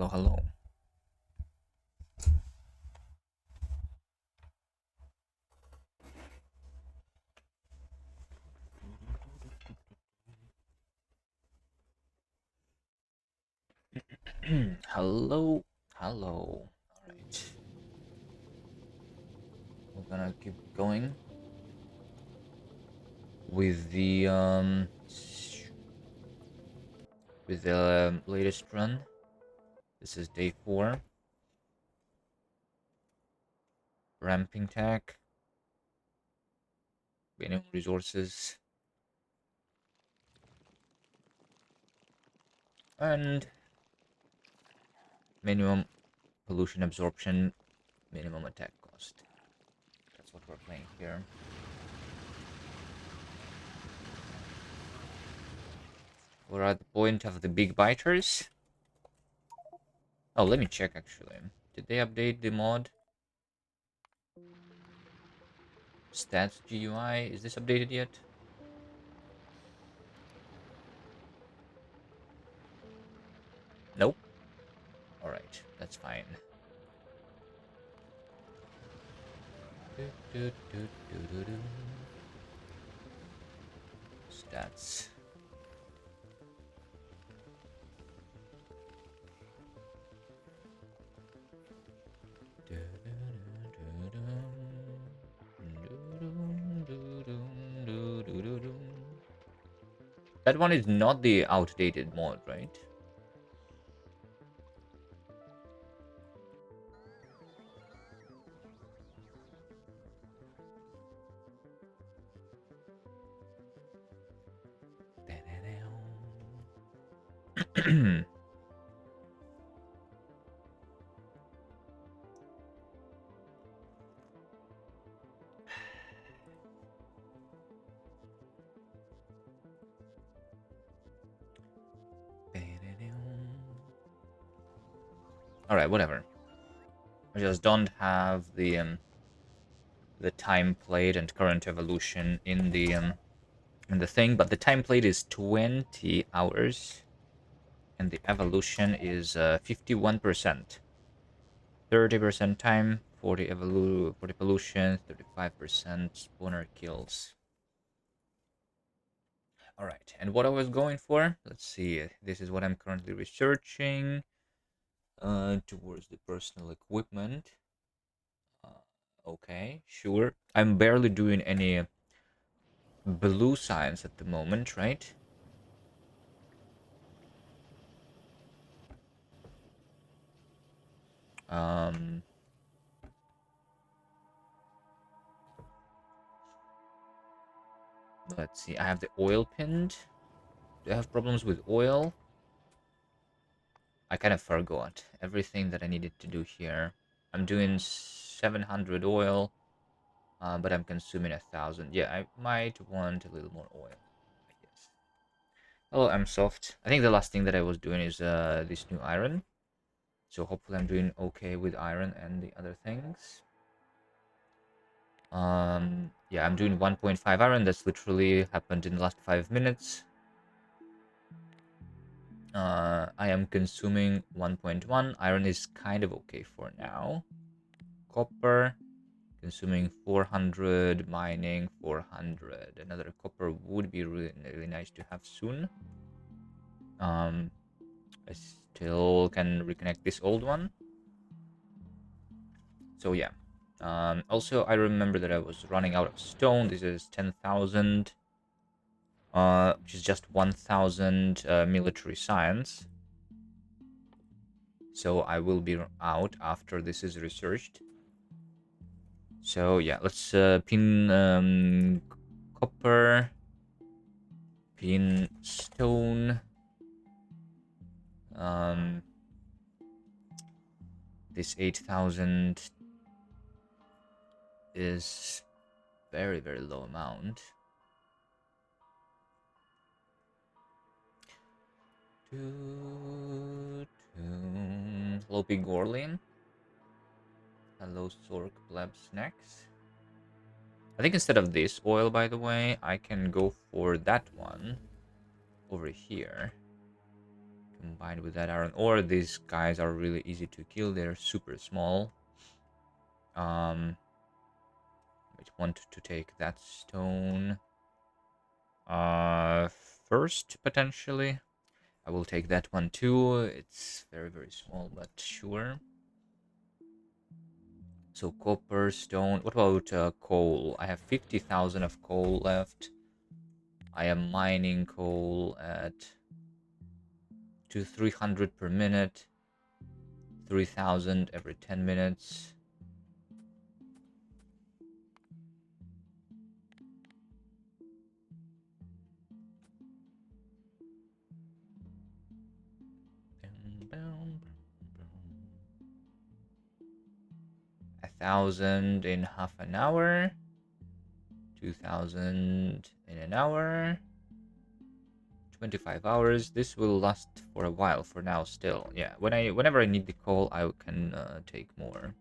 Hello, hello. Hello, hello. All right, we're gonna keep going with the latest run. This is day 4. Ramping tech, minimum resources, and minimum pollution absorption, minimum attack cost. That's what we're playing here. We're at the point of the big biters. Oh, let me check actually. Did they update the mod? Stats GUI, is this updated yet? Nope. Alright, that's fine. Stats. That one is not the outdated mod, right? Alright, whatever. I just don't have the time played and current evolution in the thing, but the time played is 20 hours and the evolution is 51%. 30% time, 40 pollution, 35% spawner kills. Alright, and what I was going for, let's see, this is what I'm currently researching towards the personal equipment. Okay, sure. I'm barely doing any blue science at the moment, right? Um, let's see, I have the oil pinned. Do I have problems with oil? I kind of forgot everything that I needed to do here. I'm doing 700 oil, but I'm consuming 1,000. Yeah, I might want a little more oil, I guess. Hello, I'm soft. I think the last thing that I was doing is this new iron. So hopefully I'm doing okay with iron and the other things. Yeah, I'm doing 1.5 iron. That's literally happened in the last 5 minutes. I am consuming 1.1. Iron is kind of okay for now. Copper, consuming 400. Mining, 400. Another copper would be really, really nice to have soon. Um, I still can reconnect this old one. So yeah. Also, I remember that I was running out of stone. This is 10,000. Which is just 1,000 military science. So I will be out after this is researched. So yeah, let's pin copper, pin stone. Um, this 8,000 is very, very low amount. Hello, Big Gorlin. Hello, Sork Blab Snacks. I think instead of this oil, by the way, I can go for that one over here. Combined with that iron ore, these guys are really easy to kill. They're super small. Might want to take that stone first, potentially. I will take that one too. It's very, very small, but sure. So copper, stone. What about coal? I have 50,000 of coal left. I am mining coal at 300 per minute. 3,000 every 10 minutes. A 1,000 in half an hour. 2,000 in an hour. 25 hours. This will last for a while for now still. Yeah, whenever I need the coal, I can take more.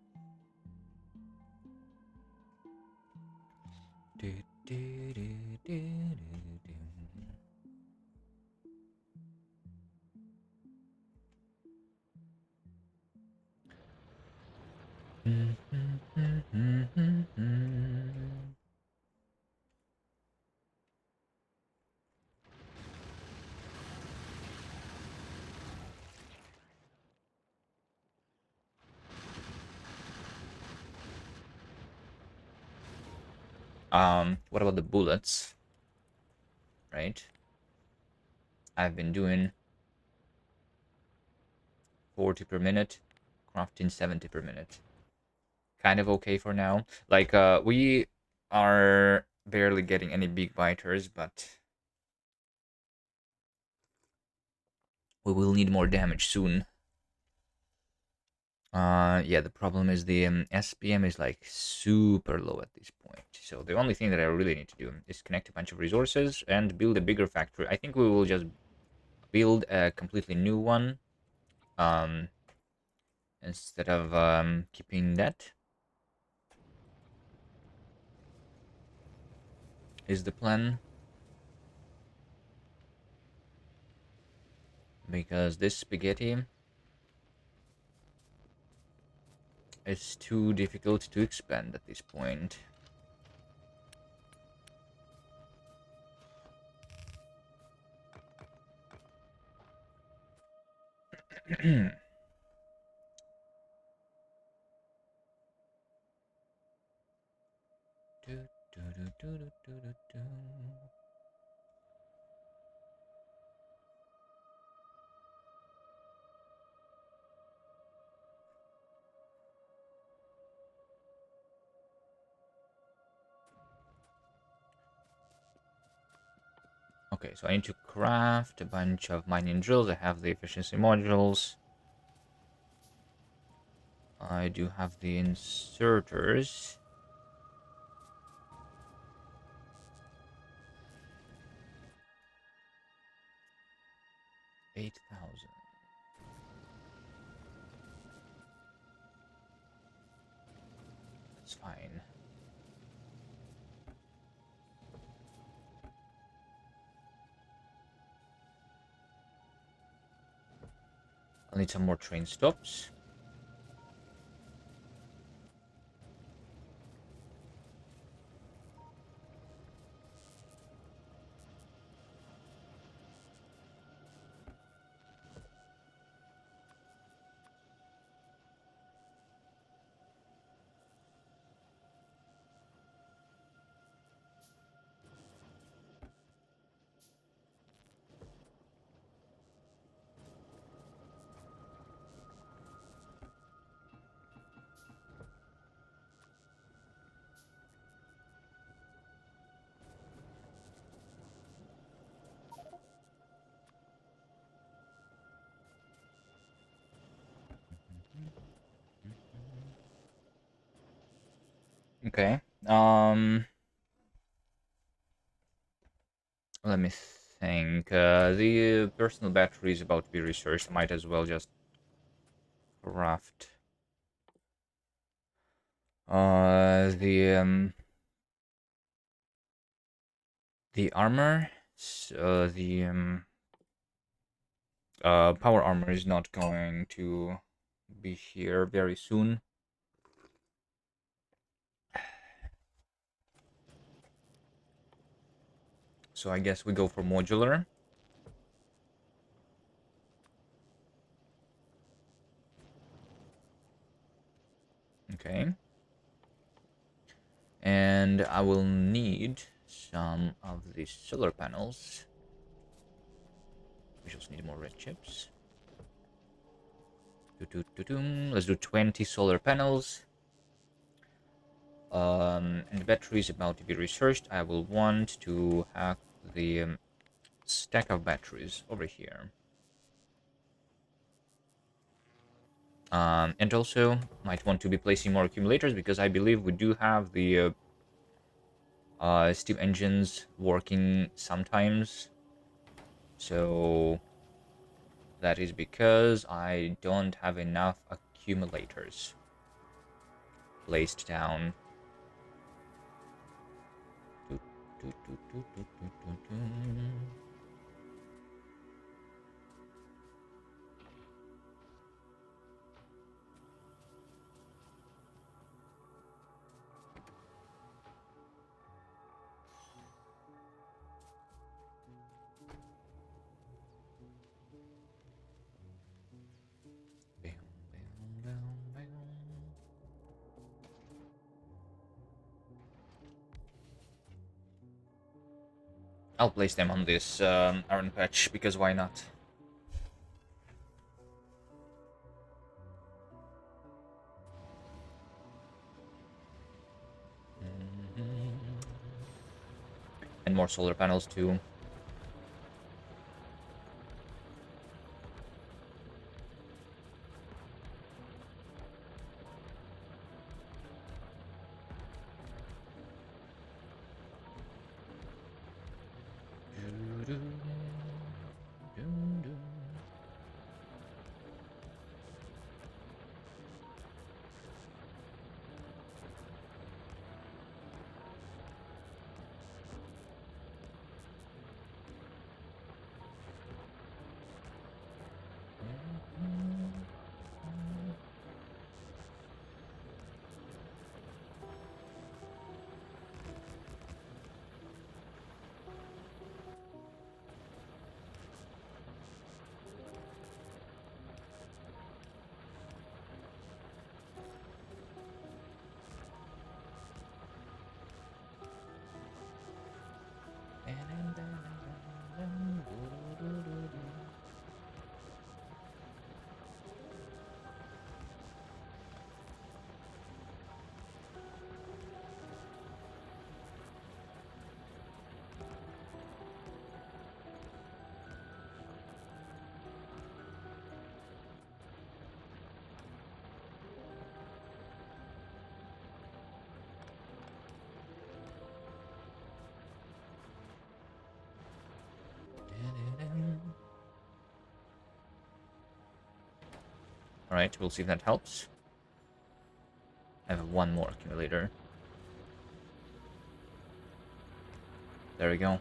What about the bullets? Right? I've been doing 40 per minute, crafting 70 per minute. Kind of okay for now. Like, we are barely getting any big biters, but we will need more damage soon. Yeah, the problem is the SPM is like super low at this point. So the only thing that I really need to do is connect a bunch of resources and build a bigger factory. I think we will just build a completely new one, um, instead of keeping that. Is the plan. Because this spaghetti is too difficult to expand at this point. Okay, so I need to craft a bunch of mining drills. I have the efficiency modules. I do have the inserters. 8,000. That's fine. I'll need some more train stops. Okay. Let me think. The personal battery is about to be researched. Might as well just craft the armor. So the Power armor is not going to be here very soon. So I guess we go for modular. Okay. And I will need some of these solar panels. We just need more red chips. Let's do 20 solar panels. And the battery is about to be researched. I will want to have the stack of batteries over here. And also might want to be placing more accumulators because I believe we do have the steam engines working sometimes. So that is because I don't have enough accumulators placed down. I'll place them on this iron patch because why not? And more solar panels too. Alright, we'll see if that helps. I have one more accumulator. There we go.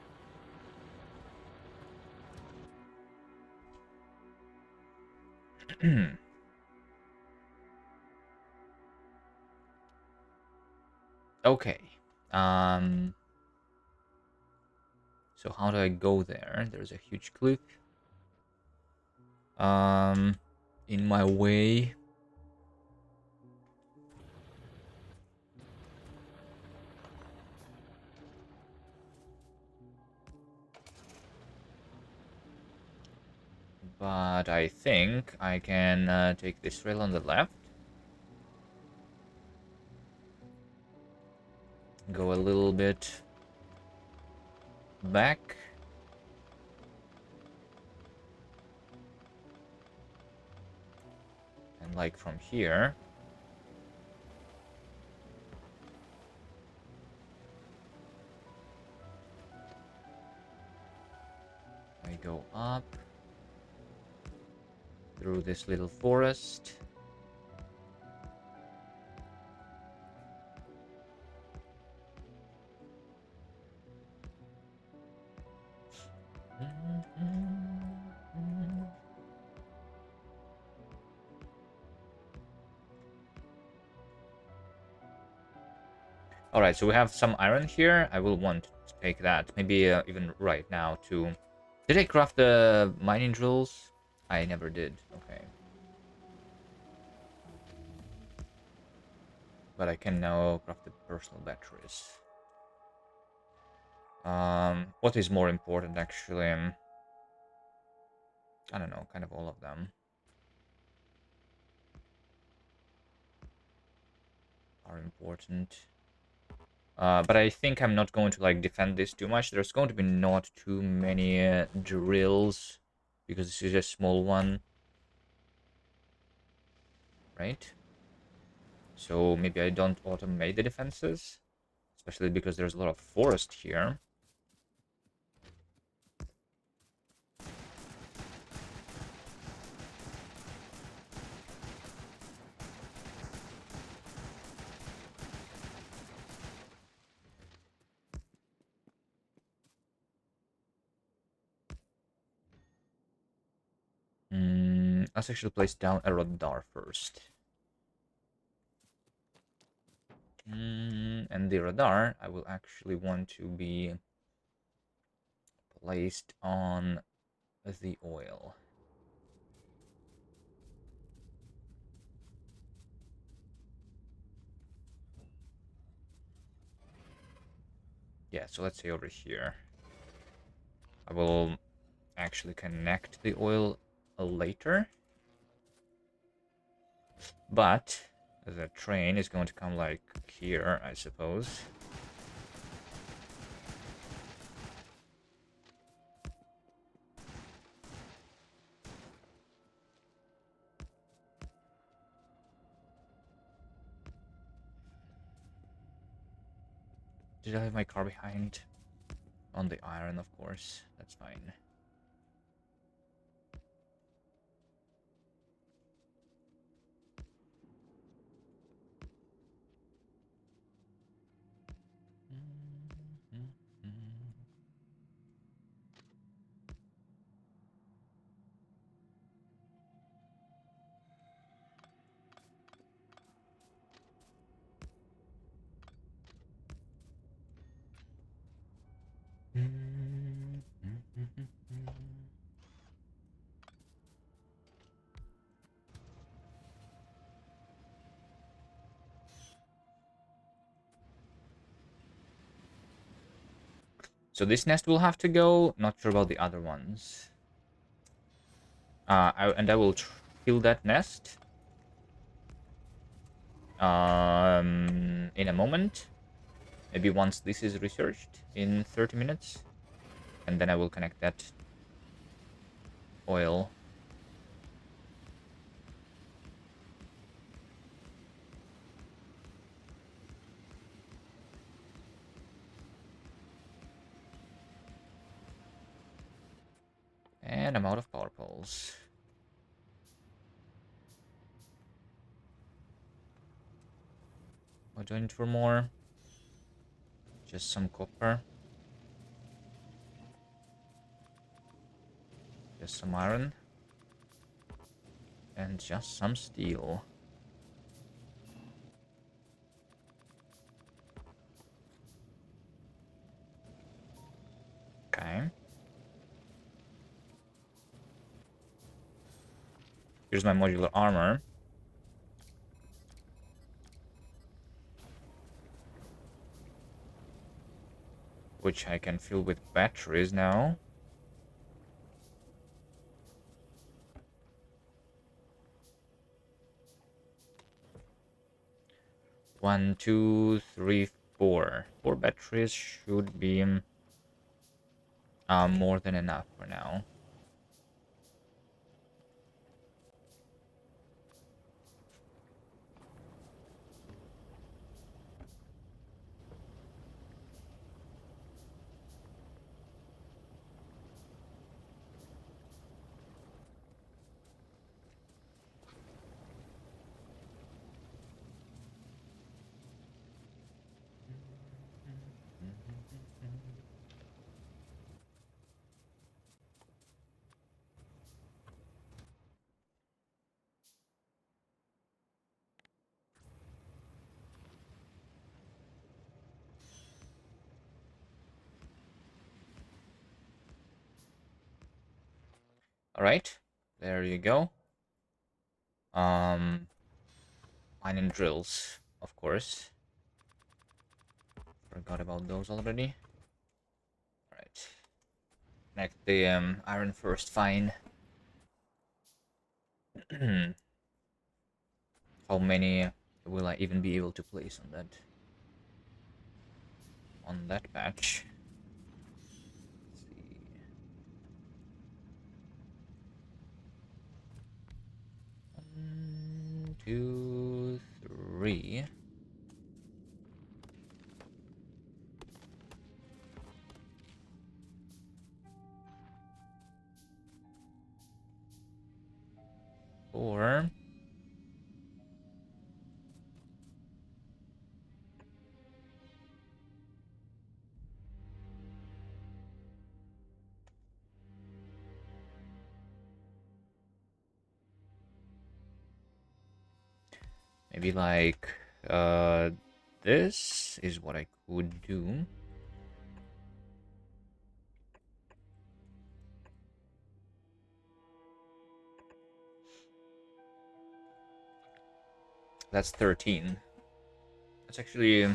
Okay. So how do I go there? There's a huge cliff. In my way. But I think I can take this rail on the left. Go a little bit back. And like from here. I go up. Through this little forest. Alright, so we have some iron here. I will want to take that. Maybe even right now to... Did I craft the mining drills? I never did. Okay. But I can now craft the personal batteries. What is more important, actually? I don't know, kind of all of them are important. But I think I'm not going to like defend this too much. There's going to be not too many drills because this is a small one, right? So maybe I don't automate the defenses, especially because there's a lot of forest here. Let's actually place down a radar first. And the radar, I will actually want to be placed on the oil. Yeah, so let's say over here. I will actually connect the oil later. But the train is going to come like here, I suppose. Did I leave my car behind? On the iron, of course. That's fine. So this nest will have to go. Not sure about the other ones. And I will kill that nest. In a moment. Maybe once this is researched in 30 minutes. And then I will connect that oil. And I'm out of power poles. What do I need for more? Just some copper. Just some iron. And just some steel. Okay. Here's my modular armor. Which I can fill with batteries now. One, two, three, four. 4 batteries should be more than enough for now. All right, there you go. Mining drills, of course. Forgot about those already. All right. Connect the iron first. Fine. How many will I even be able to place on that patch? Let's see. 1, 2, 3. 4. Maybe like this is what I could do. That's 13. That's actually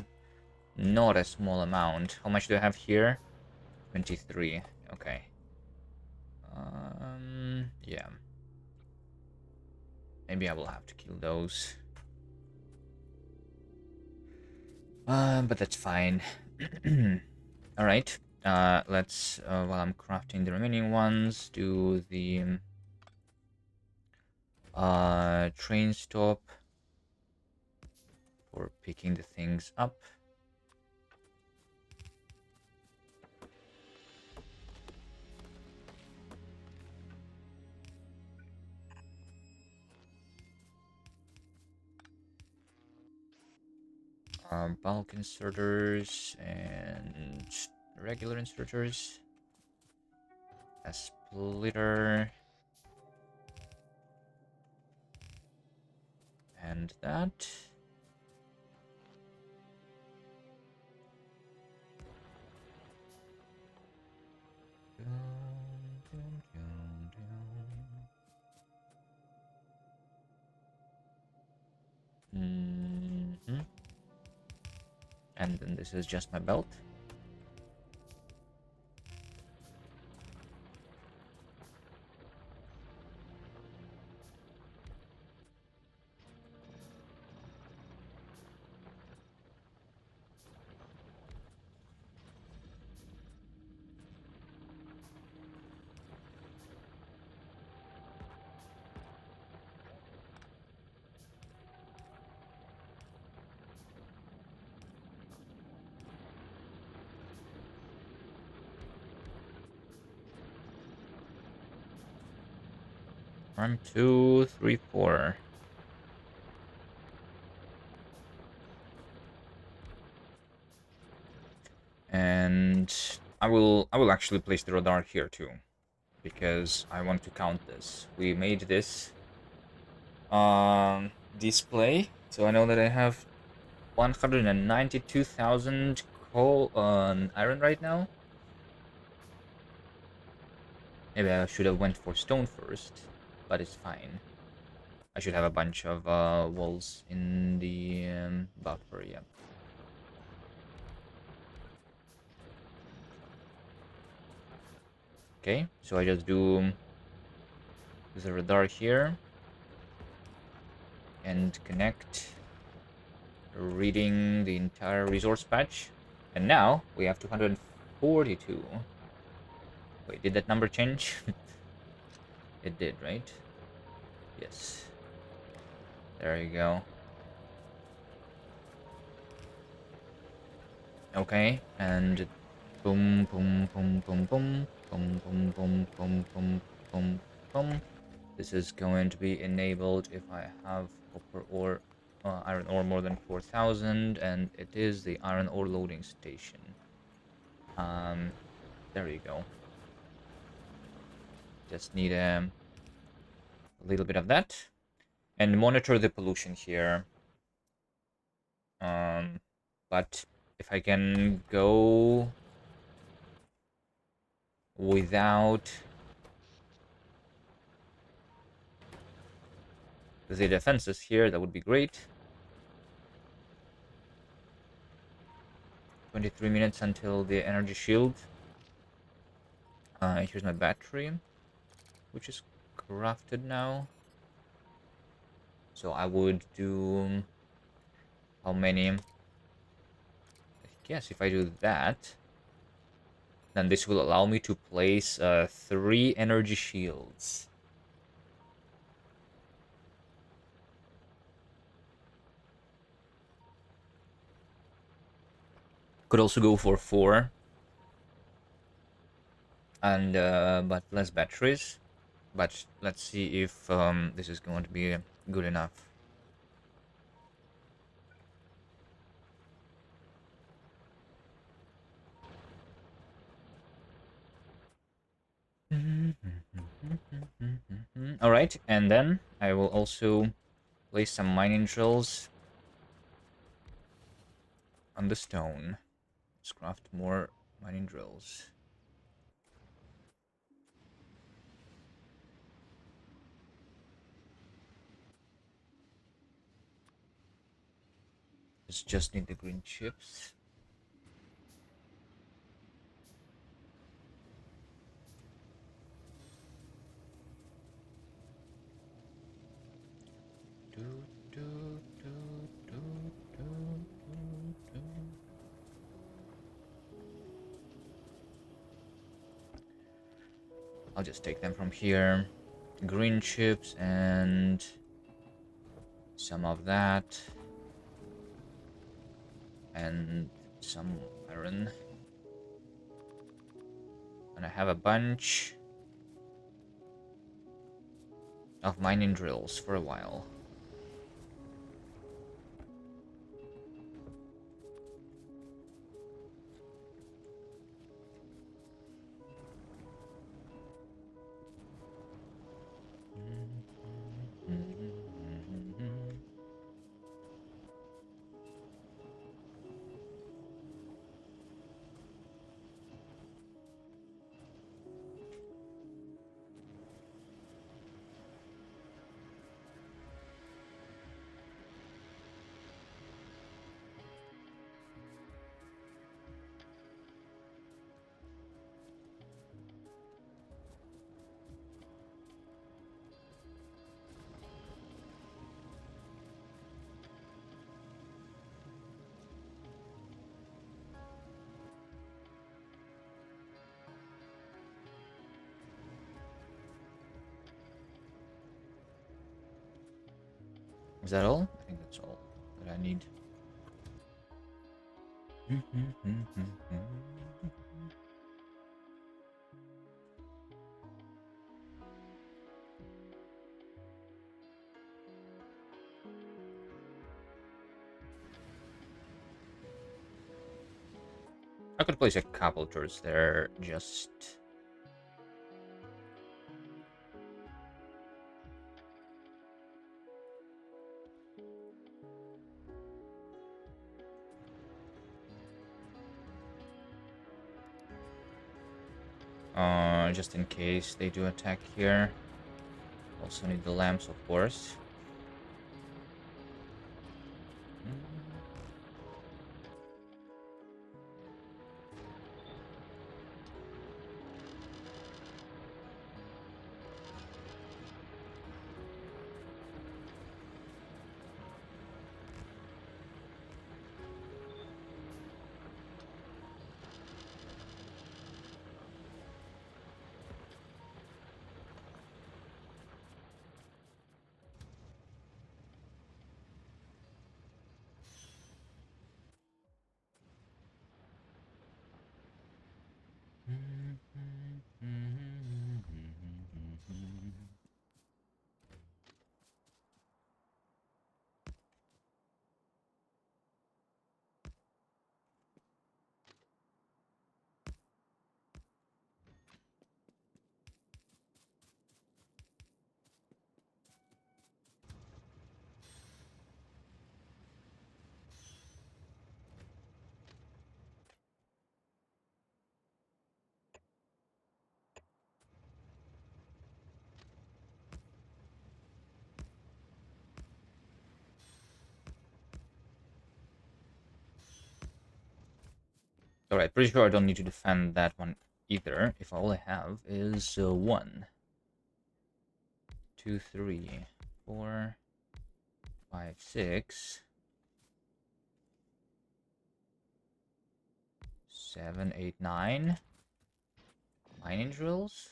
not a small amount. How much do I have here? 23. Okay. Yeah. Maybe I will have to kill those. But that's fine. All right. Let's while I'm crafting the remaining ones, do the train stop for picking the things up. Bulk inserters and regular inserters. A splitter. And that. And then this is just my belt. One, two, three, four. And I will actually place the radar here too, because I want to count this. We made this display, so I know that I have 192,000 coal iron right now. Maybe I should have went for stone first, but it's fine. I should have a bunch of walls in the buffer, yeah. Okay, so I just do the radar here and connect, reading the entire resource patch. And now we have 242. Wait, did that number change? It did, right? Yes. There you go. Okay, and boom, boom, boom, boom, boom, boom, boom, boom, boom, boom, boom, boom. This is going to be enabled if I have copper ore, iron ore more than 4,000, and it is the iron ore loading station. There you go. Just need a little bit of that, and monitor the pollution here. But if I can go without the defenses here, that would be great. 23 minutes until the energy shield. Here's my battery, which is crafted now. So I would do... how many? I guess if I do that, then this will allow me to place 3 energy shields. Could also go for 4. And but less batteries. But let's see if this is going to be good enough. All right, and then I will also place some mining drills on the stone. Let's craft more mining drills. Just need the green chips. I'll just take them from here. Green chips and some of that. And some iron. And I have a bunch of mining drills for a while. Is that all? I think that's all that I need. I could place a couple turrets there, just... just in case they do attack here. Also need the lamps, of course. Alright, pretty sure I don't need to defend that one either, if all I have is 1, 2, 3, 4, 5, 6, 7, 8, 9 mining drills.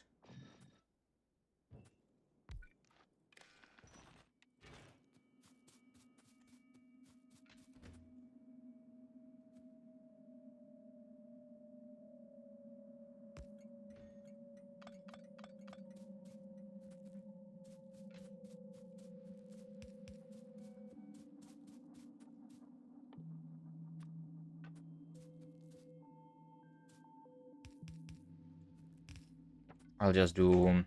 I'll just do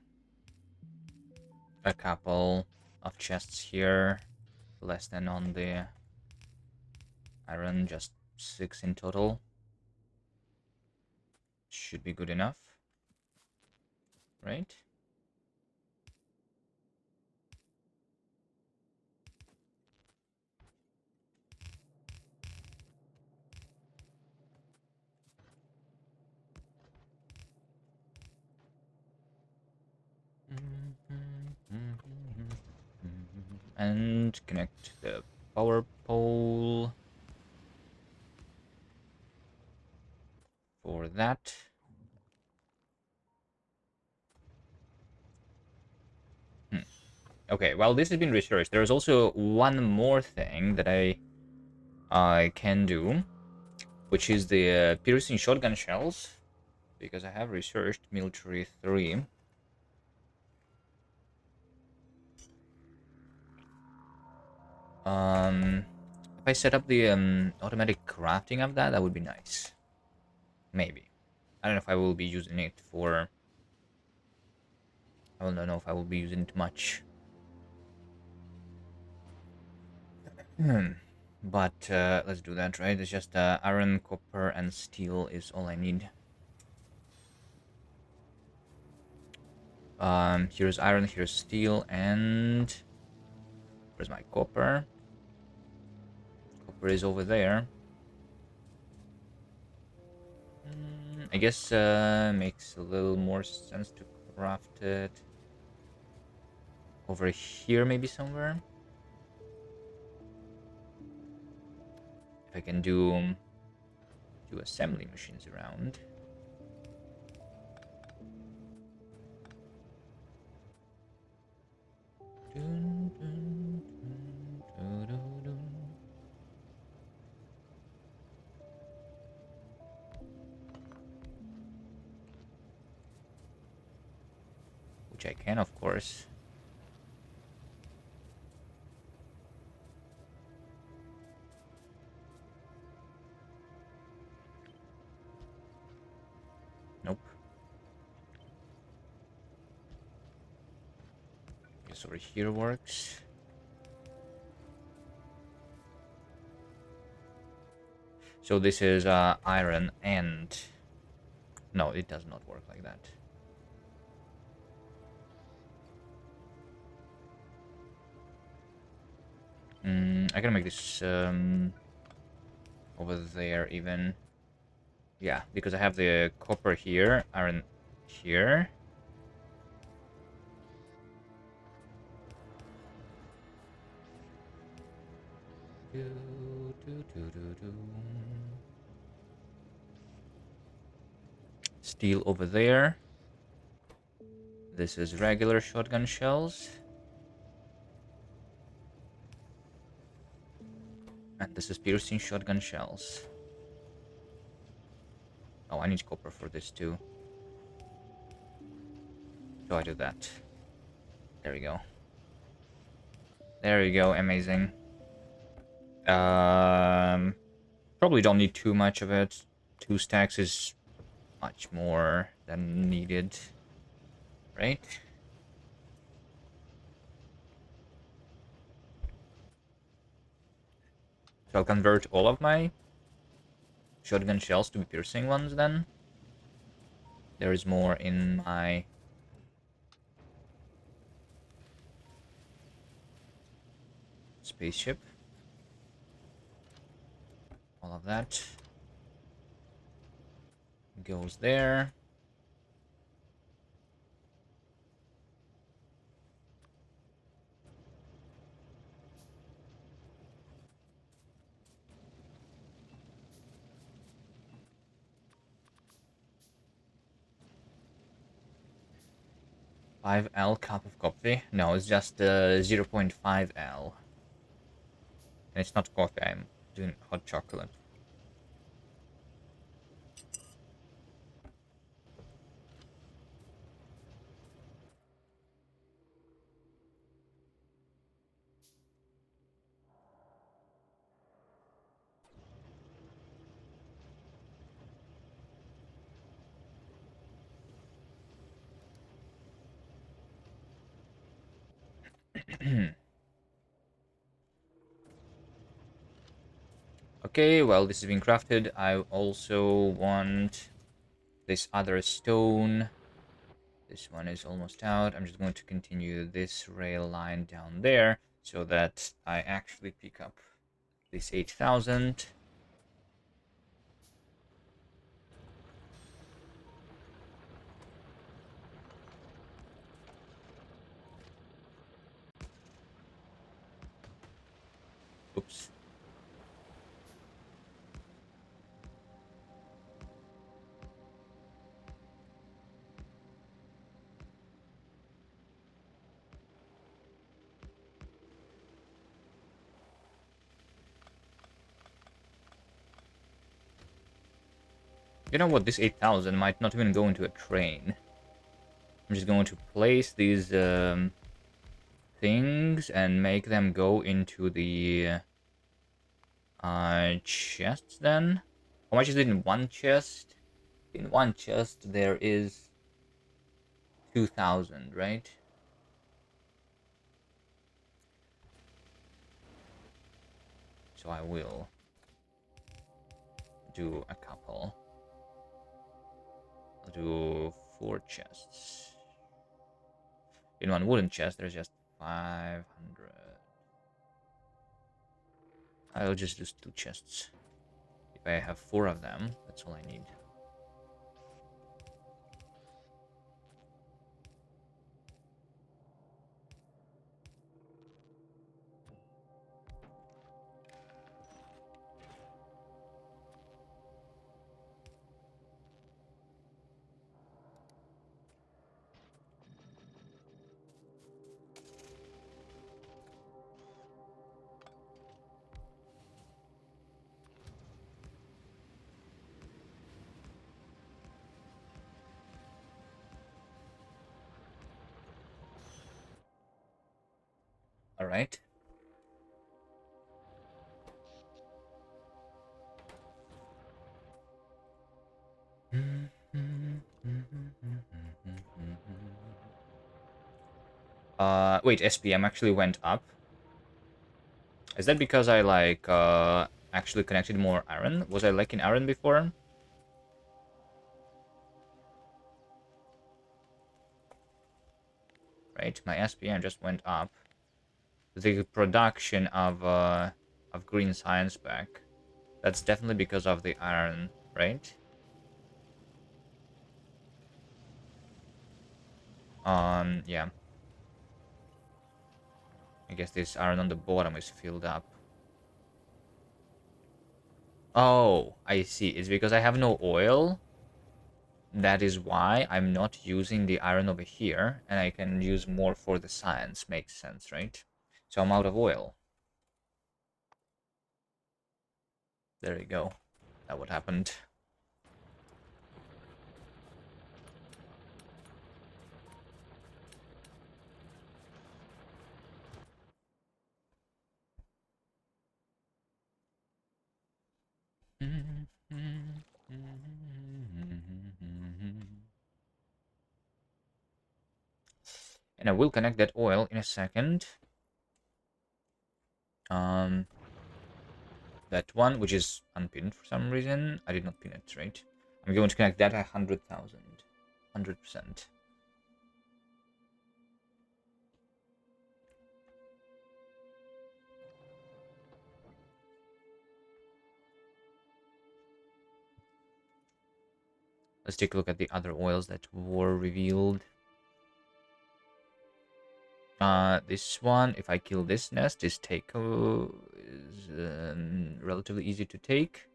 a couple of chests here, less than on the iron, just 6 in total. Should be good enough, right? And connect the power pole for that. Okay, well, this has been researched. There's also one more thing that I can do, which is the piercing shotgun shells, because I have researched military 3. If I set up the automatic crafting of that, that would be nice. Maybe. I don't know if I will be using it for... I don't know if I will be using it much. But let's do that, right? It's just iron, copper, and steel is all I need. Here's iron, here's steel, and where's my copper? Copper is over there. I guess makes a little more sense to craft it over here, maybe somewhere. If I can do assembly machines around. Which I can, of course. Nope. Guess over here works. So this is iron and... No, it does not work like that. I can make this over there even. Yeah, because I have the copper here, iron here. Steel over there. This is regular shotgun shells. And this is piercing shotgun shells. Oh, I need copper for this too. So I do that. There we go. There we go, amazing. Probably don't need too much of it. 2 stacks is much more than needed, right? So I'll convert all of my shotgun shells to be piercing ones then. There is more in my spaceship. All of that. goes there. $5L cup of coffee. No, it's just 0.5L. And it's not coffee, I'm doing hot chocolate. Okay, well, this is being crafted. I also want this other stone. This one is almost out. I'm just going to continue this rail line down there so that I actually pick up this 8,000. Oops. You know what? This 8,000 might not even go into a train. I'm just going to place these things and make them go into the chests then. How much is it in one chest? In one chest there is 2,000, right? So I will do a couple. I'll do 4 chests. In one wooden chest there's just 500. I'll just do 2 chests. If I have 4 of them, that's all I need. All right. Wait, SPM actually went up. Is that because I like actually connected more iron? Was I lacking iron before? Right, my SPM just went up. The production of green science back. That's definitely because of the iron, right? Yeah. I guess this iron on the bottom is filled up. Oh, I see. It's because I have no oil. That is why I'm not using the iron over here, and I can use more for the science. Makes sense, right? So I'm out of oil. There you go. That what happened. And I will connect that oil in a second. That one, which is unpinned for some reason. I did not pin it, right? I'm going to connect that at 100,000. 100%. Let's take a look at the other oils that were revealed. This one, if I kill this nest, is relatively easy to take.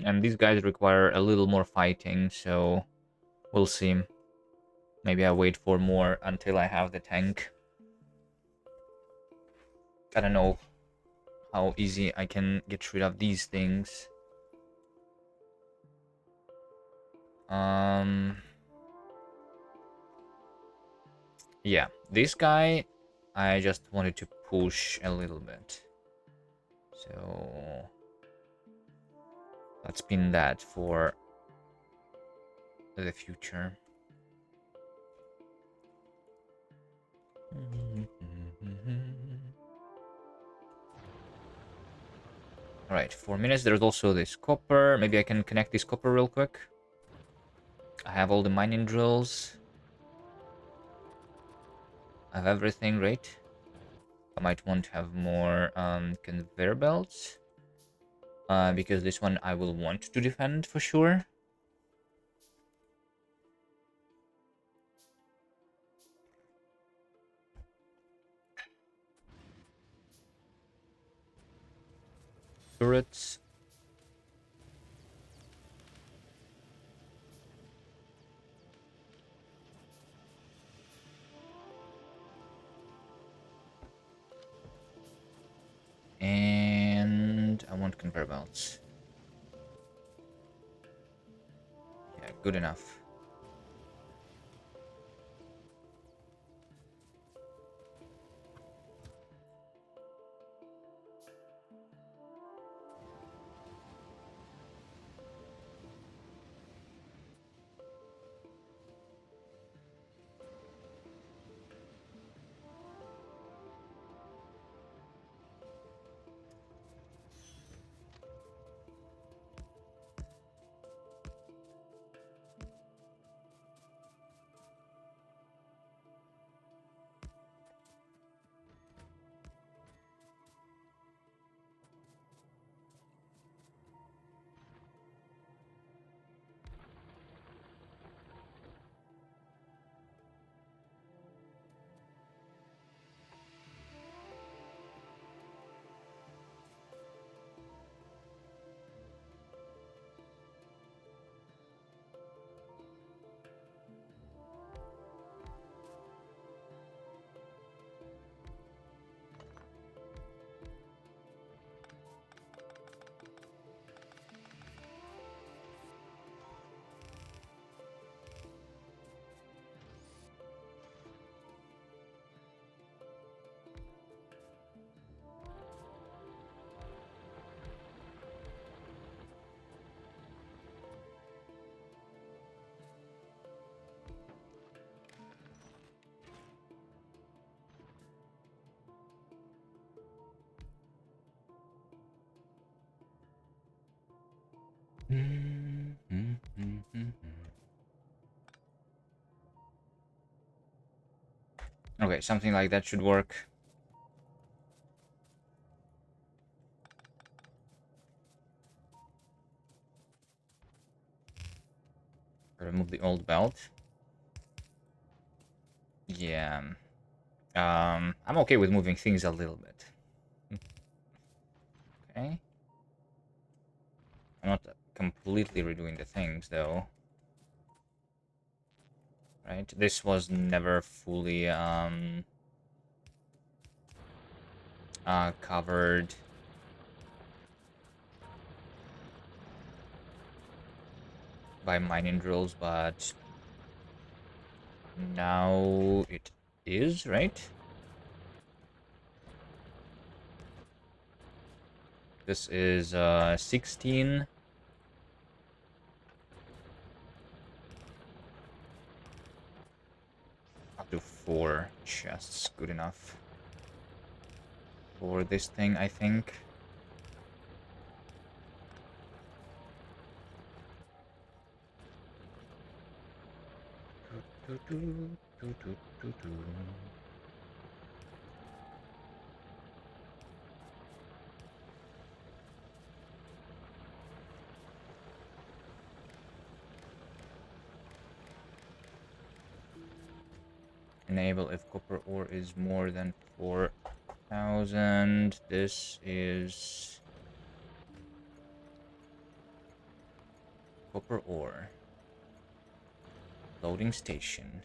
And these guys require a little more fighting, so we'll see. Maybe I wait for more until I have the tank. I don't know how easy I can get rid of these things. Yeah, this guy, I just wanted to push a little bit. So let's pin that for the future. Alright, 4 minutes. There's also this copper. Maybe I can connect this copper real quick. I have all the mining drills. I have everything, right? I might want to have more conveyor belts. Because this one I will want to defend for sure. Turrets. And I want conveyor belts. Yeah, good enough. Okay, something like that should work. Remove the old belt. Yeah. I'm okay with moving things a little bit. Okay. I'm not completely redoing the things, though. Right? This was never fully covered. By mining drills, but now it is, right? This is 16. Up to 4 chests, good enough for this thing, I think. Enable if copper ore is more than 4,000. This is copper ore. Loading station.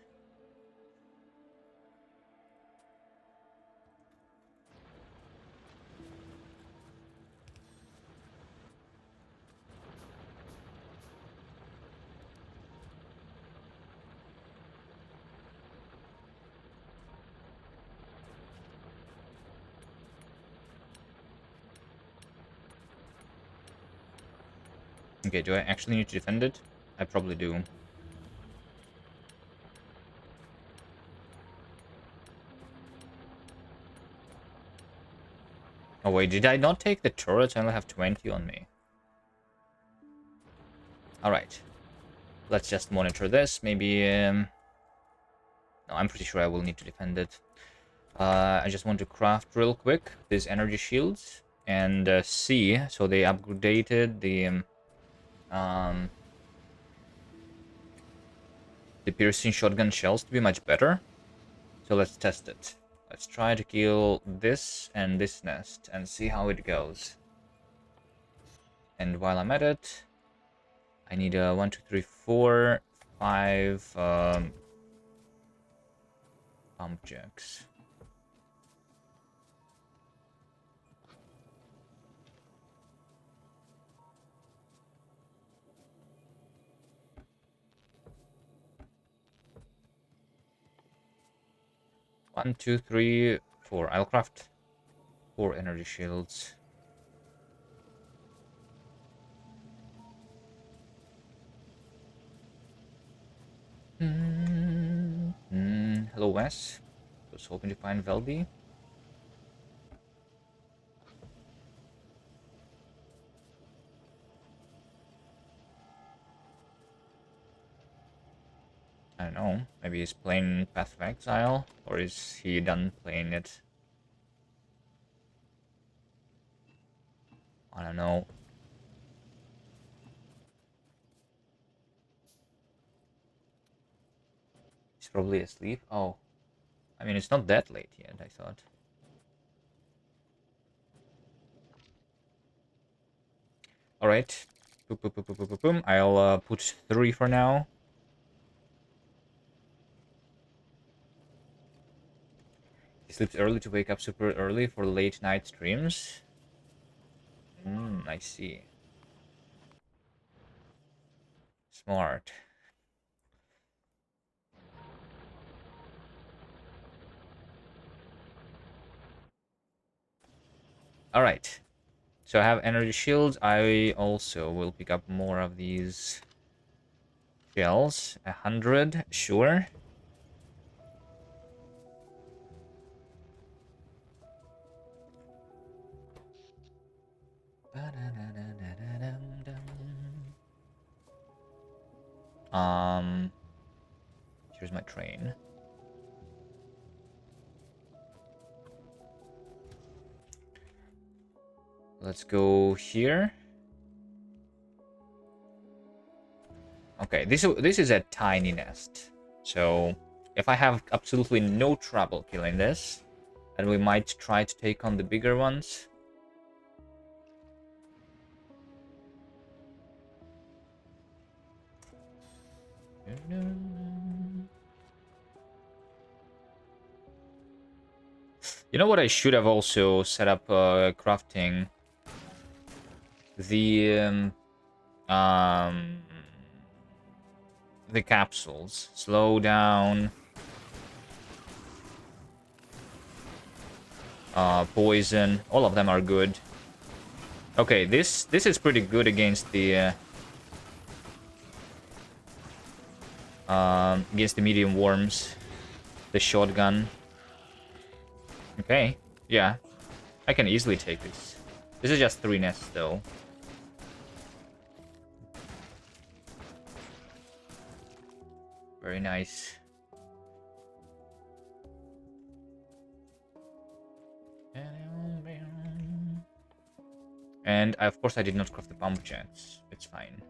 Okay, do I actually need to defend it? I probably do. Oh wait, did I not take the turret? I only have 20 on me. Alright. Let's just monitor this. Maybe... No, I'm pretty sure I will need to defend it. I just want to craft real quick these energy shields. And see, so they updated the piercing shotgun shells to be much better. So let's test it. Let's try to kill this and this nest and see how it goes. And while I'm at it, I need 1, 2, 3, 4, 5 pump jacks. One, two, three, 4. I'll craft 4 energy shields. Hello, Wes. Was hoping to find Veldy. I don't know. Maybe he's playing Path of Exile, or is he done playing it? I don't know. He's probably asleep. Oh. I mean, it's not that late yet, I thought. Alright. Boom, boom, boom, boom, boom, boom, boom. I'll put 3 for now. He sleeps early to wake up super early for late night streams. I see. Smart. Alright. So I have energy shields. I also will pick up more of these shells. 100, sure. Here's my train. Let's go here. Okay, this is a tiny nest. So if I have absolutely no trouble killing this, then we might try to take on the bigger ones. You know what I should have also set up crafting? The capsules. Slow down. Poison. All of them are good. Okay, this is pretty good against the medium worms. The shotgun. Okay, yeah. I can easily take this. This is just 3 nests, though. Very nice. And of course I did not craft the pump jets. It's fine.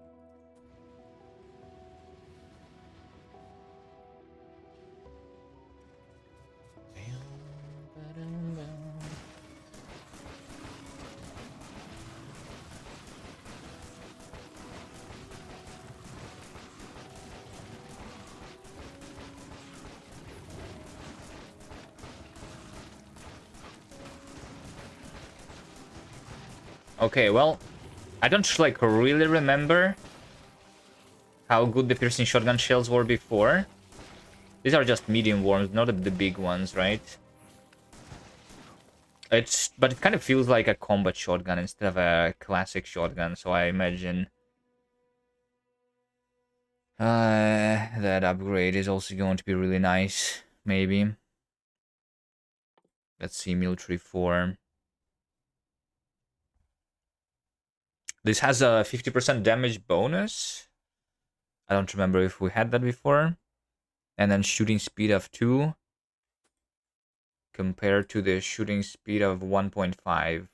Okay, well, I don't like really remember how good the piercing shotgun shells were before. These are just medium worms, not the big ones, right? But it kind of feels like a combat shotgun instead of a classic shotgun, so I imagine that upgrade is also going to be really nice, maybe. Let's see, military form. This has a 50% damage bonus. I don't remember if we had that before. And then shooting speed of 2 compared to the shooting speed of 1.5.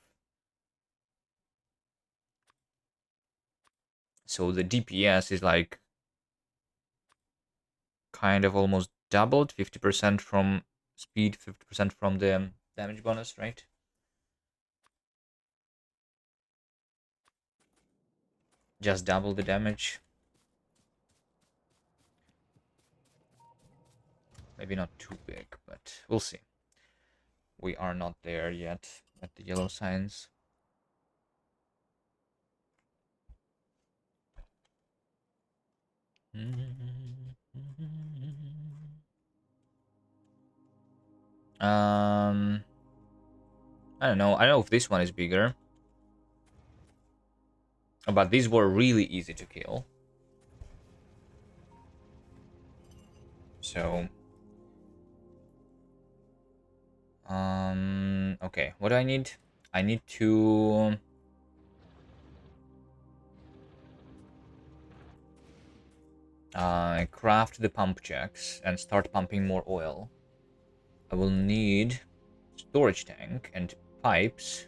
So the DPS is like kind of almost doubled, 50% from speed, 50% from the damage bonus, right? Just double the damage. Maybe not too big, but we'll see. We are not there yet at the yellow signs. I don't know. I don't know if this one is bigger. But these were really easy to kill. So okay, what do I need? I need to craft the pump jacks and start pumping more oil. I will need storage tank and pipes.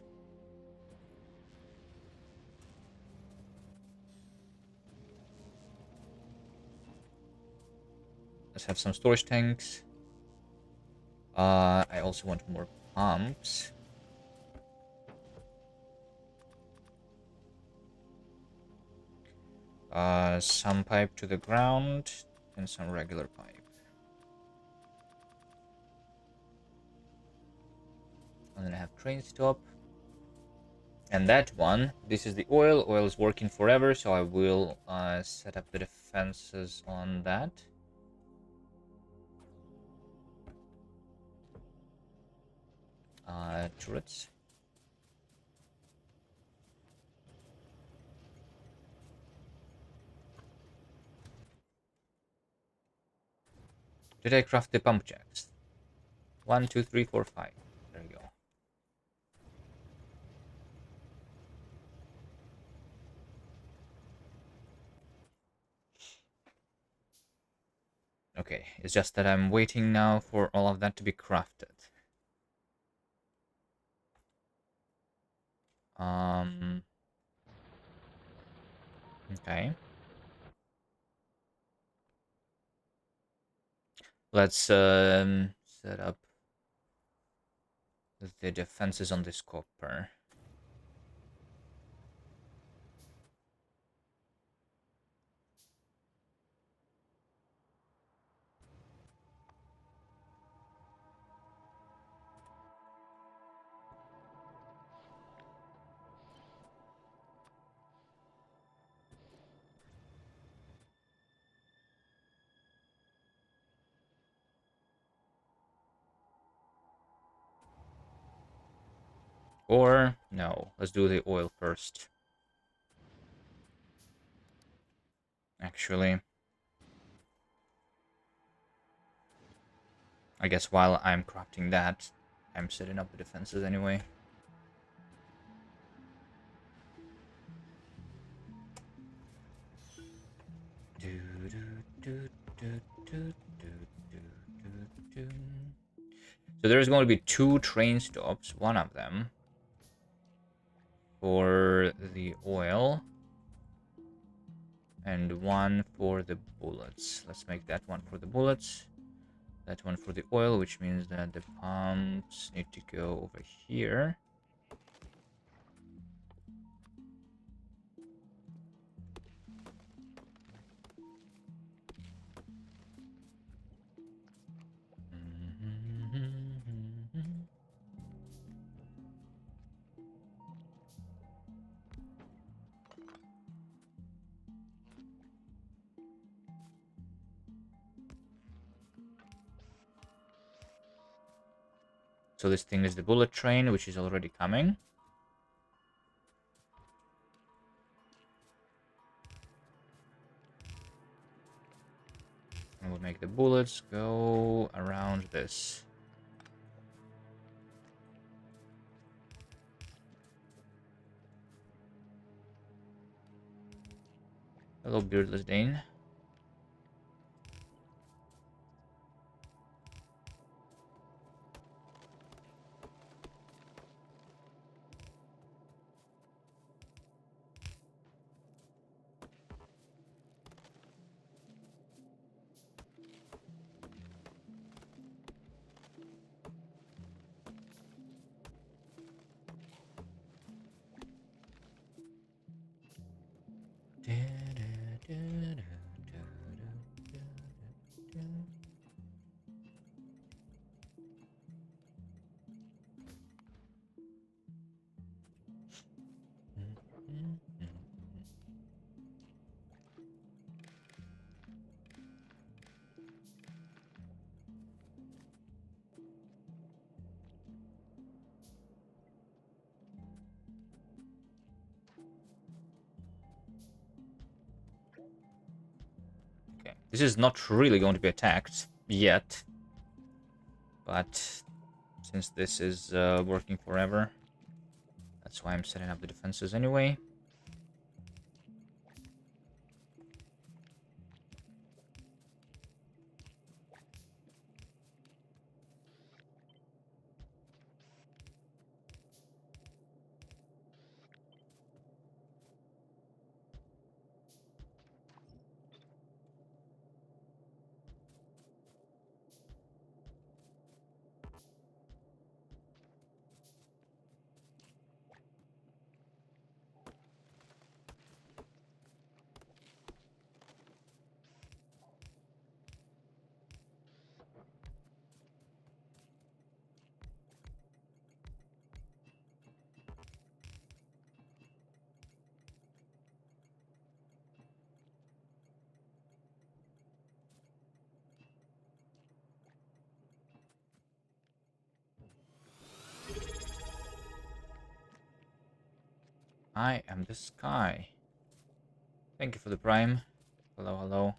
Let's have some storage tanks. I also want more pumps. Some pipe to the ground and some regular pipe. And then I have train stop. And that one, this is the oil. Oil is working forever, so I will set up the defenses on that. Turrets. Did I craft the pump jacks? 1, 2, 3, 4, 5. There we go. Okay, it's just that I'm waiting now for all of that to be crafted. Okay. Let's set up the defenses on this copper. Or, no, let's do the oil first. Actually, I guess while I'm crafting that, I'm setting up the defenses anyway. So there's going to be 2 train stops. One of them for the oil. And 1 for the bullets. Let's make that 1 for the bullets. That 1 for the oil, which means that the pumps need to go over here. So this thing is the bullet train, which is already coming. And we'll make the bullets go around this. Hello, Beardless Dane. Okay, this is not really going to be attacked yet, but since this is working forever, that's why I'm setting up the defenses anyway. I am the sky. Thank you for the prime. Hello, hello.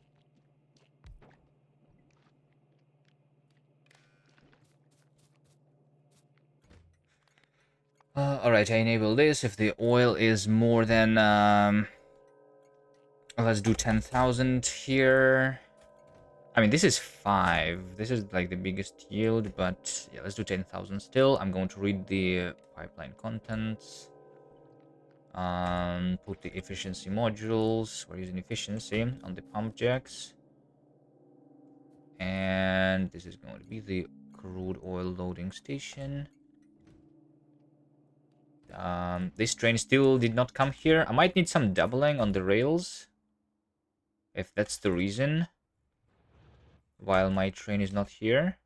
Alright, I enable this. If the oil is more than... let's do 10,000 here. I mean, this is 5. This is like the biggest yield, but yeah, let's do 10,000 still. I'm going to read the pipeline contents. Put the efficiency modules. We're using efficiency on the pump jacks. And this is going to be the crude oil loading station. This train still did not come here. I might need some doubling on the rails, if that's the reason, while my train is not here.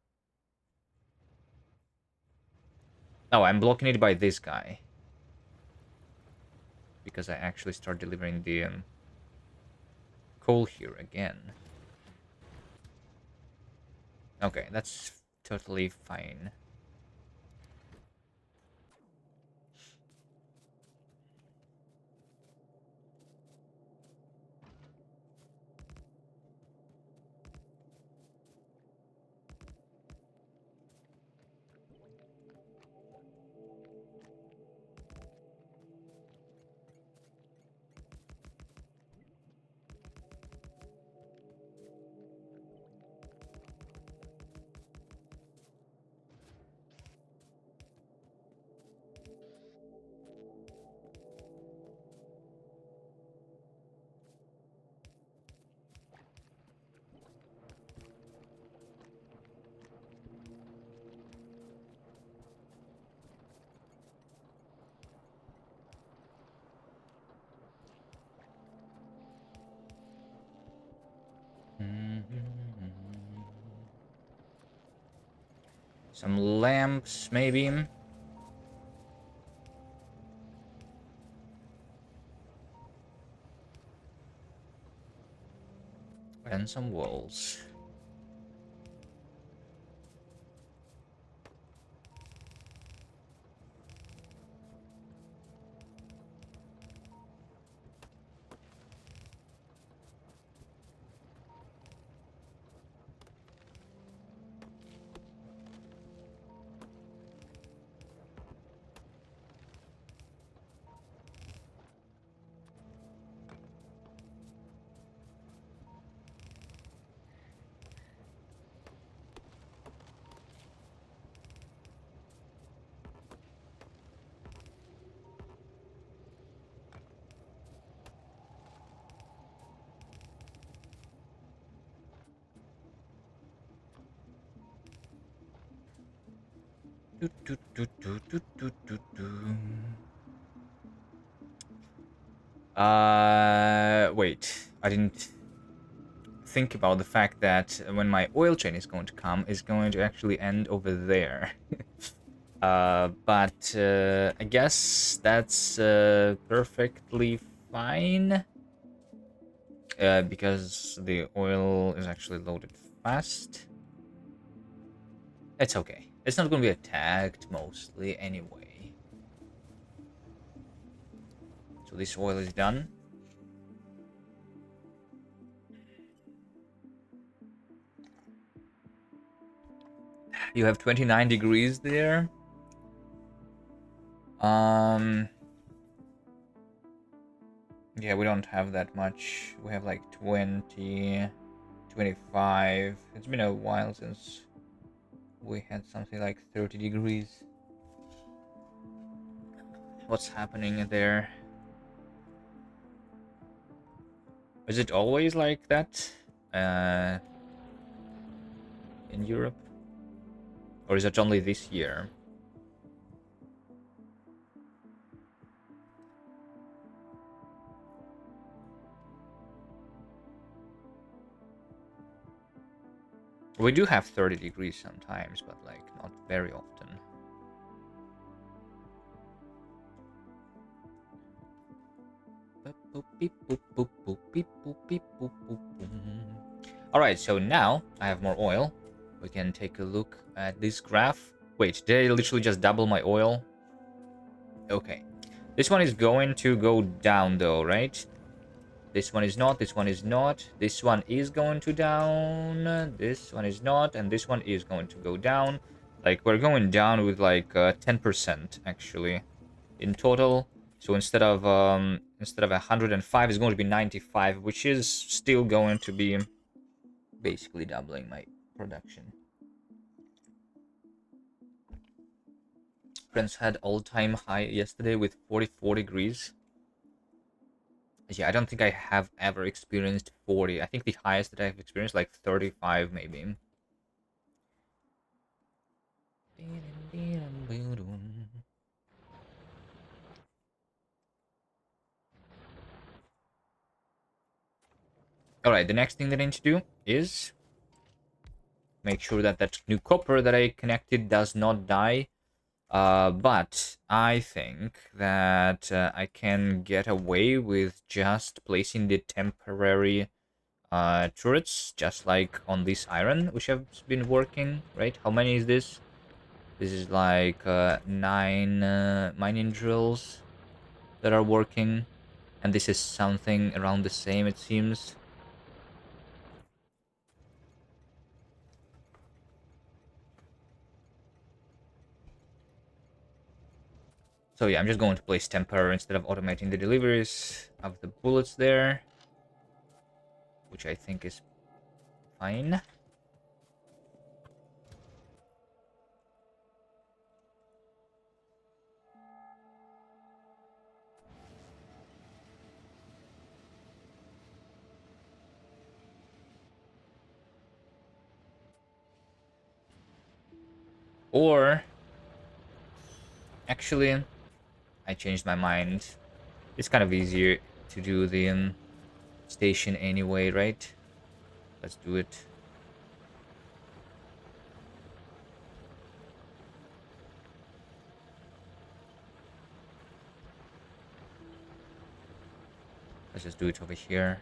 No, I'm blocking it by this guy, because I actually start delivering the coal here again. Okay, that's totally fine. Some lamps, maybe. And some walls. Wait. I didn't think about the fact that when my oil chain is going to come, it's going to actually end over there. But I guess that's perfectly fine. Because the oil is actually loaded fast. It's okay. It's not going to be attacked mostly anyway. So this oil is done. You have 29 degrees there. Yeah, we don't have that much. We have like 20, 25. It's been a while since we had something like 30 degrees. What's happening there? Is it always like that in Europe? Or is it only this year? We do have 30 degrees sometimes, but like not very often. Alright, so now I have more oil. We can take a look at this graph. Wait, did I literally just double my oil? Okay. This one is going to go down though, right? This one is not, this one is not, this one is going to down, this one is not, and this one is going to go down. Like, we're going down with like 10% actually in total. So instead of 105, it's going to be 95, which is still going to be basically doubling my production. France had all-time high yesterday with 44 degrees. Yeah, I don't think I have ever experienced 40. I think the highest that I've experienced like 35 maybe. Alright, the next thing that I need to do is make sure that that new copper that I connected does not die. But I think that I can get away with just placing the temporary turrets, just like on this iron, which have been working, right? How many is this? This is like 9 mining drills that are working. And this is something around the same, it seems. So yeah, I'm just going to place temper instead of automating the deliveries of the bullets there, which I think is fine. Or, actually, I changed my mind. It's kind of easier to do the station anyway, right? Let's do it. Let's just do it over here.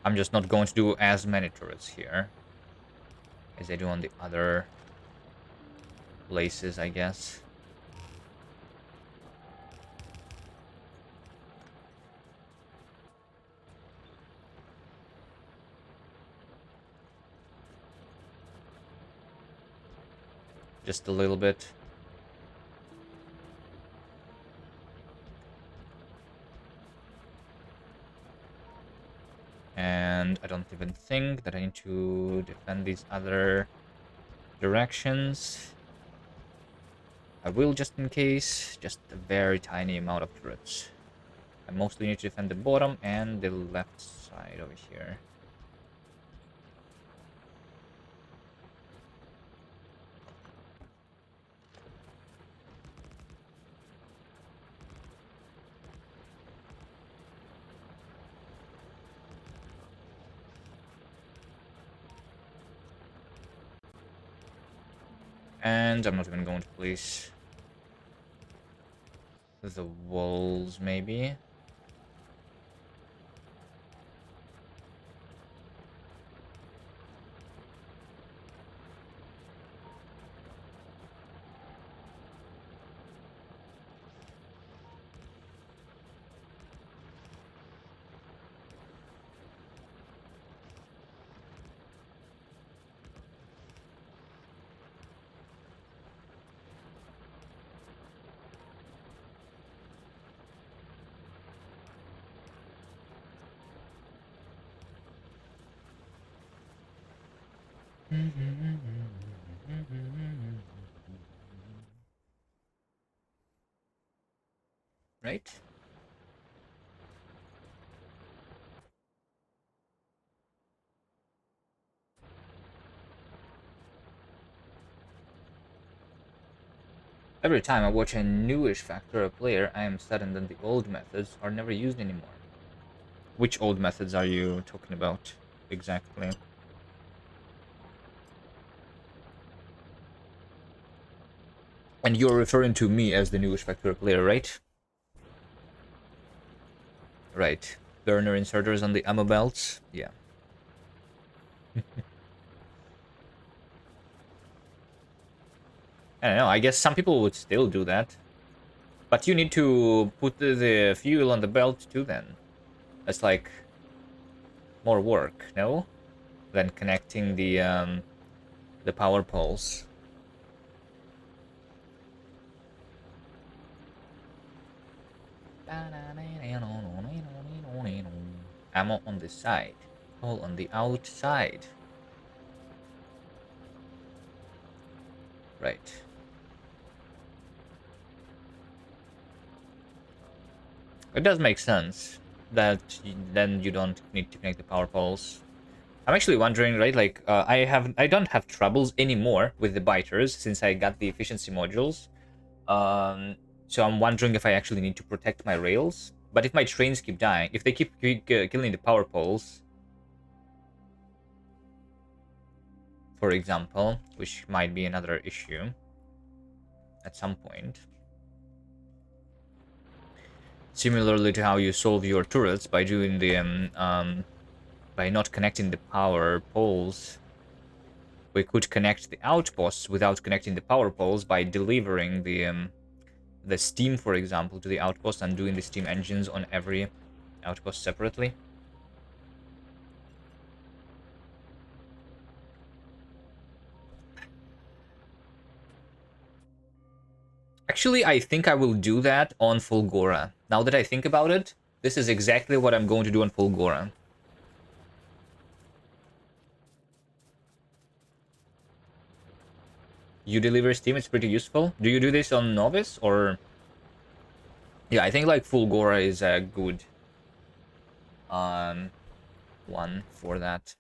I'm just not going to do as many turrets here as I do on the other places, I guess. Just a little bit. And I don't even think that I need to defend these other directions. I will just in case, just a very tiny amount of turrets. I mostly need to defend the bottom and the left side over here. And I'm not even going to place the walls, maybe. Right? Every time I watch a newish Factorio player, I am saddened that the old methods are never used anymore. Which old methods are you talking about exactly? And you're referring to me as the newish Factorio player, right? Right. Burner inserters on the ammo belts? Yeah. I don't know, I guess some people would still do that. But you need to put the fuel on the belt too then. That's like more work, no? Than connecting the power poles. Ammo on the side. Hole on the outside. Right. It does make sense that then you don't need to connect the power poles. I'm actually wondering, right? Like, I don't have troubles anymore with the biters since I got the efficiency modules. So I'm wondering if I actually need to protect my rails. But if my trains keep dying, if they keep killing the power poles, for example, which might be another issue at some point. Similarly to how you solve your turrets by doing the by not connecting the power poles, we could connect the outposts without connecting the power poles by delivering the steam, for example, to the outpost and doing the steam engines on every outpost separately. Actually, I think I will do that on Fulgora. Now that I think about it, this is exactly what I'm going to do on Fulgora. You deliver Steam, it's pretty useful. Do you do this on Novice or? Yeah, I think like Full Gora is a good one for that.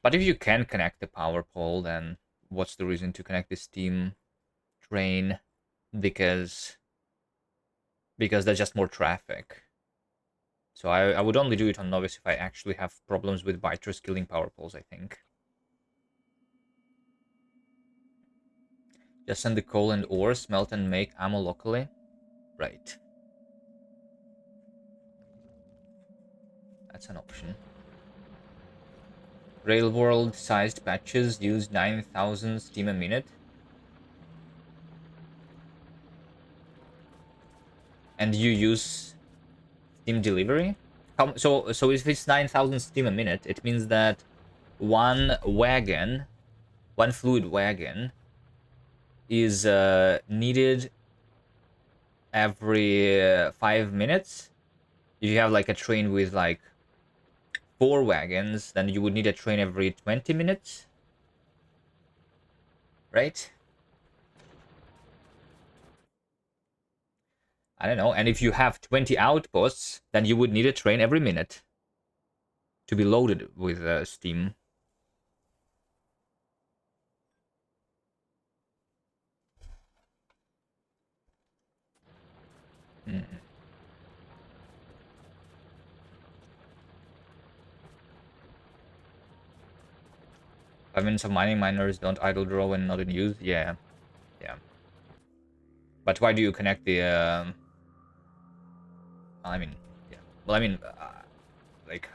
But if you can connect the power pole, then what's the reason to connect the Steam train? Because there's just more traffic. So I would only do it on Novice if I actually have problems with biters killing power poles, I think. Just send the coal and ore, smelt and make ammo locally. Right. That's an option. Railworld-sized patches use 9,000 steam a minute. And you use steam delivery? So if it's 9,000 steam a minute, it means that one fluid wagon, is needed every 5 minutes. If you have like a train with like 4 wagons, then you would need a train every 20 minutes. Right? I don't know. And if you have 20 outposts, then you would need a train every minute to be loaded with steam. Mm. I mean, some mining miners don't idle draw when not in use. Yeah, yeah. But why do you connect the? I mean, yeah. Well, I mean, like,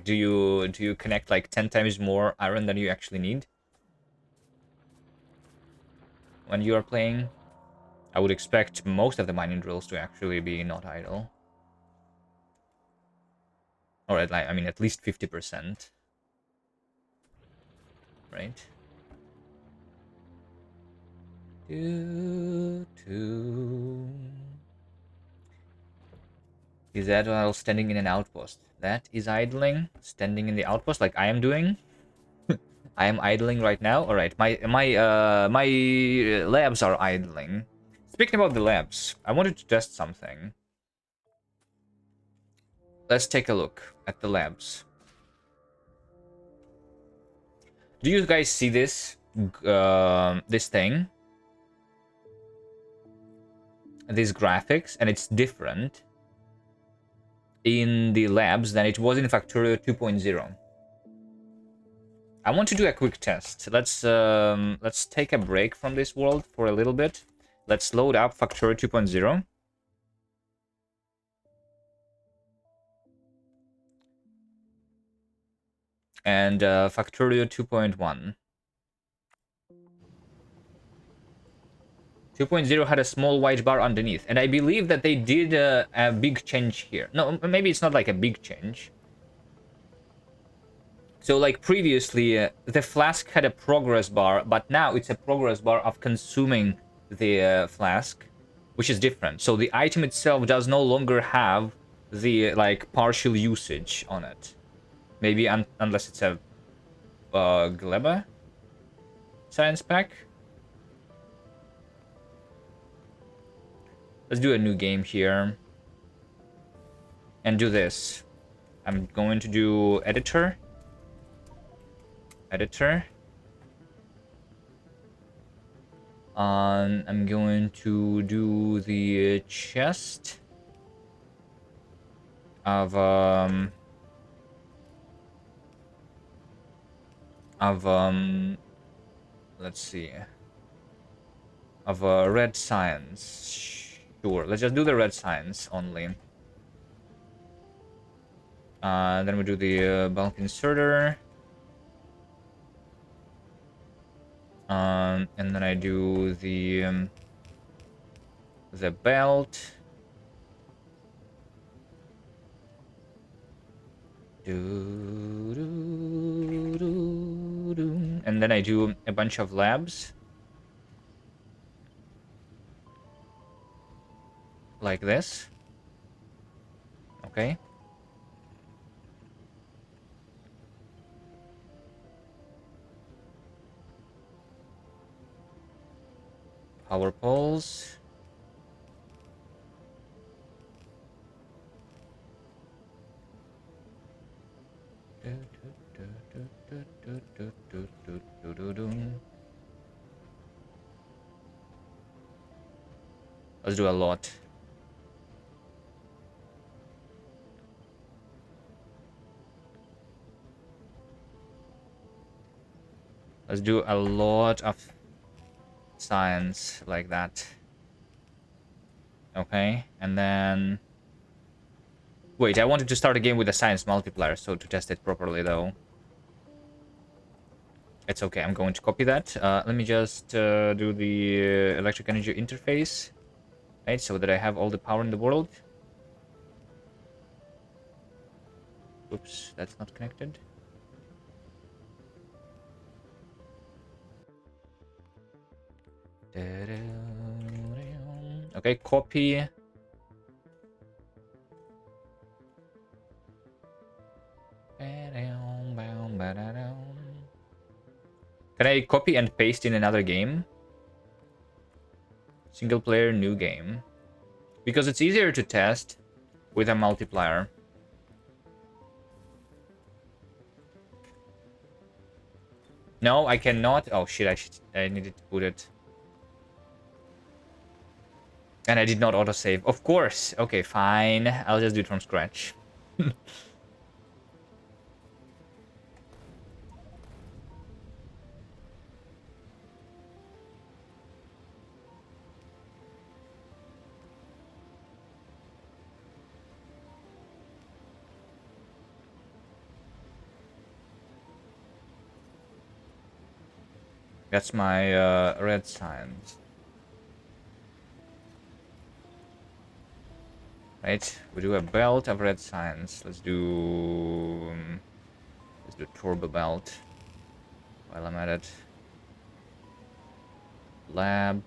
do you connect like 10 times more iron than you actually need when you are playing? I would expect most of the mining drills to actually be not idle, or I mean, at least 50%, right? Is that while standing in an outpost? That is idling, standing in the outpost, like I am doing. I am idling right now. All right, my labs are idling. Speaking about the labs, I wanted to test something. Let's take a look at the labs. Do you guys see this? This thing, these graphics, and it's different in the labs than it was in Factorio 2.0. I want to do a quick test. Let's take a break from this world for a little bit. Let's load up Factorio 2.0. And Factorio 2.1. 2.0 had a small white bar underneath, and I believe that they did a big change here. No, maybe it's not like a big change. So like previously, the flask had a progress bar, but now it's a progress bar of consuming the flask, which is different. So the item itself does no longer have the like partial usage on it. Maybe unless it's a Gleba science pack. Let's do a new game here and do this. I'm going to do editor. I'm going to do the chest of let's see, of red science. Sure, let's just do the red science only. Then we do the bulk inserter. And then I do the belt. And then I do a bunch of labs. Like this. Okay. power poles. Let's do a lot. Let's do a lot of science like that. Okay, and then... Wait, I wanted to start a game with a science multiplier, so to test it properly, though. It's okay, I'm going to copy that. Let me just do the electric energy interface. Right, so that I have all the power in the world. Oops, that's not connected. Okay, copy. Can I copy and paste in another game? Single player, new game. Because it's easier to test with a multiplier. No, I cannot. Oh shit, I needed to put it. And I did not autosave. Of course. Okay, fine. I'll just do it from scratch. That's my red signs. Right, we do a belt of red signs. Let's do turbo belt. While I'm at it, lab.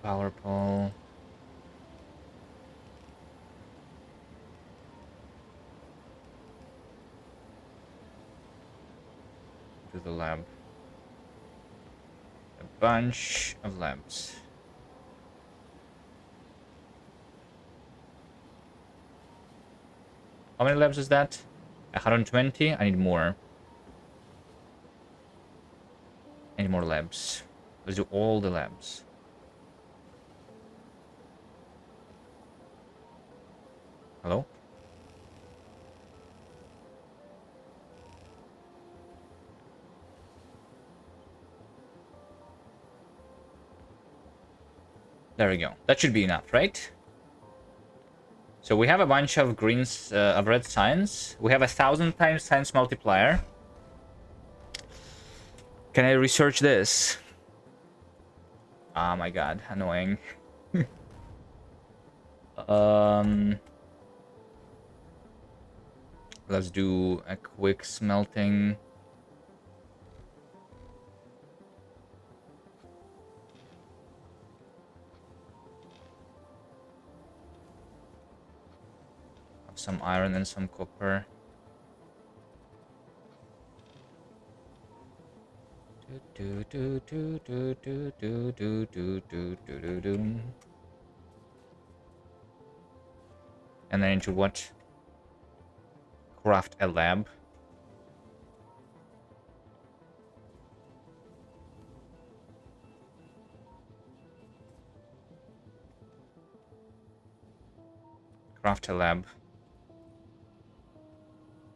Power pole. To the lab. A bunch of labs. How many labs is that? 120? I need more. I need more labs. Let's do all the labs. Hello? There we go. That should be enough, right? So we have a bunch of greens, of red signs. We have 1,000 times science multiplier. Can I research this? Oh my god, annoying. Let's do a quick smelting. Some iron and some copper. And then into what? Craft a lab. Craft a lab.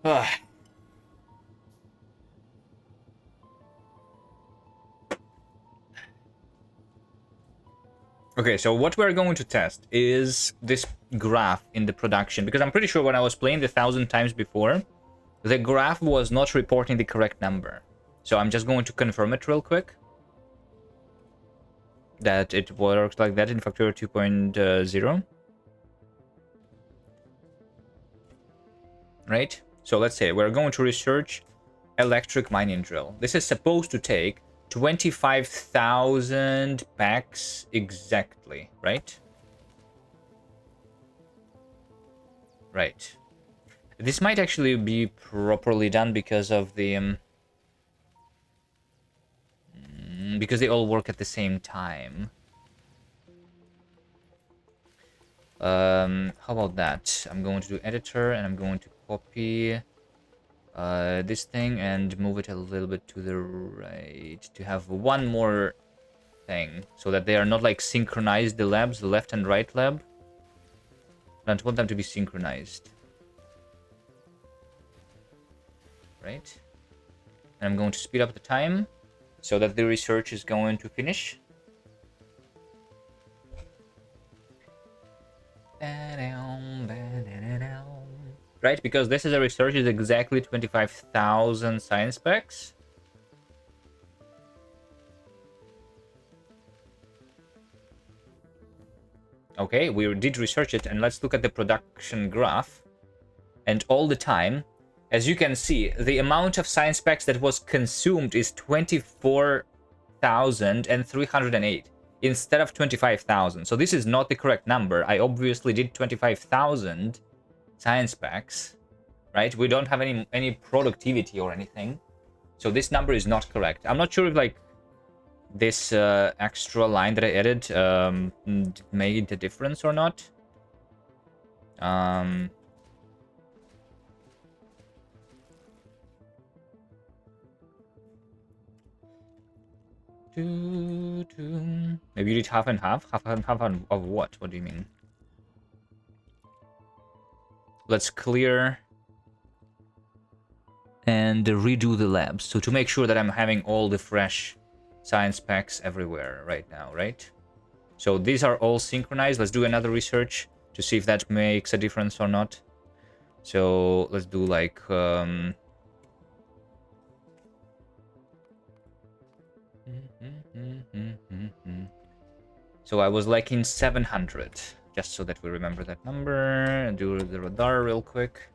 Ugh. Okay, so what we're going to test is this graph in the production, because I'm pretty sure when I was playing the 1,000 times before, the graph was not reporting the correct number. So I'm just going to confirm it real quick. That it works like that in Factorio 2.0. Right? So let's say we're going to research electric mining drill. This is supposed to take 25,000 packs exactly, right? Right. This might actually be properly done because of the because they all work at the same time. How about that? I'm going to do editor and I'm going to copy this thing and move it a little bit to the right to have one more thing so that they are not like synchronized, the labs, the left and right lab. I don't want them to be synchronized. Right? And I'm going to speed up the time so that the research is going to finish. Right, because this is a research is exactly 25,000 science packs. Okay, we did research it, and let's look at the production graph. And all the time, as you can see, the amount of science packs that was consumed is 24,308 instead of 25,000. So this is not the correct number. I obviously did 25,000 science packs, right? We don't have any productivity or anything. So this number is not correct. I'm not sure if like this extra line that I added made a difference or not. Maybe you did half and half? Half and half of what? What do you mean? Let's clear and redo the labs. So to make sure that I'm having all the fresh science packs everywhere right now, right? So these are all synchronized. Let's do another research to see if that makes a difference or not. So let's do like so I was lacking 700, just so that we remember that number. Do the radar real quick.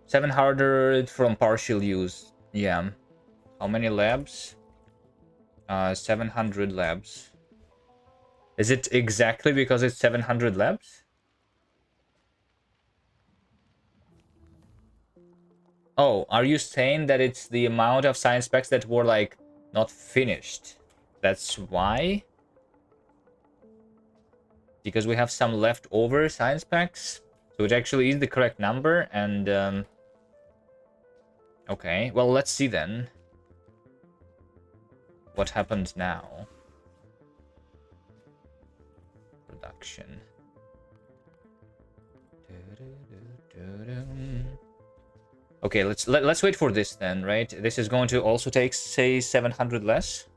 700 from partial use. Yeah. How many labs? 700 labs. Is it exactly because it's 700 labs? Oh, are you saying that it's the amount of science packs that were like not finished? That's why? Because we have some leftover science packs? So it actually is the correct number and okay, well let's see then. What happens now? Production. Okay, let's wait for this then, right? This is going to also take, say, 700 less.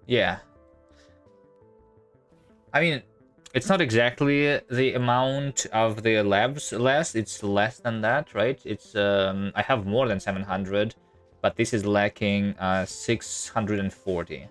Yeah. I mean, it's not exactly the amount of the labs less. It's less than that, right? It's I have more than 700, but this is lacking 640.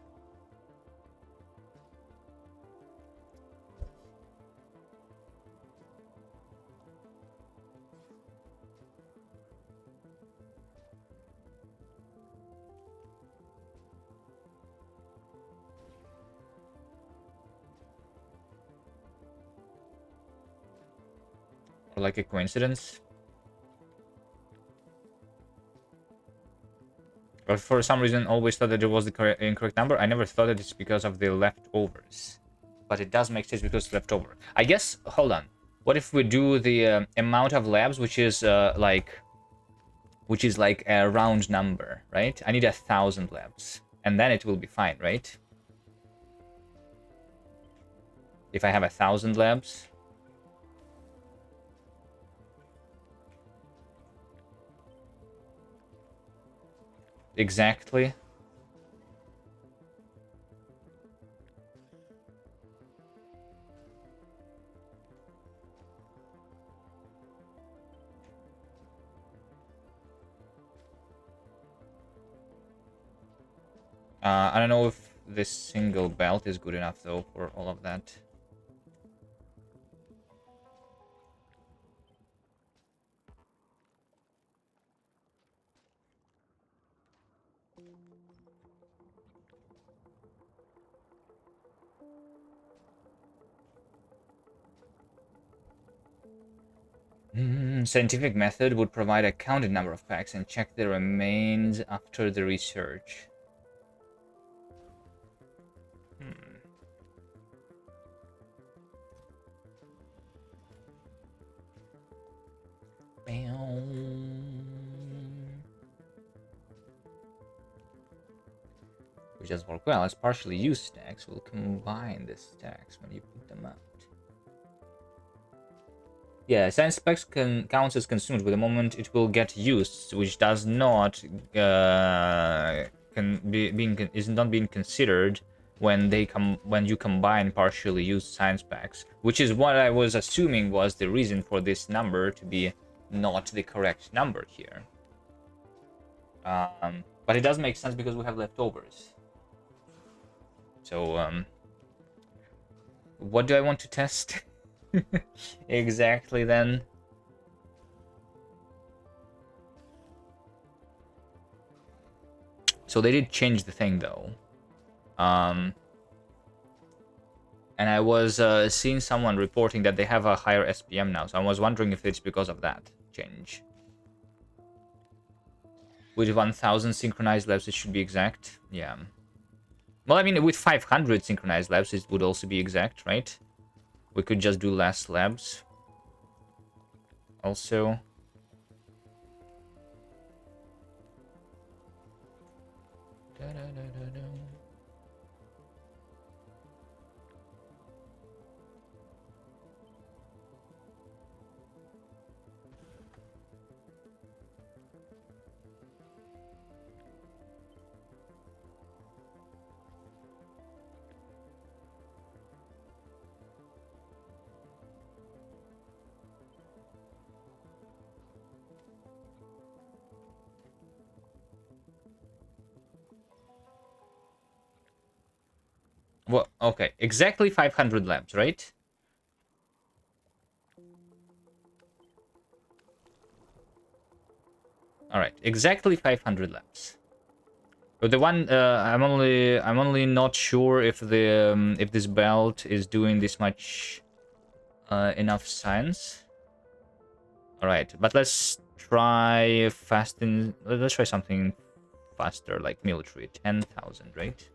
Or like a coincidence. But for some reason, always thought that it was the incorrect number. I never thought that it's because of the leftovers. But it does make sense because it's leftover. I guess, hold on. What if we do the amount of labs, which is like a round number, right? I need 1,000 labs. And then it will be fine, right? If I have 1,000 labs. Exactly. I don't know if this single belt is good enough though for all of that. Scientific method would provide a counted number of packs and check the remains after the research. Which does work well as partially used stacks will combine the stacks when you put them out. Yeah, science packs counts as consumed with the moment it will get used, which does not is not being considered when you combine partially used science packs, which is what I was assuming was the reason for this number to be not the correct number here. But it does make sense because we have leftovers. So what do I want to test? Exactly then. So they did change the thing though. And I was seeing someone reporting that they have a higher SPM now, so I was wondering if it's because of that change. With 1000 synchronized labs, it should be exact. Yeah. Well, I mean, with 500 synchronized labs, it would also be exact, right? We could just do less labs. Also. Well, okay, exactly 500 labs, right? All right, exactly 500 labs. But the one I'm only not sure if if this belt is doing this much enough science. All right, but let's try let's try something faster, like military. 10,000, right?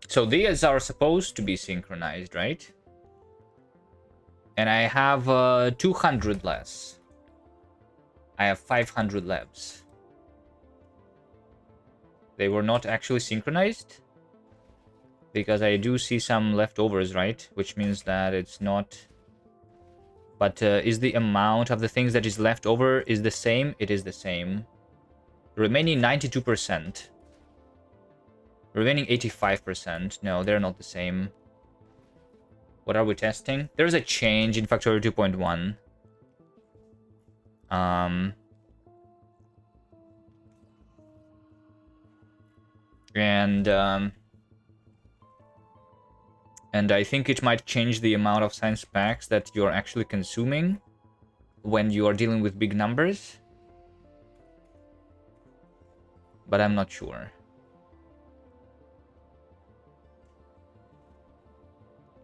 So these are supposed to be synchronized, right? And I have 200 less. I have 500 labs. They were not actually synchronized? Because I do see some leftovers, right? Which means that it's not... But is the amount of the things that is left over is the same? It is the same. Remaining 92%. Remaining 85%. No, they're not the same. What are we testing? There's a change in Factorio 2.1. And I think it might change the amount of science packs that you're actually consuming when you are dealing with big numbers. But I'm not sure.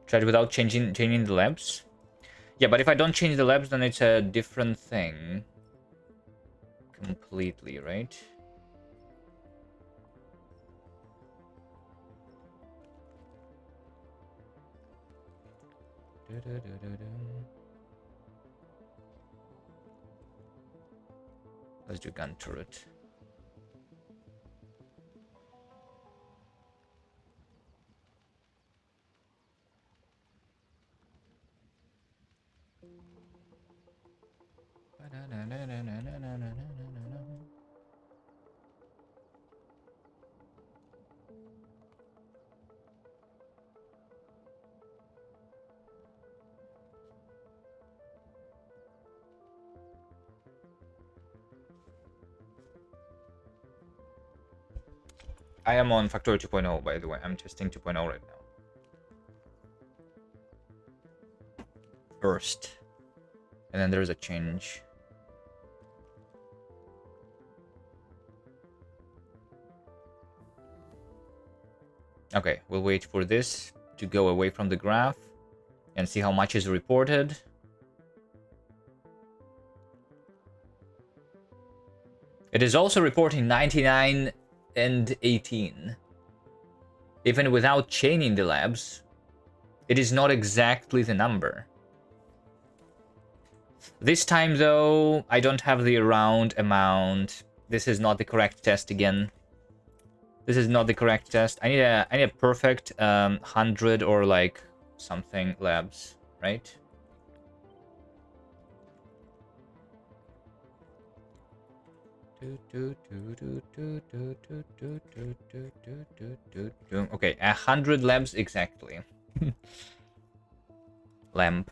Try it without changing the labs. Yeah, but if I don't change the labs, then it's a different thing. Completely, right? Let's do gun turret. I am on Factorio 2.0, by the way. I'm testing 2.0 right now. First. And then there's a change. Okay, we'll wait for this to go away from the graph and see how much is reported. It is also reporting 99 and 18. Even without chaining the labs, it is not exactly the number. This time, though, I don't have the round amount. This is not the correct test again. This is not the correct test. I need a perfect 100 or like something labs, right? Okay, 100 labs exactly. Lamp.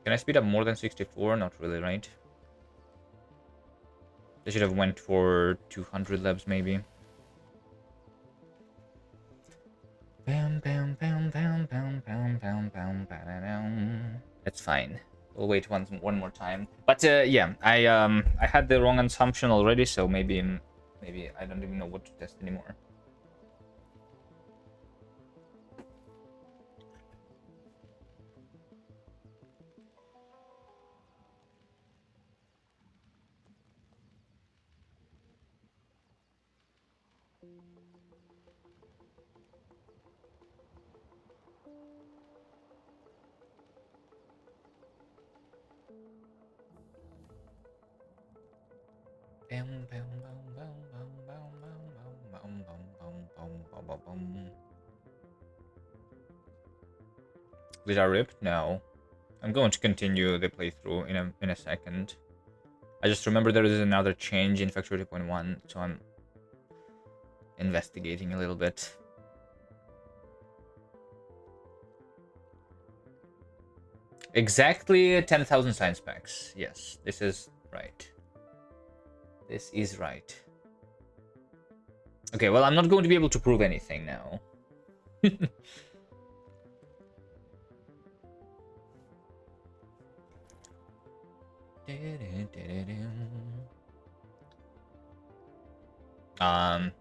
Can I speed up more than 64? Not really, right? They should have went for 200 labs maybe. That's fine. We'll wait one more time. But yeah, I had the wrong assumption already, so maybe I don't even know what to test anymore. Did I rip? No. I'm going to continue the playthrough in a second. I just remember there is another change in Factorio 2.1, so I'm investigating a little bit. Exactly 10,000 science packs. Yes, this is right. This is right. Okay, well, I'm not going to be able to prove anything now.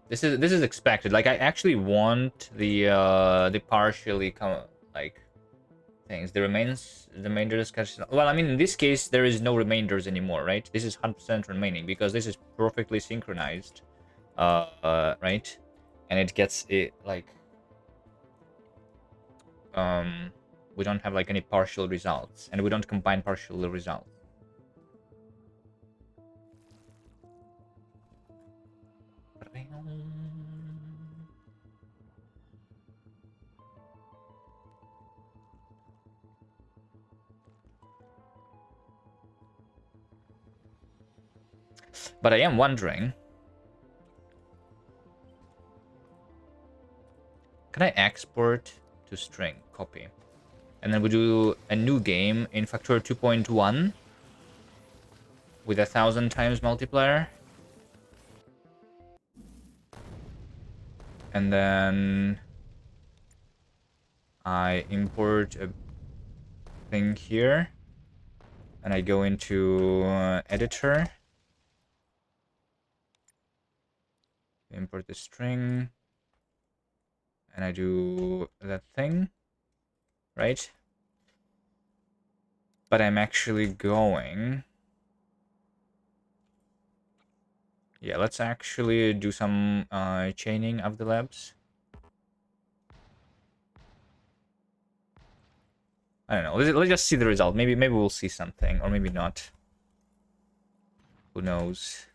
This is expected. Like, I actually want the partially like things. The remainder discussion. Well, I mean, in this case, there is no remainders anymore, right? This is 100% remaining because this is perfectly synchronized, right? And it gets it like we don't have like any partial results, and we don't combine partial results. But I am wondering, can I export to string copy? And then we do a new game in Factorio 2.1 with 1,000 times multiplier. And then I import a thing here. And I go into editor. Import the string. And I do that thing. Right? But I'm actually going... Yeah, let's actually do some chaining of the labs. I don't know. Let's just see the result. Maybe we'll see something, or maybe not. Who knows?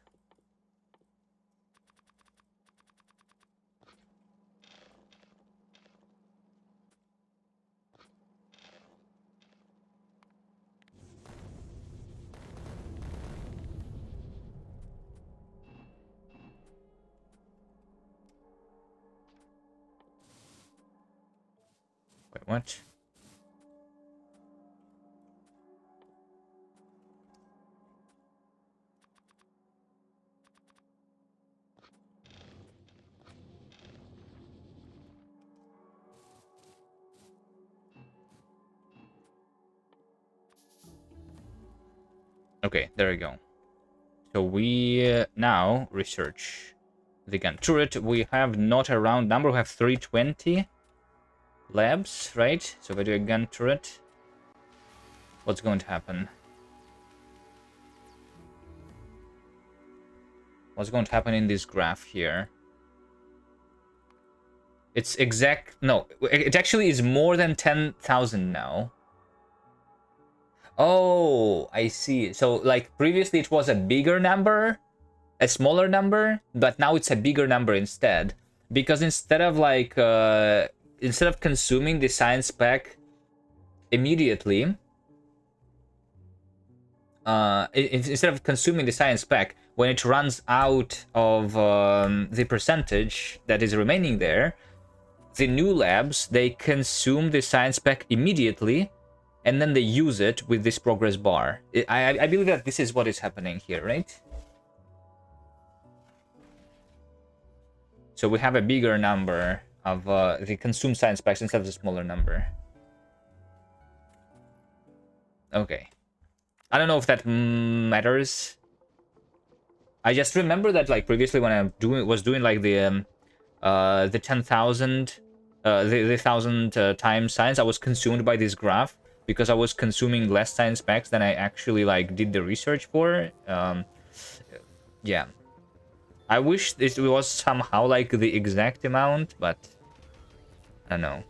Wait, what? Okay, there we go. So we now research the gun turret. We have not a round number. We have 320 labs, right? So if I do a gun turret, what's going to happen? What's going to happen in this graph here? It's exact... No, it actually is more than 10,000 now. Oh, I see. So, like, previously it was a bigger number, a smaller number, but now it's a bigger number instead. Because instead of, like, instead of consuming the science pack immediately, instead of consuming the science pack, when it runs out of the percentage that is remaining there, the new labs, they consume the science pack immediately, and then they use it with this progress bar. I believe that this is what is happening here, right? So we have a bigger number of the consumed science packs instead of a smaller number. Okay. I don't know if that matters. I just remember that, like, previously when I was doing like the 10,000 the 1,000 times science, I was consumed by this graph because I was consuming less science packs than I actually like did the research for. Yeah, I wish this was somehow like the exact amount, but I don't know.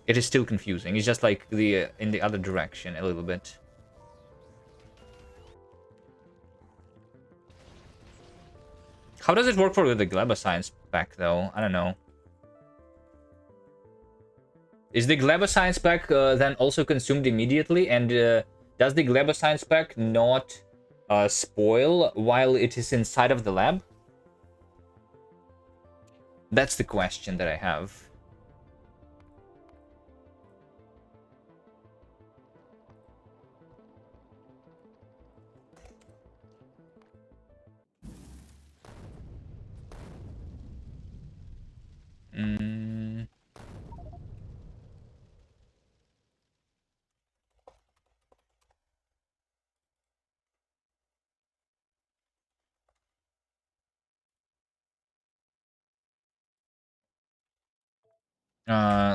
It is still confusing. It's just like the in the other direction a little bit. How does it work for the Gleba science pack though? I don't know. Is the Gleba science pack then also consumed immediately? And does the Gleba science pack not spoil while it is inside of the lab? That's the question that I have.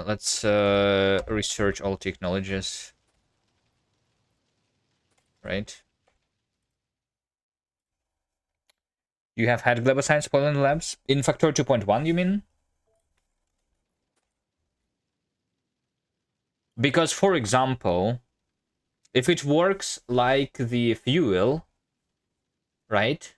Let's research all technologies. Right? You have had Gleba science spoil in the labs? In Factorio 2.1, you mean? Because, for example, if it works like the fuel, right?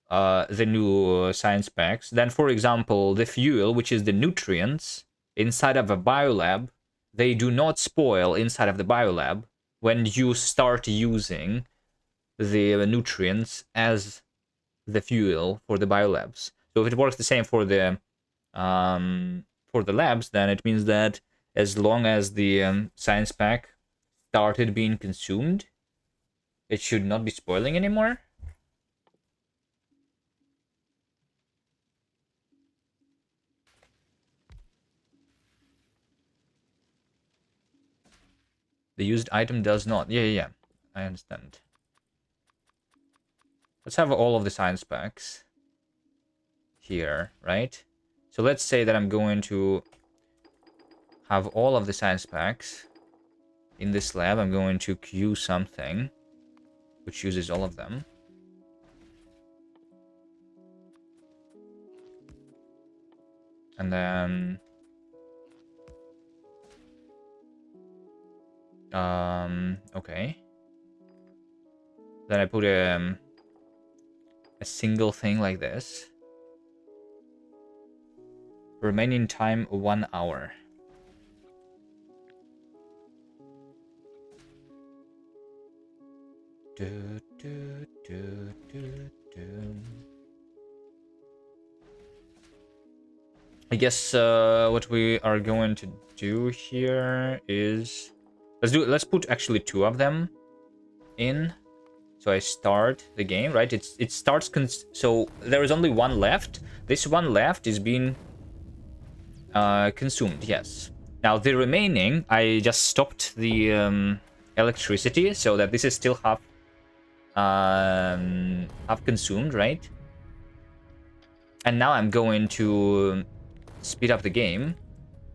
The new science packs, then, for example, the fuel, which is the nutrients inside of a biolab, they do not spoil inside of the biolab when you start using the nutrients as the fuel for the biolabs. So if it works the same for the labs, then it means that as long as the science pack started being consumed, it should not be spoiling anymore. The used item does not. Yeah. I understand. Let's have all of the science packs here, right? So let's say that I'm going to have all of the science packs in this lab. I'm going to queue something which uses all of them. And then okay. Then I put a single thing like this. Remaining time 1 hour. I guess what we are going to do here is let's put actually 2 of them in. So I start the game, right? It starts so there is only 1 left. This 1 left is being consumed, yes. Now the remaining, I just stopped the electricity so that this is still half consumed, right? And now I'm going to speed up the game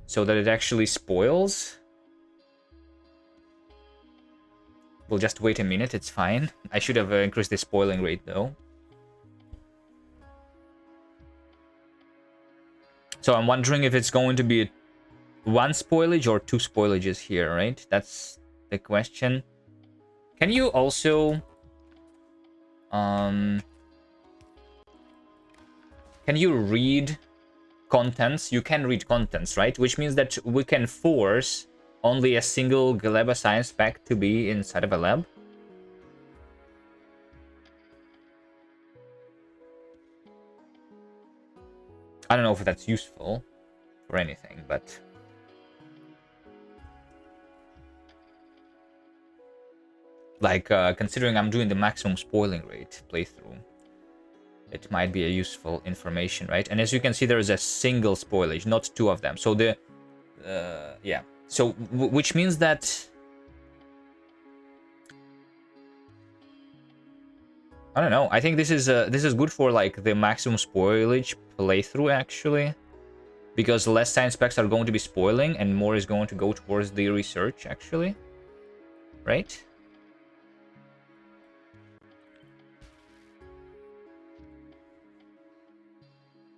so that it actually spoils. We'll just wait a minute, it's fine. I should have increased the spoiling rate though. So I'm wondering if it's going to be 1 spoilage or 2 spoilages here, right? That's the question. Can you also can you read contents? You can read contents, right? Which means that we can force only a single Gleba science pack to be inside of a lab. I don't know if that's useful for anything, but like considering I'm doing the maximum spoiling rate playthrough, it might be a useful information, right? And as you can see, there is a single spoilage, not 2 of them. So the yeah, so which means that I don't know. I think this is good for like the maximum spoilage playthrough actually, because less science packs are going to be spoiling and more is going to go towards the research actually, right?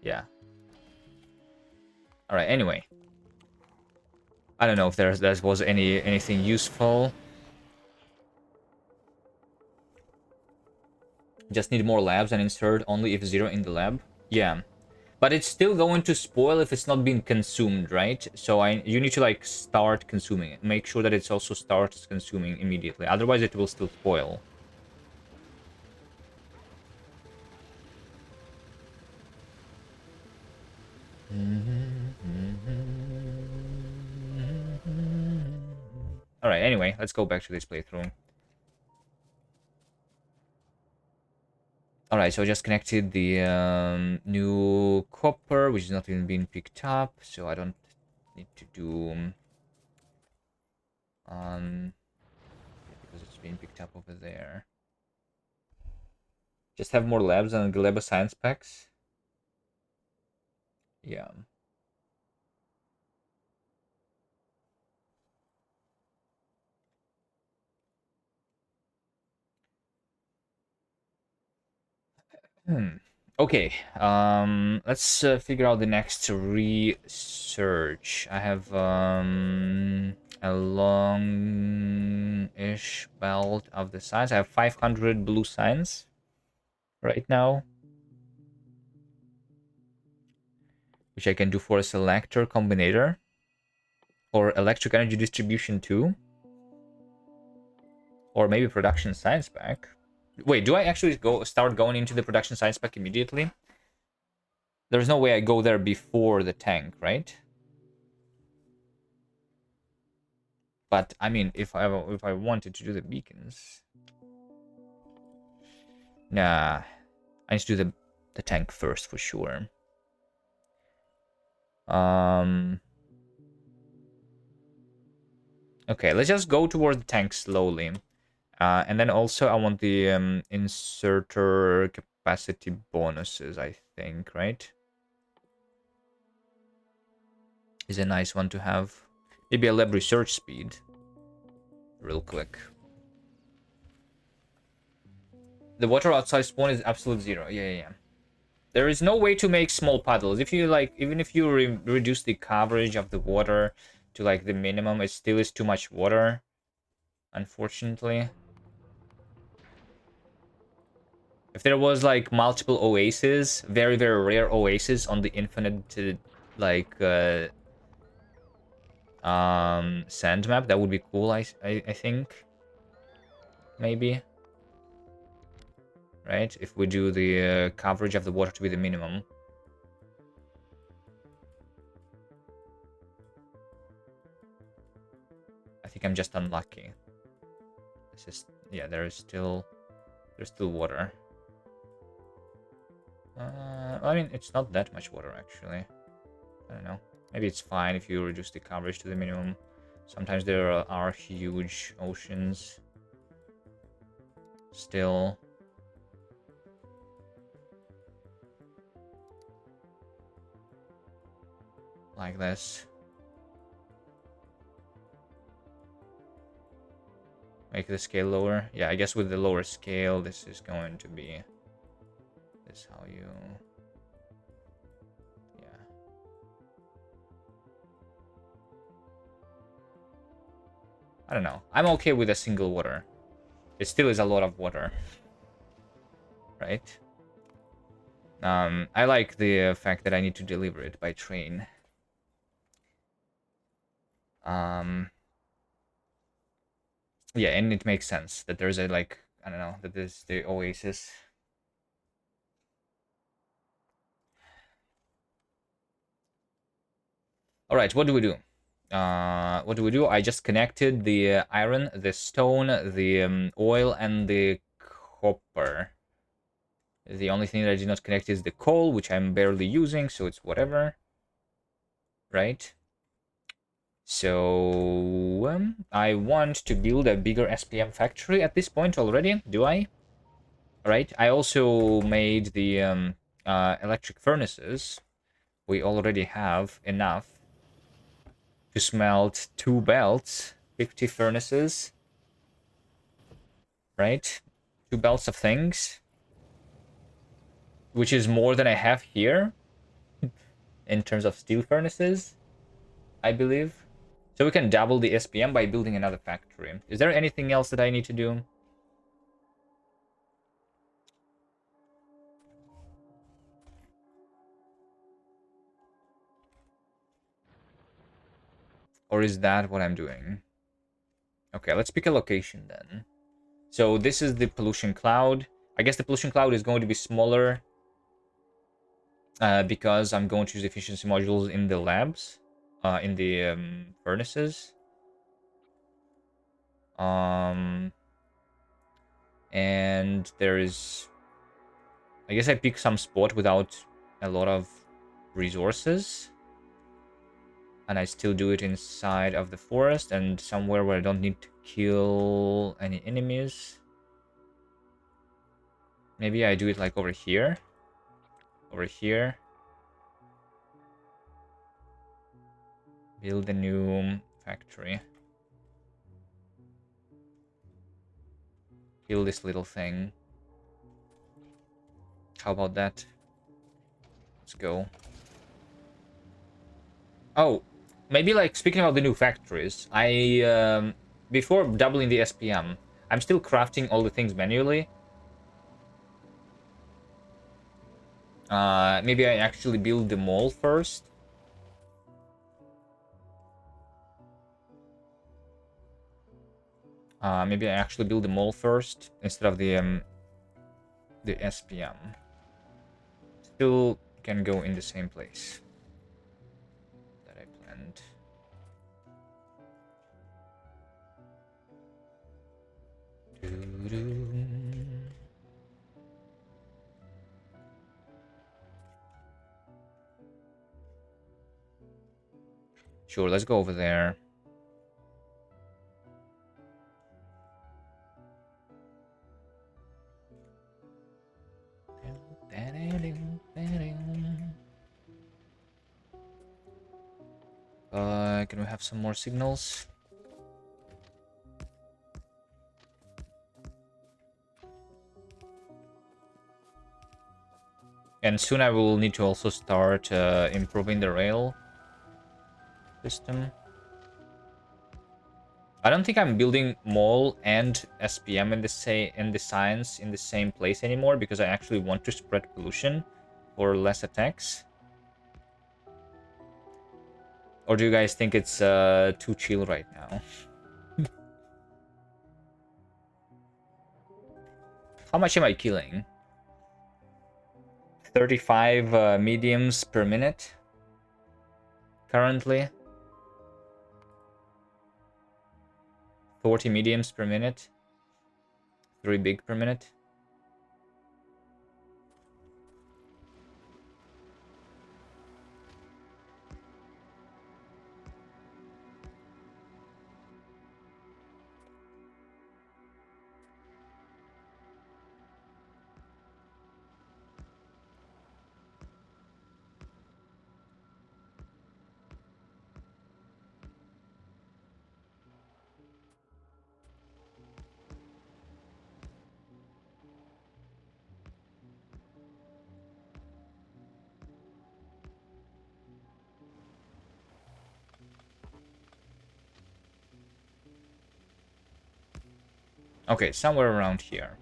Yeah. All right. Anyway, I don't know if there was anything useful. Just need more labs and insert only if 0 in the lab. Yeah. But it's still going to spoil if it's not being consumed, right? So you need to like start consuming it. Make sure that it also starts consuming immediately. Otherwise it will still spoil. Alright, anyway, let's go back to this playthrough. Alright, so I just connected the new copper, which is not even being picked up, so I don't need to do because it's being picked up over there. Just have more labs and Gleba science packs. Yeah. Okay. Let's figure out the next research. I have a long-ish belt of the science. I have 500 blue science right now, which I can do for a selector combinator or electric energy distribution too, or maybe production science pack. Wait, do I actually start going into the production science pack immediately? There's no way I go there before the tank, right? But I mean, if I wanted to do the beacons, nah, I need to do the tank first for sure. Okay, let's just go towards the tank slowly, and then also I want the inserter capacity bonuses. I think, right? Is a nice one to have. Maybe a lab research speed. Real quick. The water outside spawn is absolute 0. Yeah. There is no way to make small puddles. If you like, even if you reduce the coverage of the water to like the minimum, it still is too much water, unfortunately. If there was like multiple oases, very rare oases on the infinite like sand map, that would be cool. I think maybe, right? If we do the coverage of the water to be the minimum. think I'm just unlucky. This is, yeah, there's still water. I mean, it's not that much water actually. I don't know. Maybe it's fine if you reduce the coverage to the minimum. Sometimes there are huge oceans. Still. Like this. Make the scale lower. Yeah, I guess with the lower scale, this is going to be... This is how you... Yeah. I don't know. I'm okay with a single water. It still is a lot of water. Right? I like the fact that I need to deliver it by train. Yeah, and it makes sense that there's a, like, I don't know, that there's the oasis. All right, what do we do? What do we do? I just connected the iron, the stone, the oil, and the copper. The only thing that I did not connect is the coal, which I'm barely using, so it's whatever. Right? So, I want to build a bigger SPM factory at this point already, do I? Right? I also made the electric furnaces. We already have enough to smelt 2 belts, 50 furnaces. Right? 2 belts of things. Which is more than I have here. In terms of steel furnaces, I believe. So we can double the SPM by building another factory. Is there anything else that I need to do? Or is that what I'm doing? Okay, let's pick a location then. So this is the pollution cloud. I guess the pollution cloud is going to be smaller because I'm going to use efficiency modules in the labs, in the furnaces. And there is... I guess I pick some spot without a lot of resources. And I still do it inside of the forest and somewhere where I don't need to kill any enemies. Maybe I do it like over here. Over here. Build a new factory. Kill this little thing. How about that? Let's go. Oh, maybe like speaking about the new factories, I before doubling the SPM, I'm still crafting all the things manually. Maybe I actually build the mall first. Maybe I actually build the mall first instead of the SPM. Still can go in the same place that I planned. Sure, let's go over there. Can we have some more signals? And soon I will need to also start improving the rail system. I don't think I'm building mall and SPM in the science in the same place anymore because I actually want to spread pollution for less attacks. Or do you guys think it's too chill right now? How much am I killing? 35 mediums per minute currently. 40 mediums per minute. 3 big per minute. Okay, somewhere around here.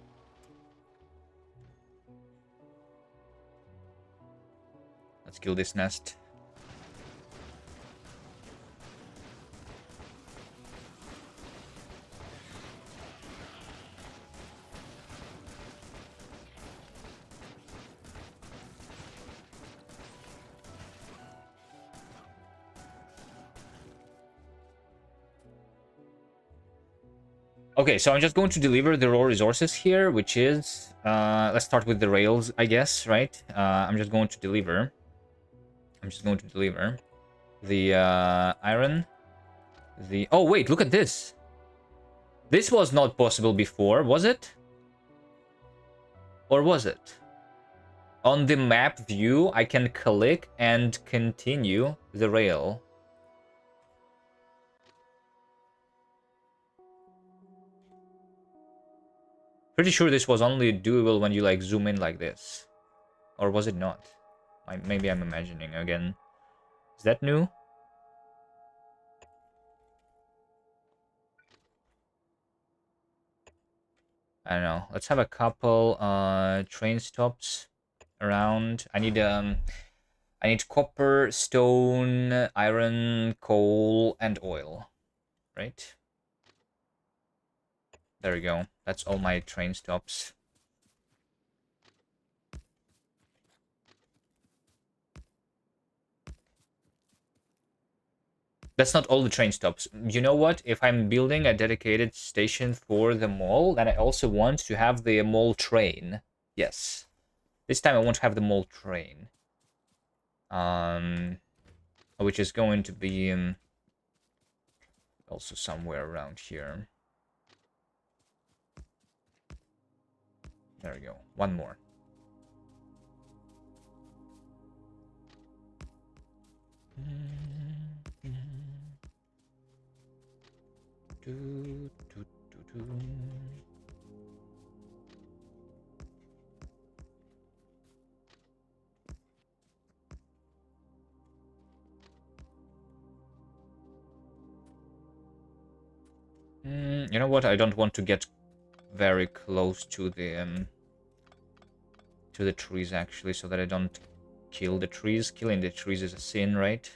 Let's kill this nest. Okay, so I'm just going to deliver the raw resources here, which is... let's start with the rails, I guess, right? I'm just going to deliver. The iron. Oh, wait, look at this. This was not possible before, was it? Or was it? On the map view, I can click and continue the rail. Pretty sure this was only doable when you like zoom in like this. Or was it not? Maybe I'm imagining again. Is that new? I don't know. Let's have a couple train stops around. I need copper, stone, iron, coal, and oil. Right? There we go. That's all my train stops. That's not all the train stops. You know what? If I'm building a dedicated station for the mall, then I also want to have the mall train. Yes. This time I want to have the mall train. Which is going to be also somewhere around here. There we go. One more. You know what? I don't want to get very close to the trees actually, so that I don't kill the trees. Killing the trees is a sin, right?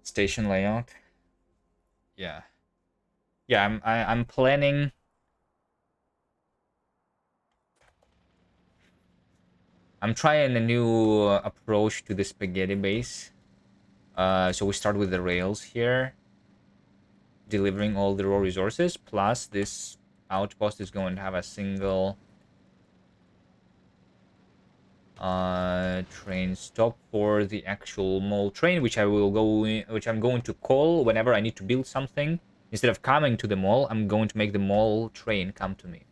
Station layout. Yeah. Yeah, I'm planning. I'm trying a new approach to the spaghetti base. So we start with the rails here, delivering all the raw resources. Plus, this outpost is going to have a single train stop for the actual mall train, which I'm going to call whenever I need to build something. Instead of coming to the mall, I'm going to make the mall train come to me.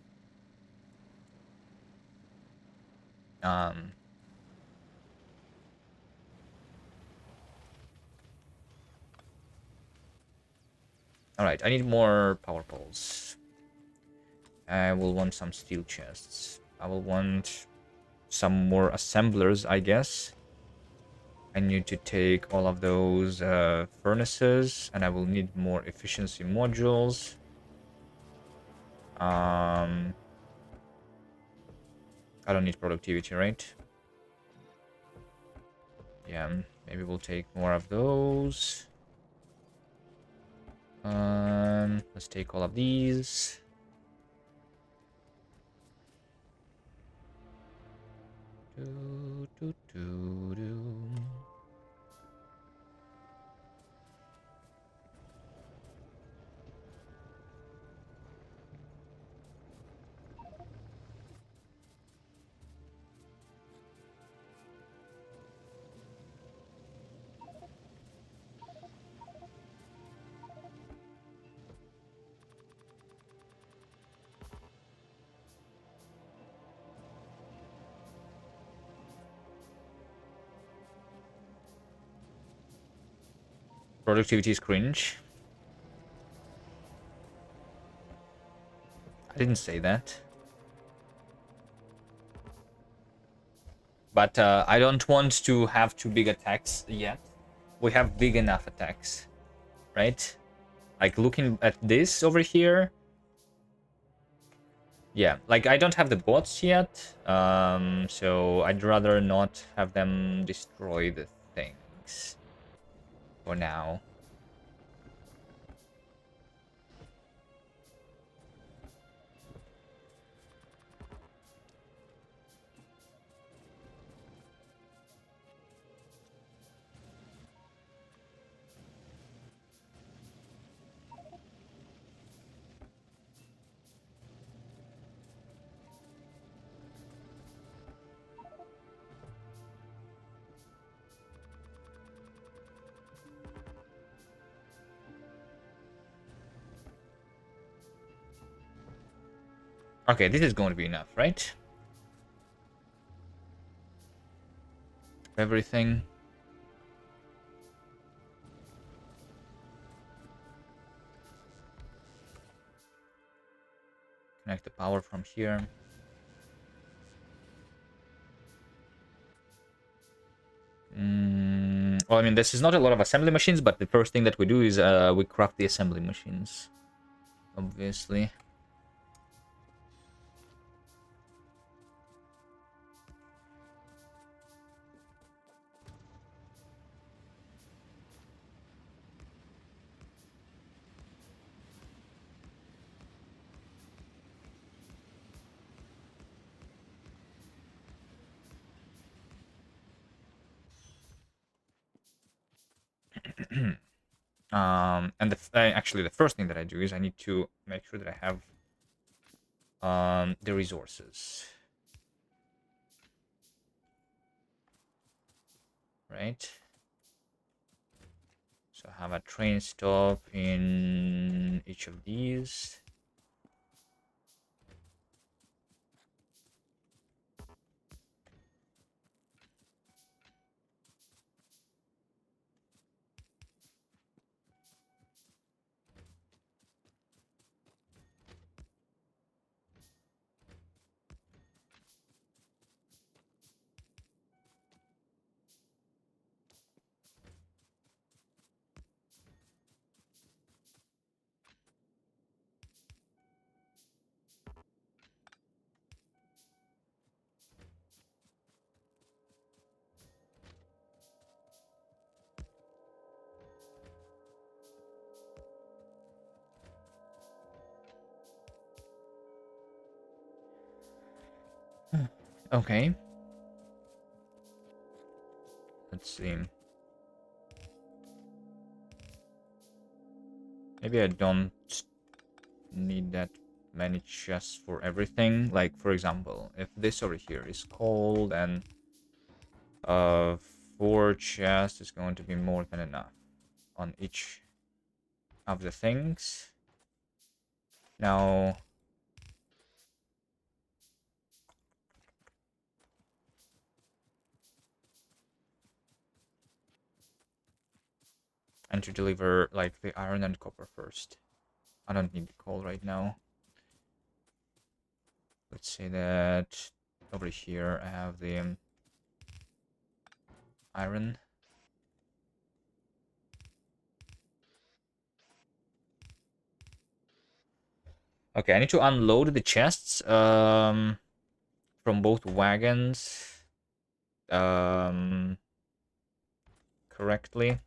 Alright, I need more power poles. I will want some steel chests. I will want some more assemblers, I guess. I need to take all of those furnaces, and I will need more efficiency modules. I don't need productivity, right? Yeah, maybe we'll take more of those. Let's take all of these. Do, do, do, do. Productivity is cringe. I didn't say that. But I don't want to have too big attacks yet. We have big enough attacks, right? Like looking at this over here. Yeah, like I don't have the bots yet. So I'd rather not have them destroy the things for now. Okay, this is going to be enough, right? Everything. Connect the power from here. Well, I mean, this is not a lot of assembly machines, but the first thing that we do is we craft the assembly machines. Obviously. And actually the first thing that I do is I need to make sure that I have the resources, right? So I have a train stop in each of these. Okay. Let's see. Maybe I don't need that many chests for everything. Like, for example, if this over here is cold and 4 chests is going to be more than enough on each of the things. Now, and to deliver like the iron and copper first. I don't need the coal right now. Let's say that Over here, I have the iron. Okay, I need to unload the chests from both wagons correctly,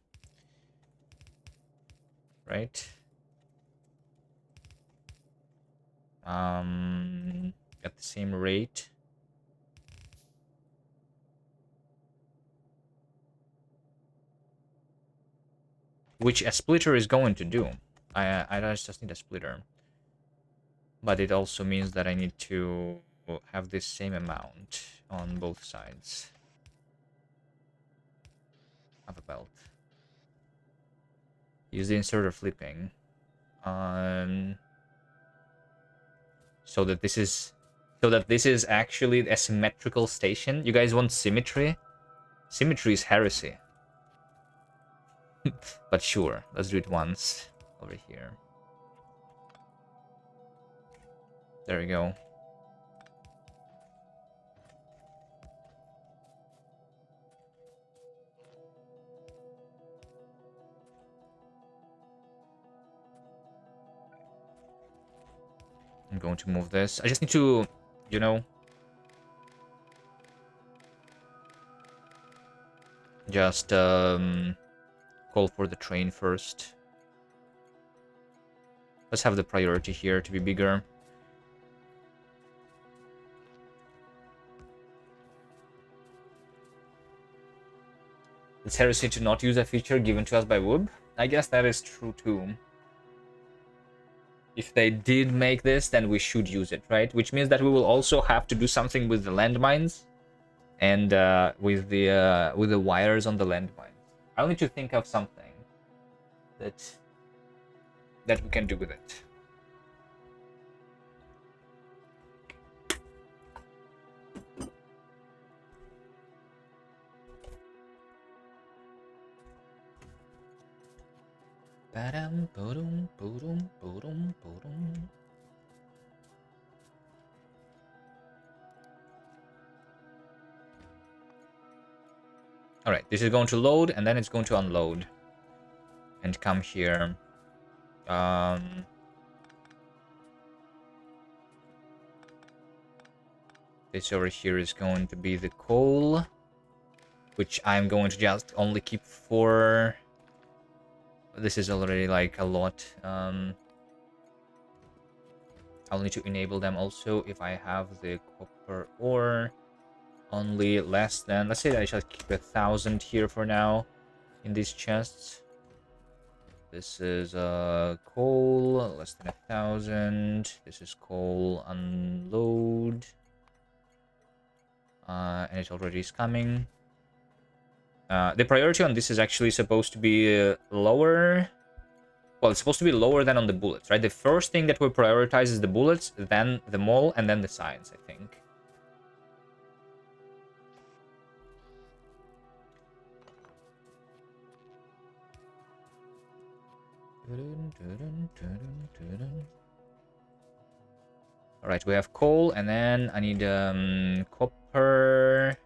right? At the same rate. Which a splitter is going to do. I just need a splitter. But it also means that I need to have this same amount on both sides of a belt. Use the inserter flipping. So that this is actually a symmetrical station. You guys want symmetry? Symmetry is heresy. But sure, let's do it once over here. There we go. I'm going to move this. I just need to, you know, just call for the train first. Let's have the priority here to be bigger. It's heresy to not use a feature given to us by Woob. I guess that is true too. If they did make this, then we should use it, right? Which means that we will also have to do something with the landmines and with the wires on the landmines. I'll need to think of something that we can do with it. All right, this is going to load, and then it's going to unload, and come here. This over here is going to be the coal, which I'm going to just only keep for. This is already like a lot. I'll need to enable them also if I have the copper ore. Only less than, let's say that I shall keep 1,000 here for now in these chests. This is coal, less than 1,000. This is coal, unload. And it already is coming. The priority on this is actually supposed to be lower. Well, it's supposed to be lower than on the bullets, right? The first thing that we prioritize is the bullets, then the mole, and then the science, I think. Alright, we have coal, and then I need copper,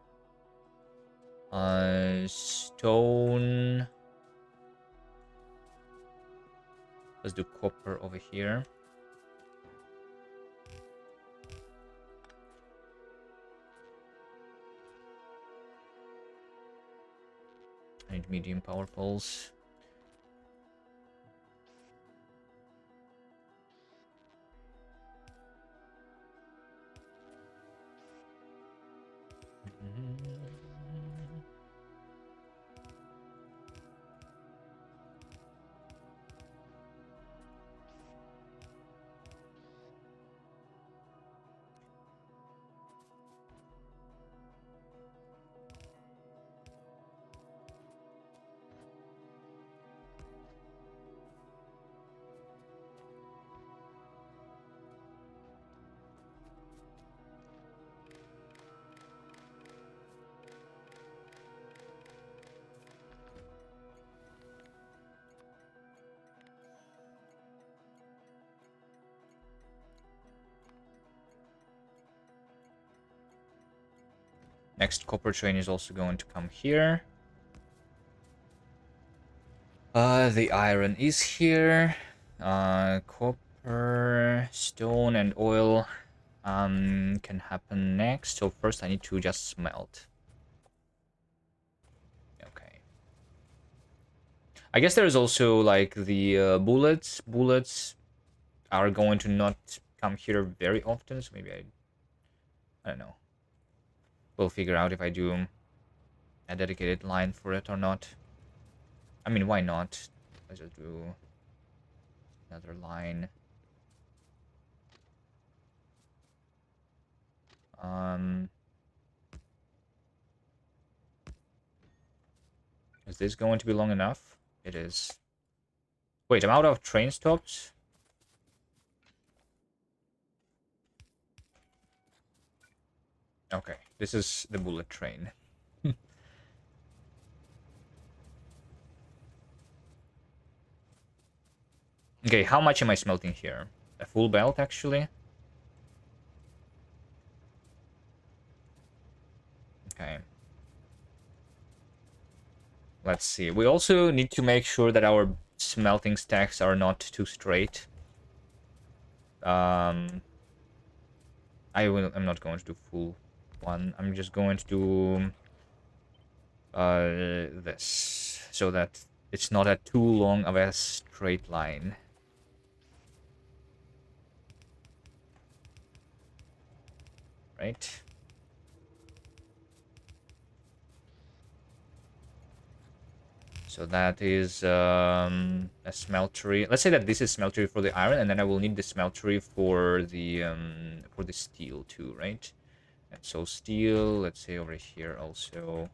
stone. Let's do copper over here. I need medium power poles. Next copper train is also going to come here. The iron is here. Copper, stone, and oil can happen next. So first I need to just smelt. Okay. I guess there's also like the bullets. Bullets are going to not come here very often, so maybe I don't know. We'll figure out if I do a dedicated line for it or not. I mean, why not? Let's just do another line. Is this going to be long enough? It is. Wait, I'm out of train stops? Okay, this is the bullet train. Okay, how much am I smelting here? A full belt, actually? Okay. Let's see. We also need to make sure that our smelting stacks are not too straight. I'm not going to do full one. I'm just going to do this so that it's not a too long of a straight line. Right? So that is a smeltery. Let's say that this is smeltery for the iron, and then I will need the smeltery for the steel too, right? And so steel, let's say over here also,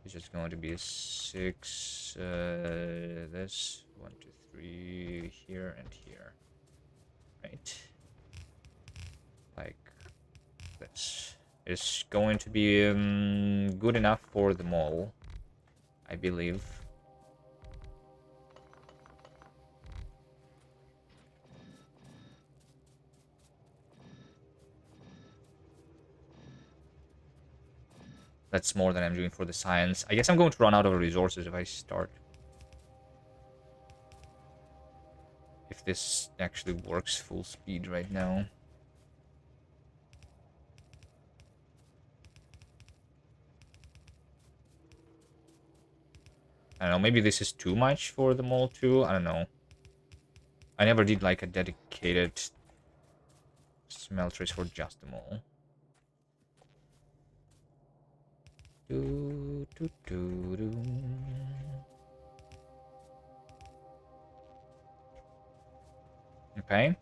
is just going to be 6. This 1, 2, 3 here and here, right? Like this is going to be good enough for them all, I believe. That's more than I'm doing for the science. I guess I'm going to run out of resources if I start. If this actually works full speed right now. I don't know, maybe this is too much for the mall too. I don't know. I never did like a dedicated smelters for just the mall. Okay.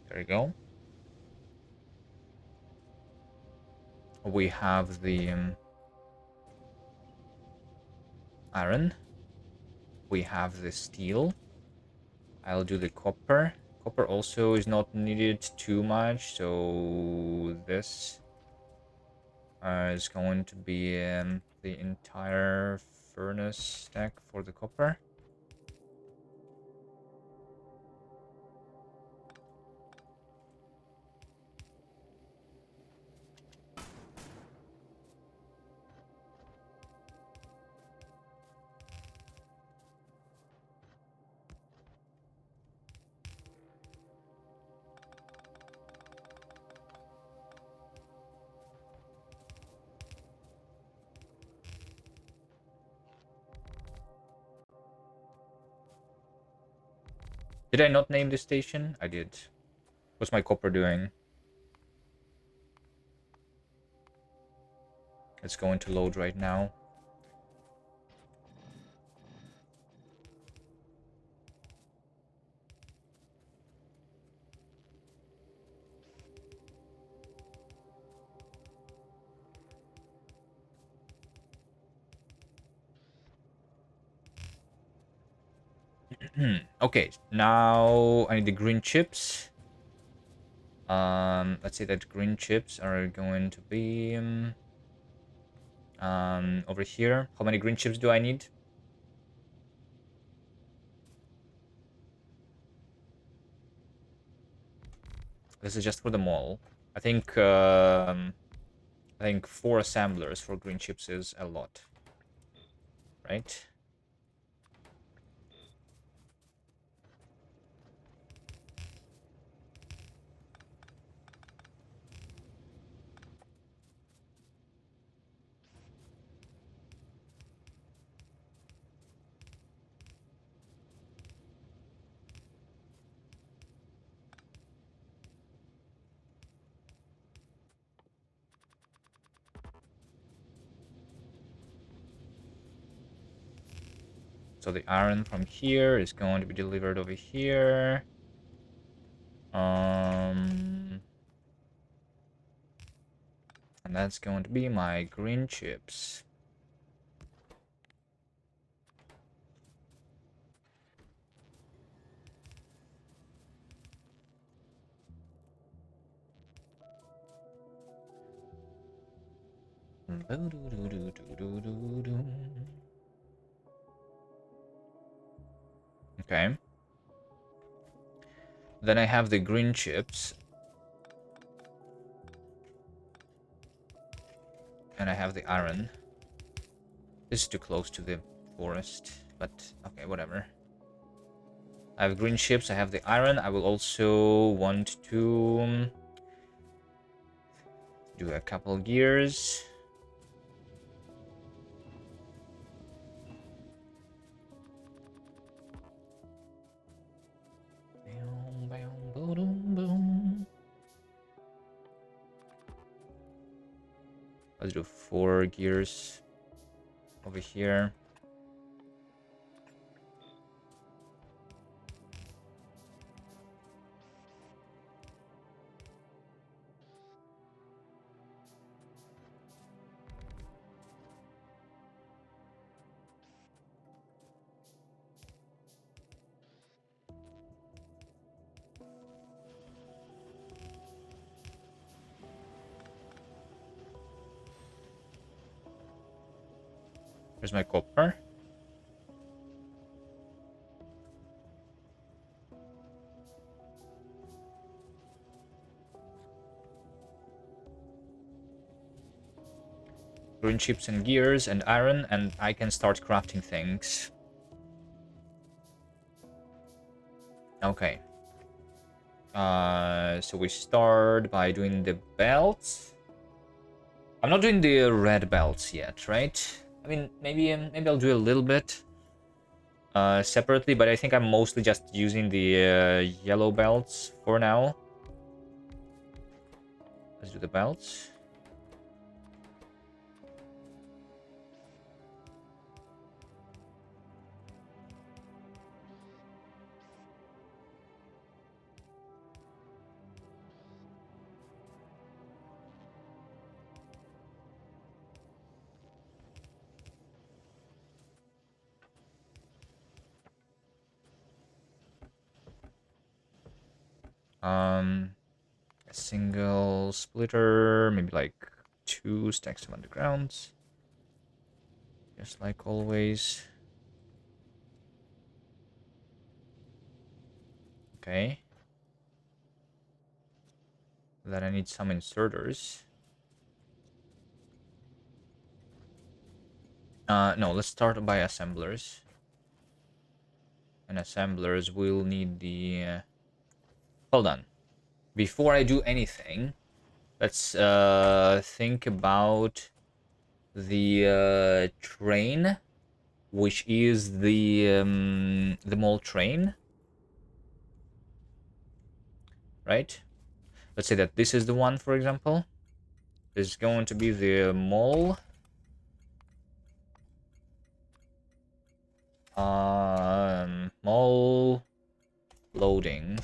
There we go. We have the iron. We have the steel. I'll do the copper. Copper also is not needed too much, so this is going to be the entire furnace stack for the copper. Did I not name this station? I did. What's my copper doing? It's going to load right now. Okay, now I need the green chips. Let's say that green chips are going to be over here. How many green chips do I need? This is just for the mall. I think 4 assemblers for green chips is a lot, right? So the iron from here is going to be delivered over here. And that's going to be my green chips. Okay. Then I have the green chips. And I have the iron. This is too close to the forest, but okay, whatever. I have green chips, I have the iron. I will also want to do a couple gears. Let's do 4 gears over here. Here's my copper. Green chips and gears and iron, and I can start crafting things. Okay. So we start by doing the belts. I'm not doing the red belts yet, right? I mean, maybe I'll do a little bit separately, but I think I'm mostly just using the yellow belts for now. Let's do the belts. A single splitter, maybe like 2 stacks of undergrounds. Just like always. Okay. Then I need some inserters. No, let's start by assemblers. And assemblers will need the... Hold on. Before I do anything, let's think about the train, which is the mall train, right? Let's say that this is the one, for example. This is going to be the mall. Mall loading.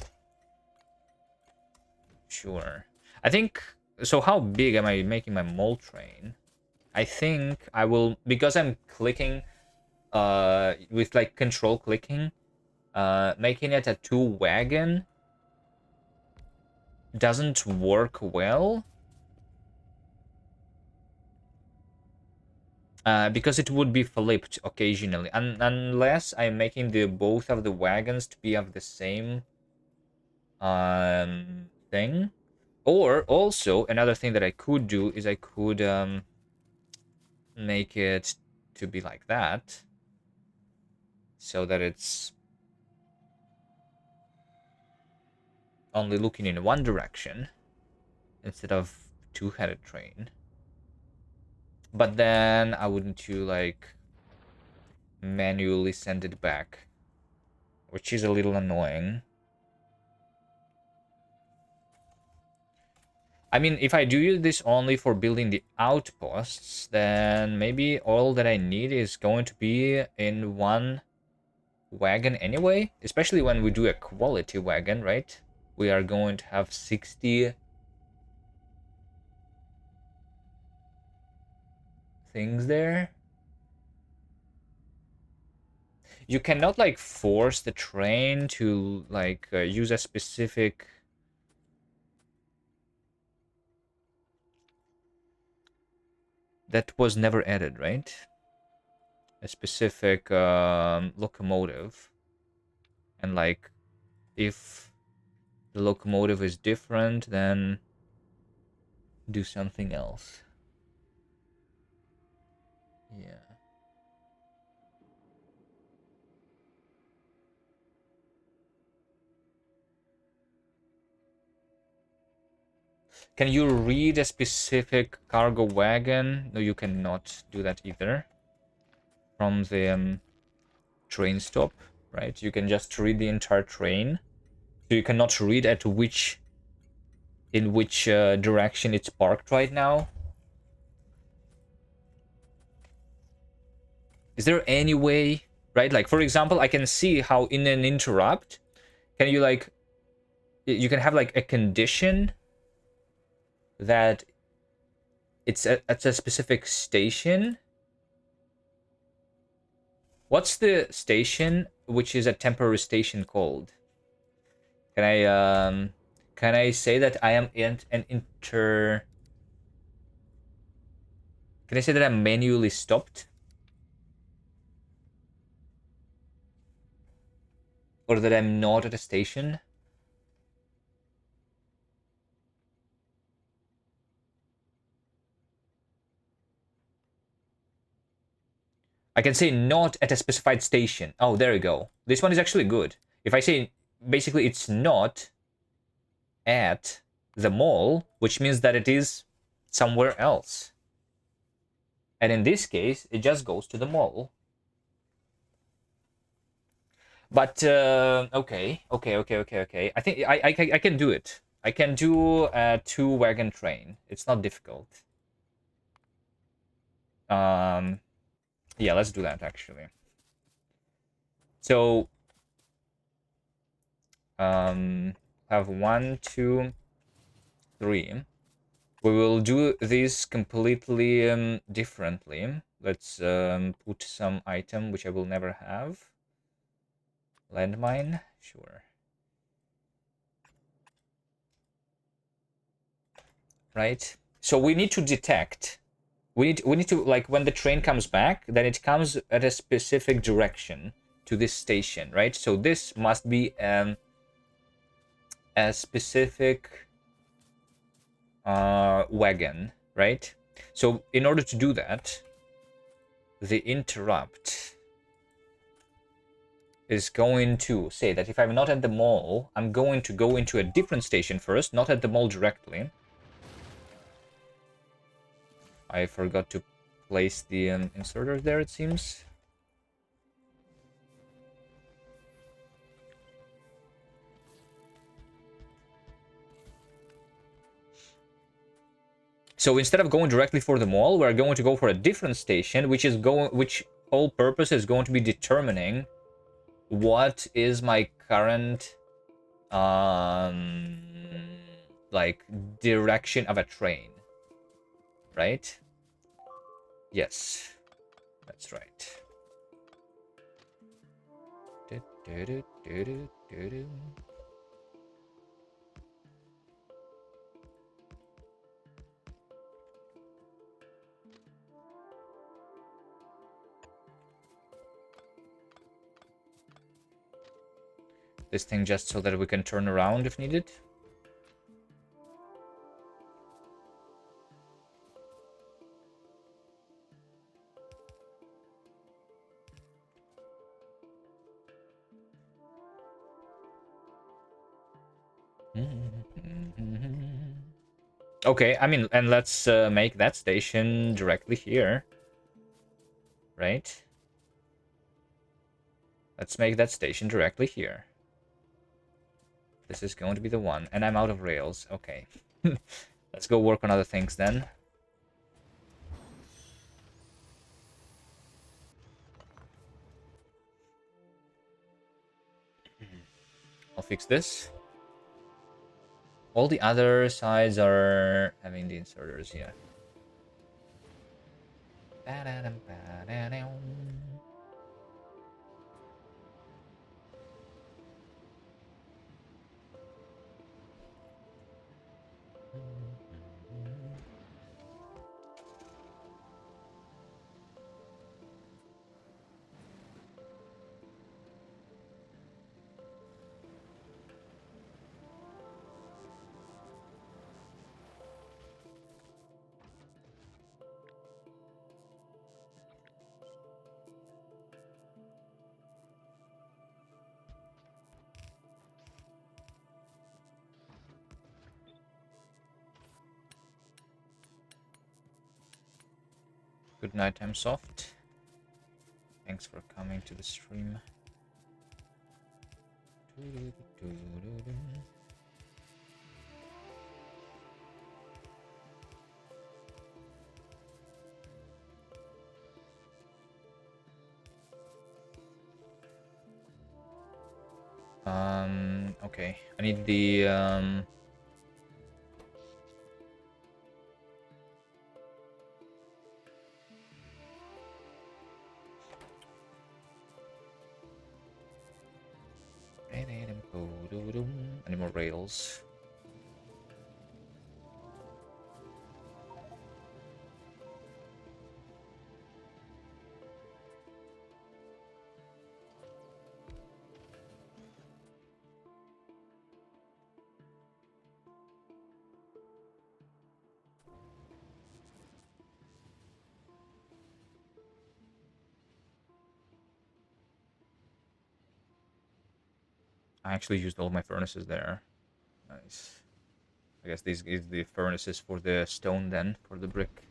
Sure. I think so. How big am I making my mall train? I think I will, because I'm clicking with like control clicking, making it a 2 wagon doesn't work well. Because it would be flipped occasionally, unless I'm making the both of the wagons to be of the same thing. thing. Or also, another thing that I could do is I could make it to be like that. So that it's only looking in one direction instead of two-headed train. But then I wouldn't to like manually send it back, which is a little annoying. I mean, if I do this only for building the outposts, then maybe all that I need is going to be in one wagon anyway, especially when we do a quality wagon, right? We are going to have 60 things there. You cannot like force the train to like use a specific that was never added, right? A specific locomotive, and like if the locomotive is different, then do something else. Yeah. Can you read a specific cargo wagon? No, you cannot do that either. From the train stop, right? You can just read the entire train. So you cannot read at which, in which direction it's parked right now. Is there any way, right? Like, for example, I can see how in an interrupt, can you like, you can have like a condition that it's at a specific station. What's the station which is a temporary station called? Can I say that I am in an inter? Can I say that I'm manually stopped? Or that I'm not at a station? I can say not at a specified station. Oh, there you go. This one is actually good. If I say basically it's not at the mall, which means that it is somewhere else. And in this case, it just goes to the mall. But okay. I think I can do it. I can do a 2-wagon train. It's not difficult. Yeah, let's do that actually. So have 1, 2, 3. We will do this completely differently. Let's put some item which I will never have. Landmine, sure. Right. So we need to detect. We need to like when the train comes back, then it comes at a specific direction to this station, right? So this must be a specific wagon, right? So in order to do that, the interrupt is going to say that if I'm not at the mall, I'm going to go into a different station first, not at the mall directly. I forgot to place the inserter there, it seems. So instead of going directly for the mall, we're going to go for a different station, which whole purpose is going to be determining what is my current like direction of a train, right? Yes, that's right. This thing just so that we can turn around if needed. Okay, I mean, and let's make that station directly here, right? Let's make that station directly here. This is going to be the one, and I'm out of rails. Okay. Let's go work on other things then. I'll fix this. All the other sides are having the inserters here. Good night, I'm soft. Thanks for coming to the stream. Okay. I need the any more rails. I actually used all my furnaces there. Nice. I guess these is the furnaces for the stone then, for the brick.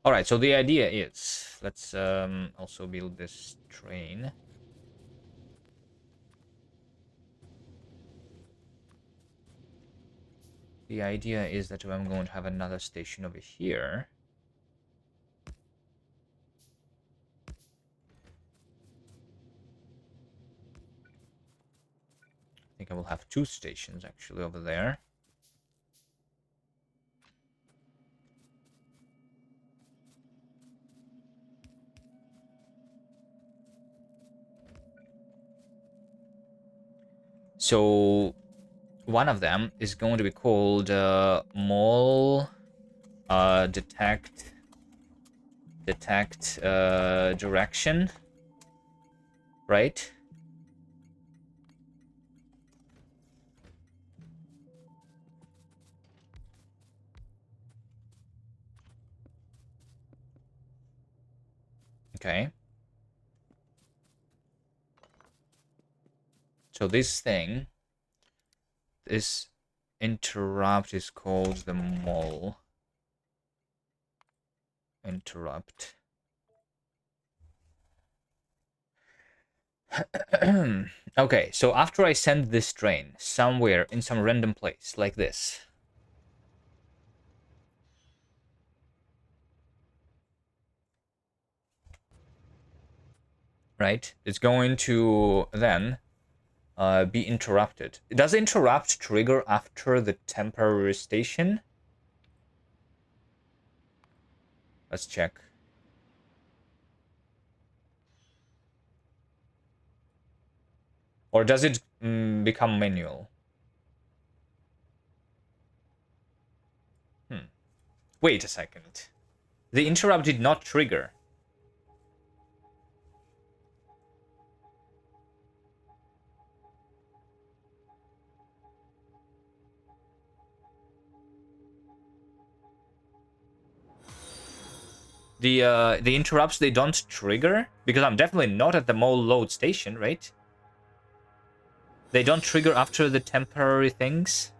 All right, so the idea is, let's also build this train. The idea is that I'm going to have another station over here. I think I will have two stations actually over there. So one of them is going to be called mall detect direction, right? Okay. So this thing, this interrupt is called the mall interrupt. Okay, so after I send this train somewhere in some random place like this, right? It's going to then be interrupted. Does interrupt trigger after the temporary station? Let's check. Or does it become manual? Wait a second. The interrupt did not trigger. The interrupts, they don't trigger because I'm definitely not at the mall load station, right? They don't trigger after the temporary things.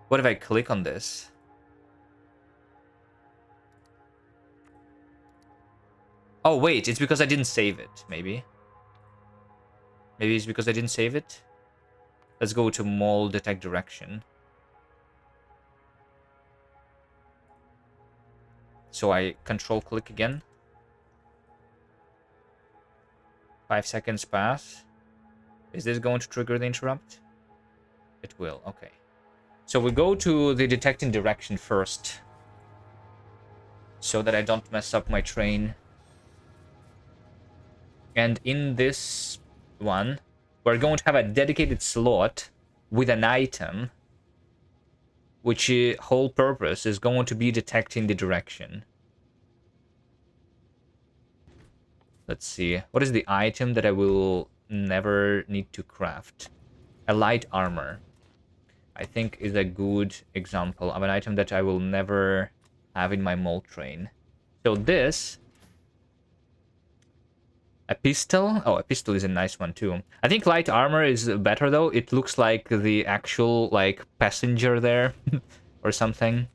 What if I click on this? Oh wait, it's because I didn't save it, maybe. Maybe it's because I didn't save it. Let's go to mall detect direction. So I control click again. 5 seconds pass. Is this going to trigger the interrupt? It will, okay. So we go to the detecting direction first, so that I don't mess up my train. And in this one, we're going to have a dedicated slot with an item, which whole purpose is going to be detecting the direction. Let's see. What is the item that I will never need to craft? A light armor, I think, is a good example of an item that I will never have in my mole train. So this... A pistol? Oh, a pistol is a nice one too. I think light armor is better though. It looks like the actual, like, passenger there or something.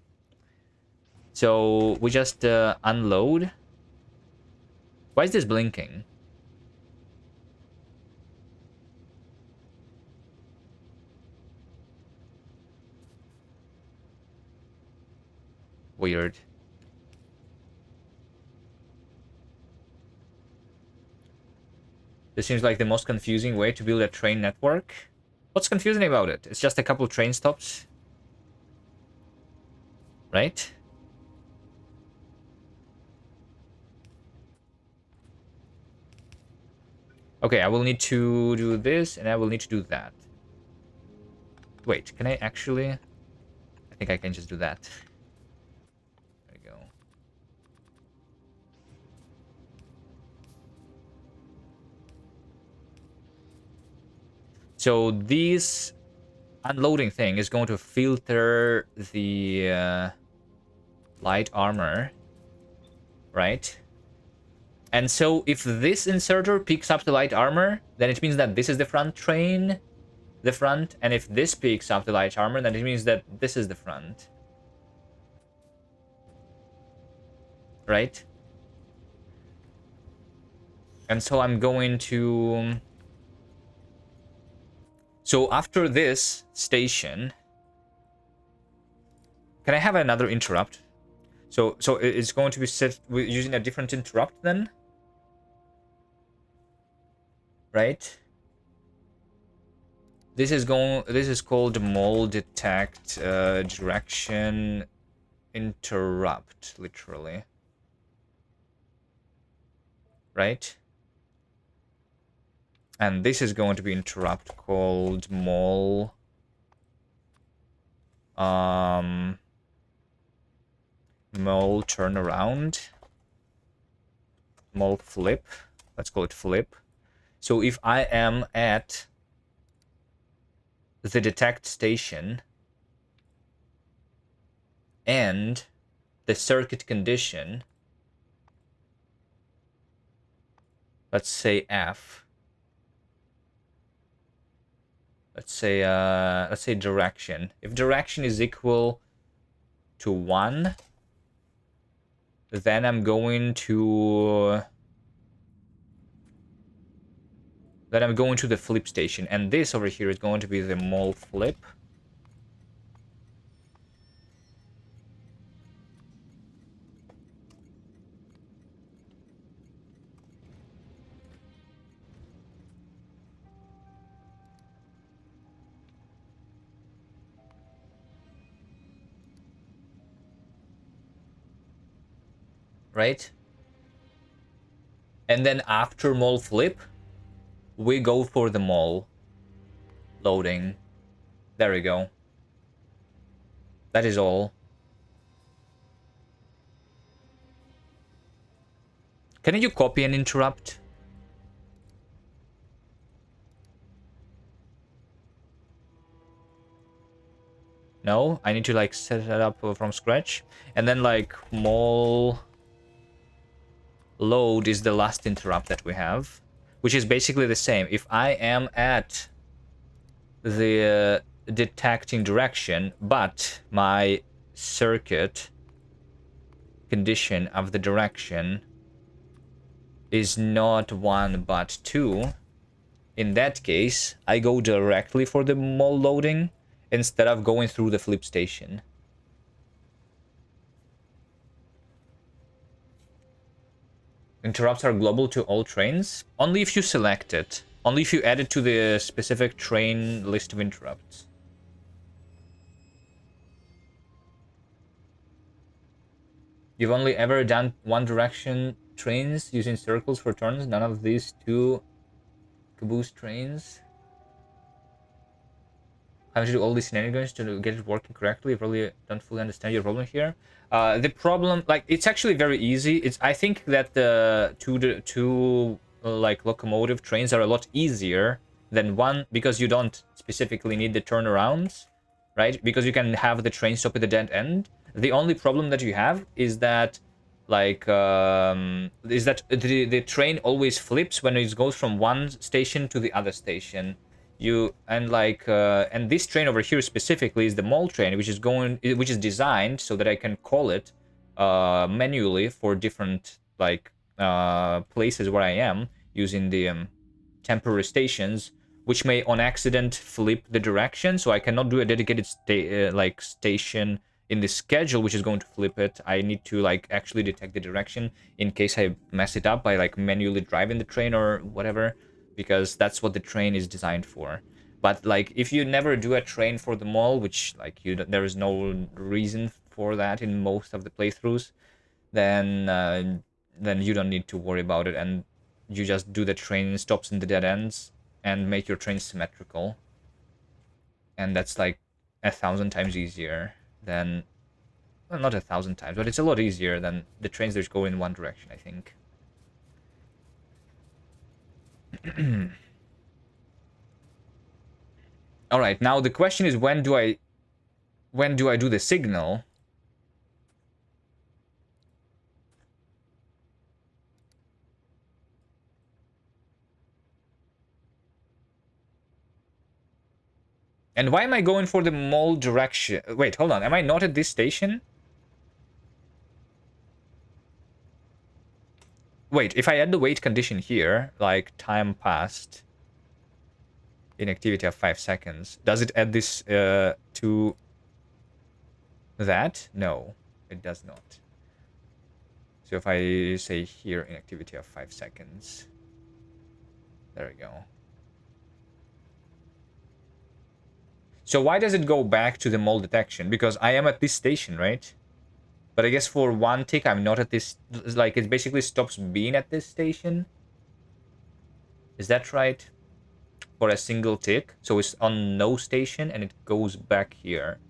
So we just unload. Why is this blinking? Weird. This seems like the most confusing way to build a train network. What's confusing about it? It's just a couple train stops. Right? Okay, I will need to do this, and I will need to do that. Wait, can I actually... I think I can just do that. There we go. So this unloading thing is going to filter the light armor, right? And so if this inserter picks up the light armor, then it means that this is the front train, the front. And if this picks up the light armor, then it means that this is the front. Right? And so I'm going to... So after this station... Can I have another interrupt? So it's going to be set using a different interrupt then? Right? This is called mole detect direction interrupt, literally. Right? And this is going to be interrupt called mole mole turnaround. Mole flip. Let's call it flip. So if I am at the detect station and the circuit condition, let's say F. Let's say direction. If direction is equal to 1, then I'm going to the flip station, and this over here is going to be the mole flip. Right? And then after mole flip, we go for the mole loading. There we go. That is all. Can you copy and interrupt? No, I need to like set it up from scratch, and then like mole load is the last interrupt that we have, which is basically the same. If I am at the detecting direction, but my circuit condition of the direction is not 1 but 2, in that case, I go directly for the mall loading instead of going through the flip station. Interrupts are global to all trains? Only if you select it. Only if you add it to the specific train list of interrupts. You've only ever done one direction trains using circles for turns? None of these two caboose trains? How to do all these scenarios to get it working correctly? I probably don't fully understand your problem here. The problem, like, it's actually very easy. I think that the two like locomotive trains are a lot easier than one, because you don't specifically need the turnarounds, right? Because you can have the train stop at the dead end. The only problem that you have is that, like, the train always flips when it goes from one station to the other station. And this train over here specifically is the mall train, which is designed so that I can call it manually for different, like, places where I am, using the temporary stations, which may on accident flip the direction. So I cannot do a dedicated station in the schedule which is going to flip it. I need to, like, actually detect the direction in case I mess it up by, like, manually driving the train or whatever, because that's what the train is designed for. But, like, if you never do a train for the mall, which, like, there is no reason for that in most of the playthroughs, then you don't need to worry about it, and you just do the train stops in the dead ends and make your train symmetrical. And that's, like, 1,000 times easier than... Well, not 1,000 times, but it's a lot easier than the trains that go in one direction, I think. All right, now the question is, when do I do the signal? And why am I going for the mall direction? Wait, hold on. Am I not at this station? Wait, if I add the wait condition here, like time passed, inactivity of 5 seconds, does it add this to that? No, it does not. So if I say here inactivity of 5 seconds, there we go. So why does it go back to the mall detection? Because I am at this station, right? But I guess for one tick, I'm not at this... Like, it basically stops being at this station. Is that right? For a single tick. So it's on no station, and it goes back here.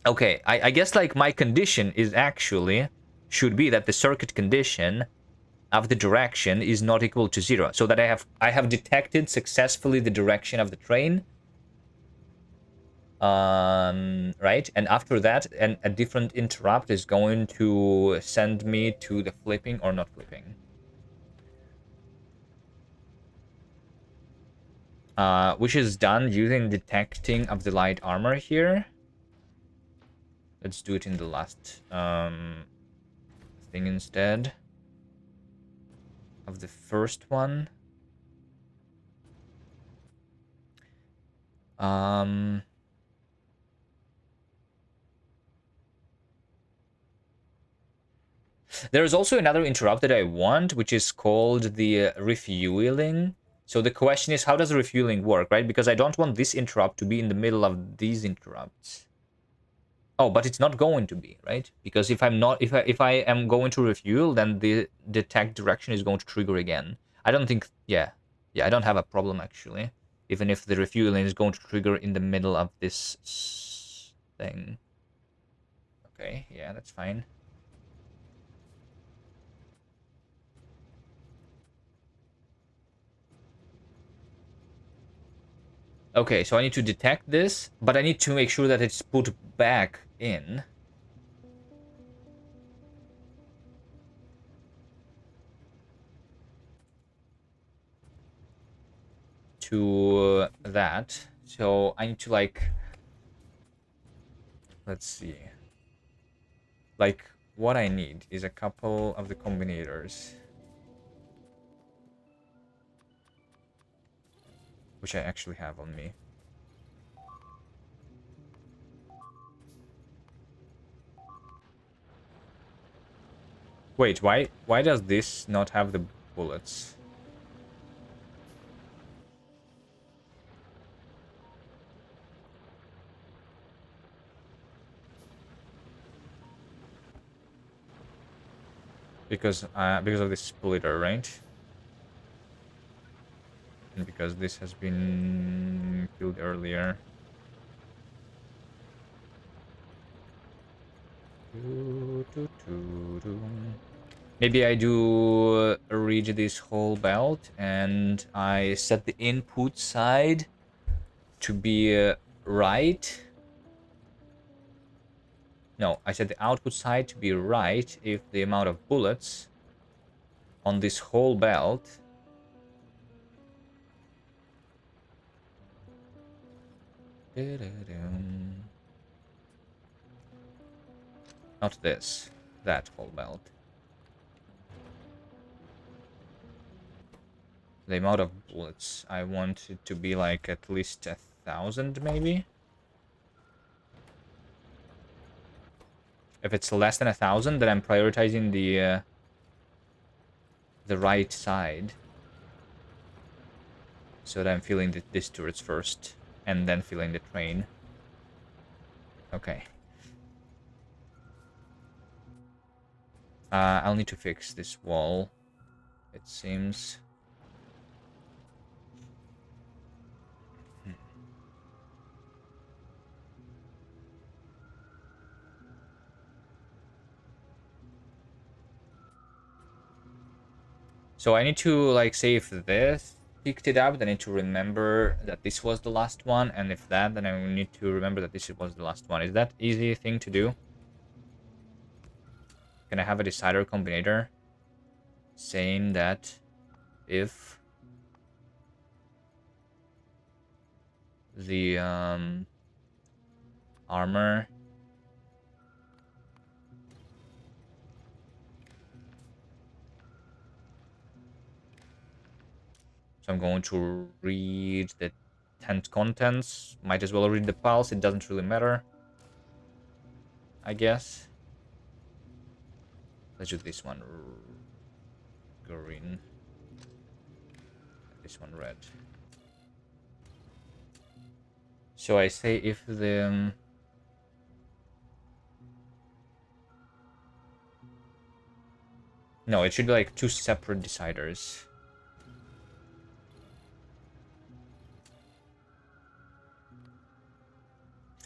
Okay, I guess, like, my condition is actually... should be that the circuit condition of the direction is not equal to 0. So that I have detected successfully the direction of the train. Right, and after that, a different interrupt is going to send me to the flipping or not flipping. Which is done using detecting of the light armor here. Let's do it in the last thing instead of the first one. There's also another interrupt that I want, which is called the refueling. So the question is, how does refueling work, right? Because I don't want this interrupt to be in the middle of these interrupts. Oh, but it's not going to be, right? Because if I am going to refuel, then the detect direction is going to trigger again. I don't think, yeah, I don't have a problem actually, even if the refueling is going to trigger in the middle of this thing. Okay, yeah, that's fine. Okay, so I need to detect this, but I need to make sure that it's put back in. to that. So I need to like, let's see. Like what I need is a couple of the combinators, which I actually have on me. Wait, why does this not have the bullets? Because of this splitter, right? And because this has been killed earlier. Maybe I do read this whole belt and I set the input side to be right. No, I set the output side to be right if the amount of bullets on this whole belt not this, that whole belt. The amount of bullets, I want it to be like at least 1,000 maybe. If it's less than 1,000, then I'm prioritizing the right side, so that I'm filling this turrets first, and then filling the train. Okay. I'll need to fix this wall, it seems. So I need to, like, say if this picked it up, then I need to remember that this was the last one, and if that, then I need to remember that this was the last one. Is that easy thing to do? Can I have a decider combinator saying that if the armor so I'm going to read the tent contents. Might as well read the pulse. It doesn't really matter, I guess. Let's do this one green. This one red. So I say if the no, it should be like two separate deciders.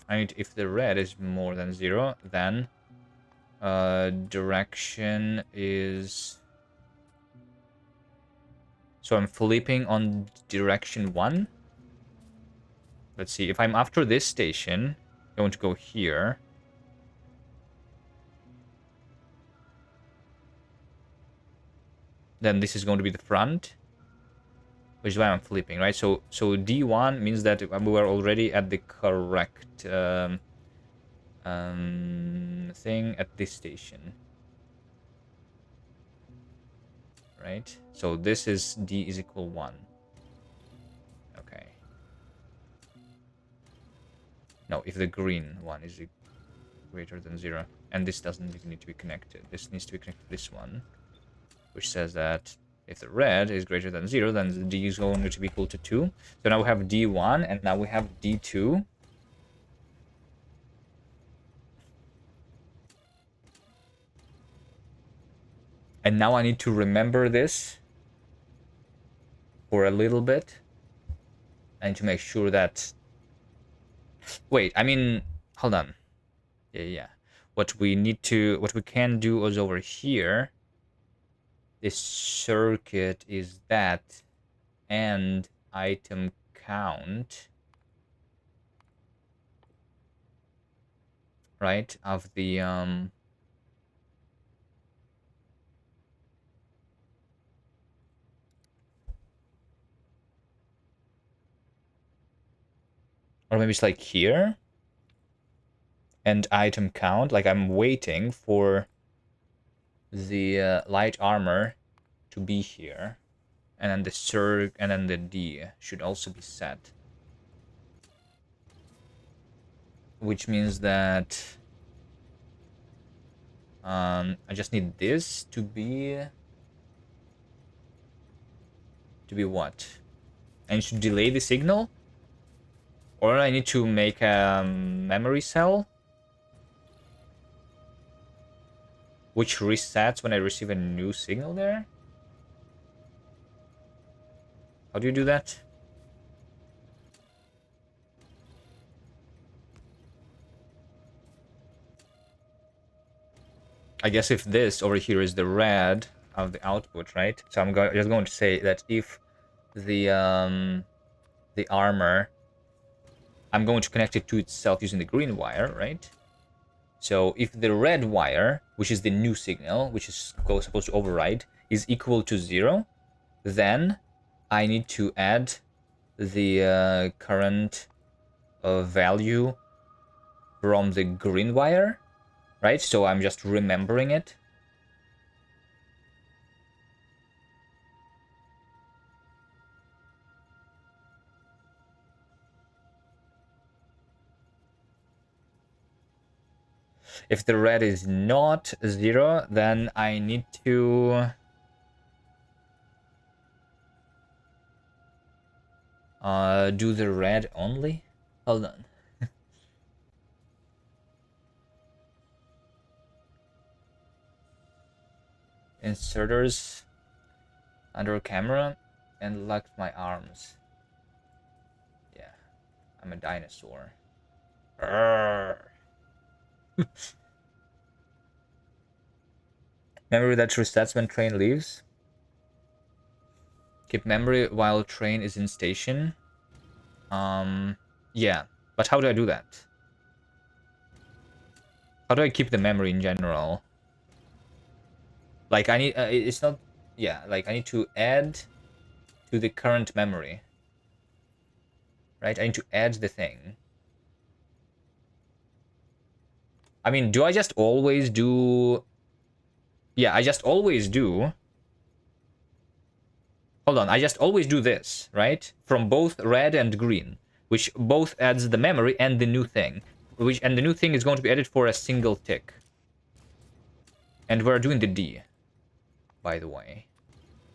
I need if the red is more than 0, then direction is. So I'm flipping on direction 1. Let's see, if I'm after this station, I'm going to go here. Then this is going to be the front, which is why I'm flipping, right? So D1 means that we are already at the correct thing at this station, right? So this is D is equal 1. Okay. No, if the green one is greater than 0, and this doesn't even need to be connected. This needs to be connected to this one, which says that if the red is greater than 0, then the D is going to be equal to 2. So now we have D1, and now we have D2. And now I need to remember this for a little bit. And to make sure that... Wait, I mean, hold on. Yeah. What we can do is over here. This circuit is that and item count, right, of the Or maybe it's like here. And item count. Like I'm waiting for the light armor to be here. And then the Surg and then the D should also be set. Which means that I just need this to be what? I need to delay the signal? Or I need to make a memory cell? Which resets when I receive a new signal there? How do you do that? I guess if this over here is the red of the output, right? So I'm just going to say that if the armor, I'm going to connect it to itself using the green wire, right? So if the red wire, which is the new signal, which is supposed to override, is equal to 0, then I need to add the current value from the green wire, right? So I'm just remembering it. If the red is not 0, then I need to do the red only. Hold on. Inserters under camera and locked my arms. Yeah, I'm a dinosaur. Memory that resets when train leaves. Keep memory while train is in station. Yeah, but how do I do that? How do I keep the memory in general? Like I need, it's not, yeah, like I need to add to the current memory. Right, I need to add the thing. I mean, do I just always do... Yeah, I just always do... Hold on, I just always do this, right? From both red and green, which both adds the memory and the new thing. And the new thing is going to be added for a single tick. And we're doing the D, by the way.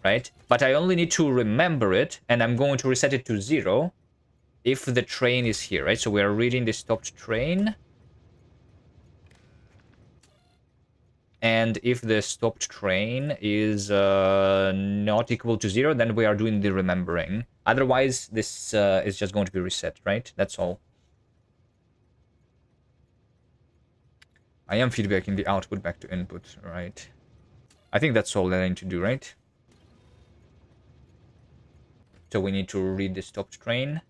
Right? But I only need to remember it, and I'm going to reset it to 0 if the train is here, right? So we're reading the stopped train. And if the stopped train is not equal to 0, then we are doing the remembering. Otherwise, this is just going to be reset, right? That's all. I am feedbacking the output back to input, right? I think that's all that I need to do, right? So we need to read the stopped train.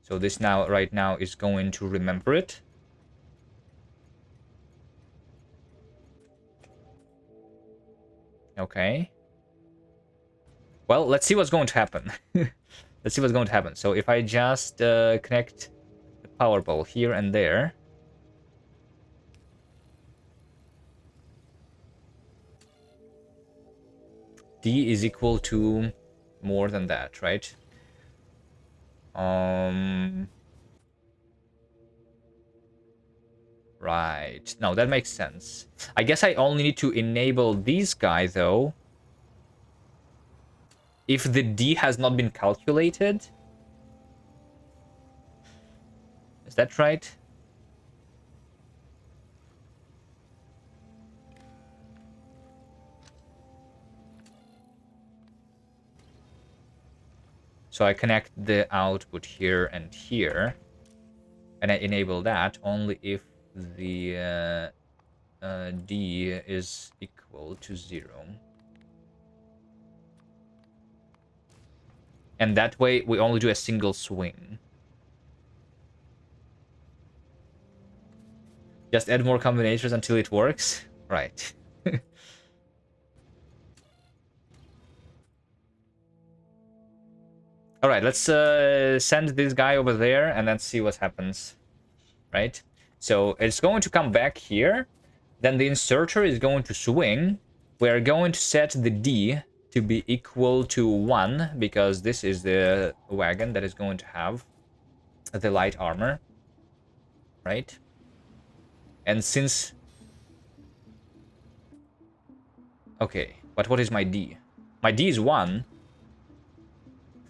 So this now, right now, is going to remember it. Okay. Well, let's see what's going to happen. Let's see what's going to happen. So if I just connect the power pole here and there. D is equal to more than that, right? Right. No, that makes sense. I guess I only need to enable these guys, though. If the D has not been calculated. Is that right? So I connect the output here and here. And I enable that only if the D is equal to 0. And that way, we only do a single swing. Just add more combinations until it works? Right. All right, let's send this guy over there and then see what happens, right? So it's going to come back here. Then the inserter is going to swing. We are going to set the D to be equal to 1 because this is the wagon that is going to have the light armor, right? And since... Okay, but what is my D? My D is 1.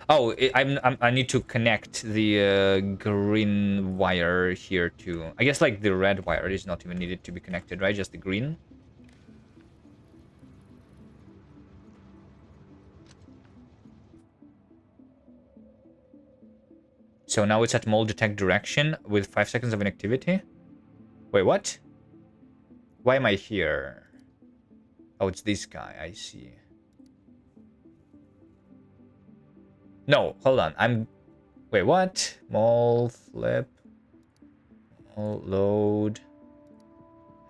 Oh, I need to connect the green wire here too. I guess like the red wire is not even needed to be connected, right? Just the green. So now it's at mold detect direction with 5 seconds of inactivity. Wait, what? Why am I here? Oh, it's this guy. I see. No, hold on. Wait, what? Mol flip. Mol load.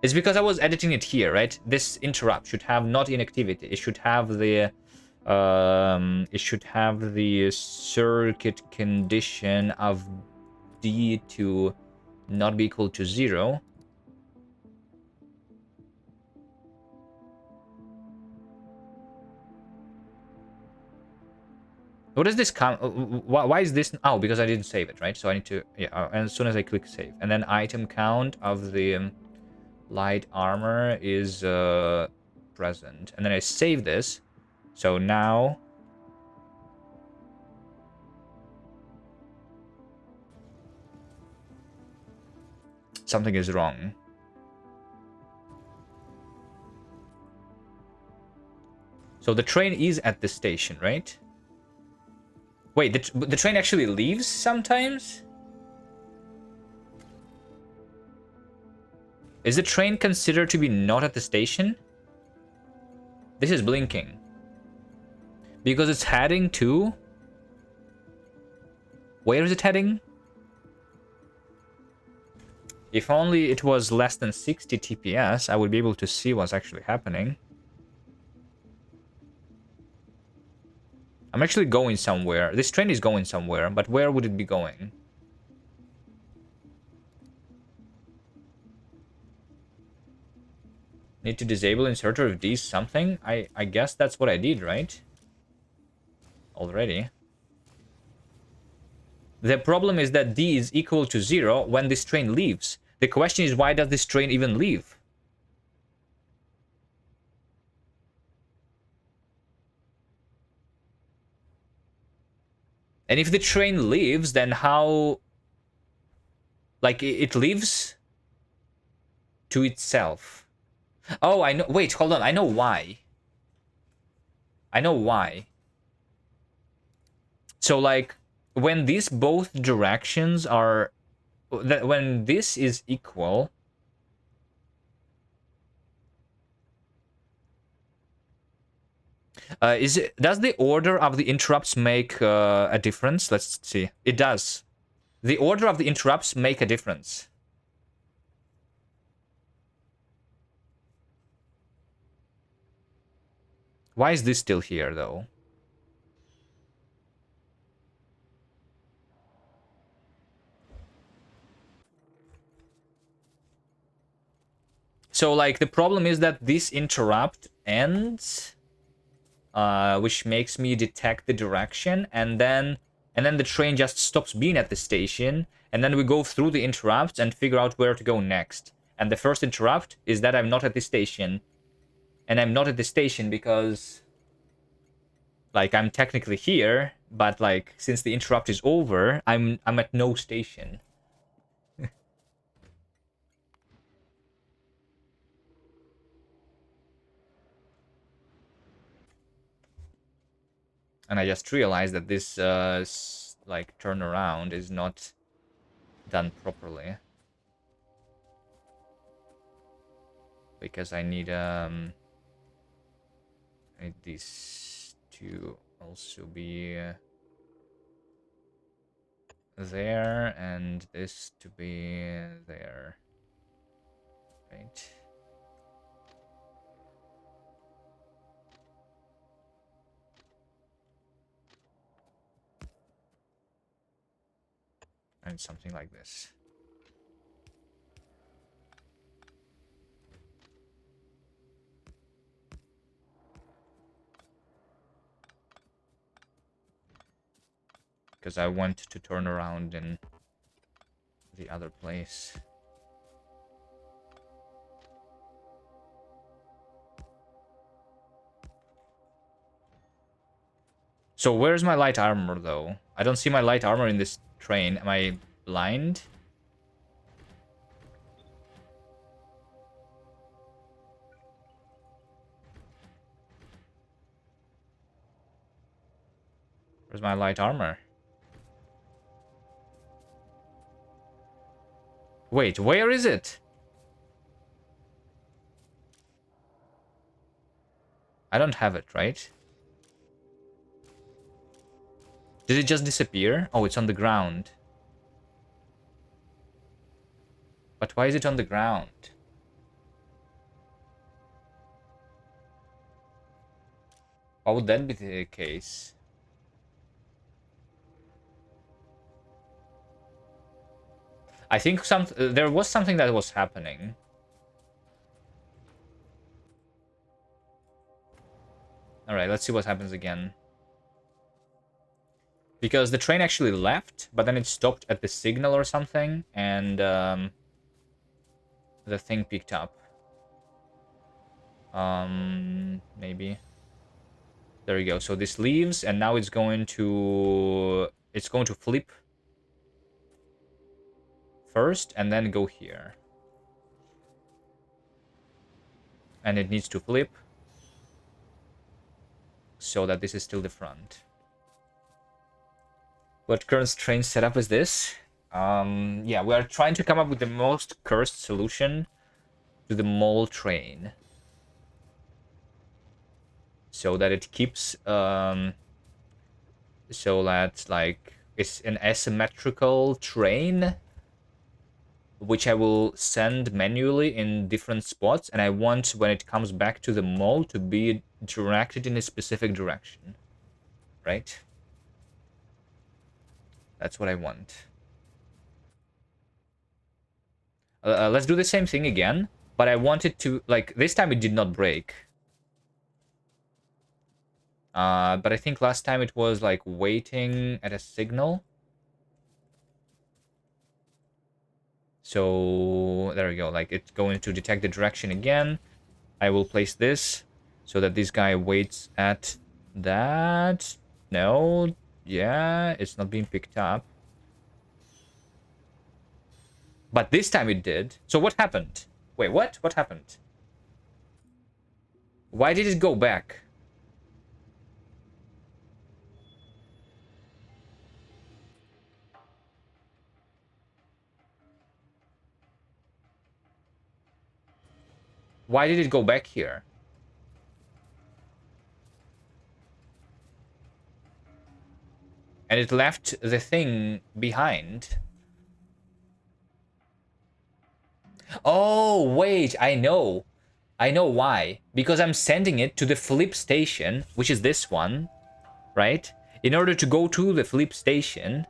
It's because I was editing it here, right? This interrupt should have not inactivity. It should have the circuit condition of D to not be equal to 0. What does this come? Why is this? Oh, because I didn't save it, right? So I need to, yeah. And as soon as I click save, and then item count of the light armor is present, and then I save this. So now something is wrong. So the train is at the station, right? Wait, the train actually leaves sometimes? Is the train considered to be not at the station? This is blinking. Because it's heading to... Where is it heading? If only it was less than 60 TPS, I would be able to see what's actually happening. I'm actually going somewhere. This train is going somewhere, but where would it be going? Need to disable inserter of D something? I guess that's what I did, right? Already. The problem is that D is equal to 0 when this train leaves. The question is, why does this train even leave? And if the train leaves, then how... Like, it leaves to itself. Oh, I know. Wait, hold on. I know why. I know why. So, like, when these both directions are... When this is equal... does the order of the interrupts make a difference? Let's see. It does. The order of the interrupts make a difference. Why is this still here, though? So, like, the problem is that this interrupt ends, which makes me detect the direction, and then the train just stops being at the station, and then we go through the interrupts and figure out where to go next. And the first interrupt is that I'm not at the station, and I'm not at the station because, like, I'm technically here, but like since the interrupt is over, I'm at no station. And I just realized that this like turnaround is not done properly. Because I need this to also be there, and this to be there, right? And something like this. Because I want to turn around in the other place. So where's my light armor, though? I don't see my light armor in this train. Am I blind? Where's my light armor? Wait, where is it? I don't have it, right? Did it just disappear? Oh, it's on the ground. But why is it on the ground? Why would that be the case? I think there was something that was happening. Alright, let's see what happens again. Because the train actually left, but then it stopped at the signal or something, and the thing picked up. Maybe. There we go. So this leaves, and now it's going to flip first, and then go here. And it needs to flip so that this is still the front. What current train setup is this? Yeah, we are trying to come up with the most cursed solution to the mole train. So that it keeps, so that, like, it's an asymmetrical train, which I will send manually in different spots, and I want, when it comes back to the mole, to be directed in a specific direction. Right? That's what I want. Let's do the same thing again, but I want it to, like, this time it did not break. But I think last time it was, like, waiting at a signal. So, there we go. Like, it's going to detect the direction again. I will place this so that this guy waits at that. No. Yeah, it's not being picked up. But this time it did. So what happened? Wait, what? What happened? Why did it go back? Why did it go back here? And it left the thing behind. Oh, wait, I know. I know why. Because I'm sending it to the flip station, which is this one, right? In order to go to the flip station,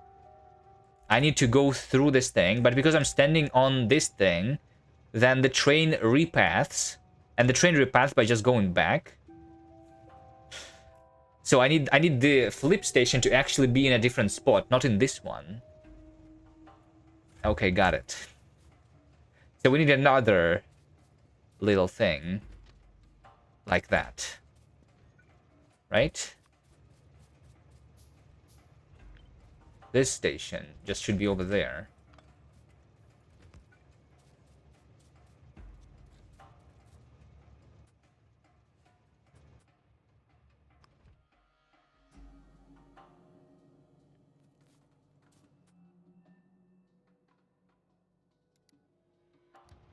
I need to go through this thing, but because I'm standing on this thing, then the train repaths, and the train repaths by just going back. So I need the flip station to actually be in a different spot, not in this one. Okay, got it. So we need another little thing like that. Right? This station just should be over there.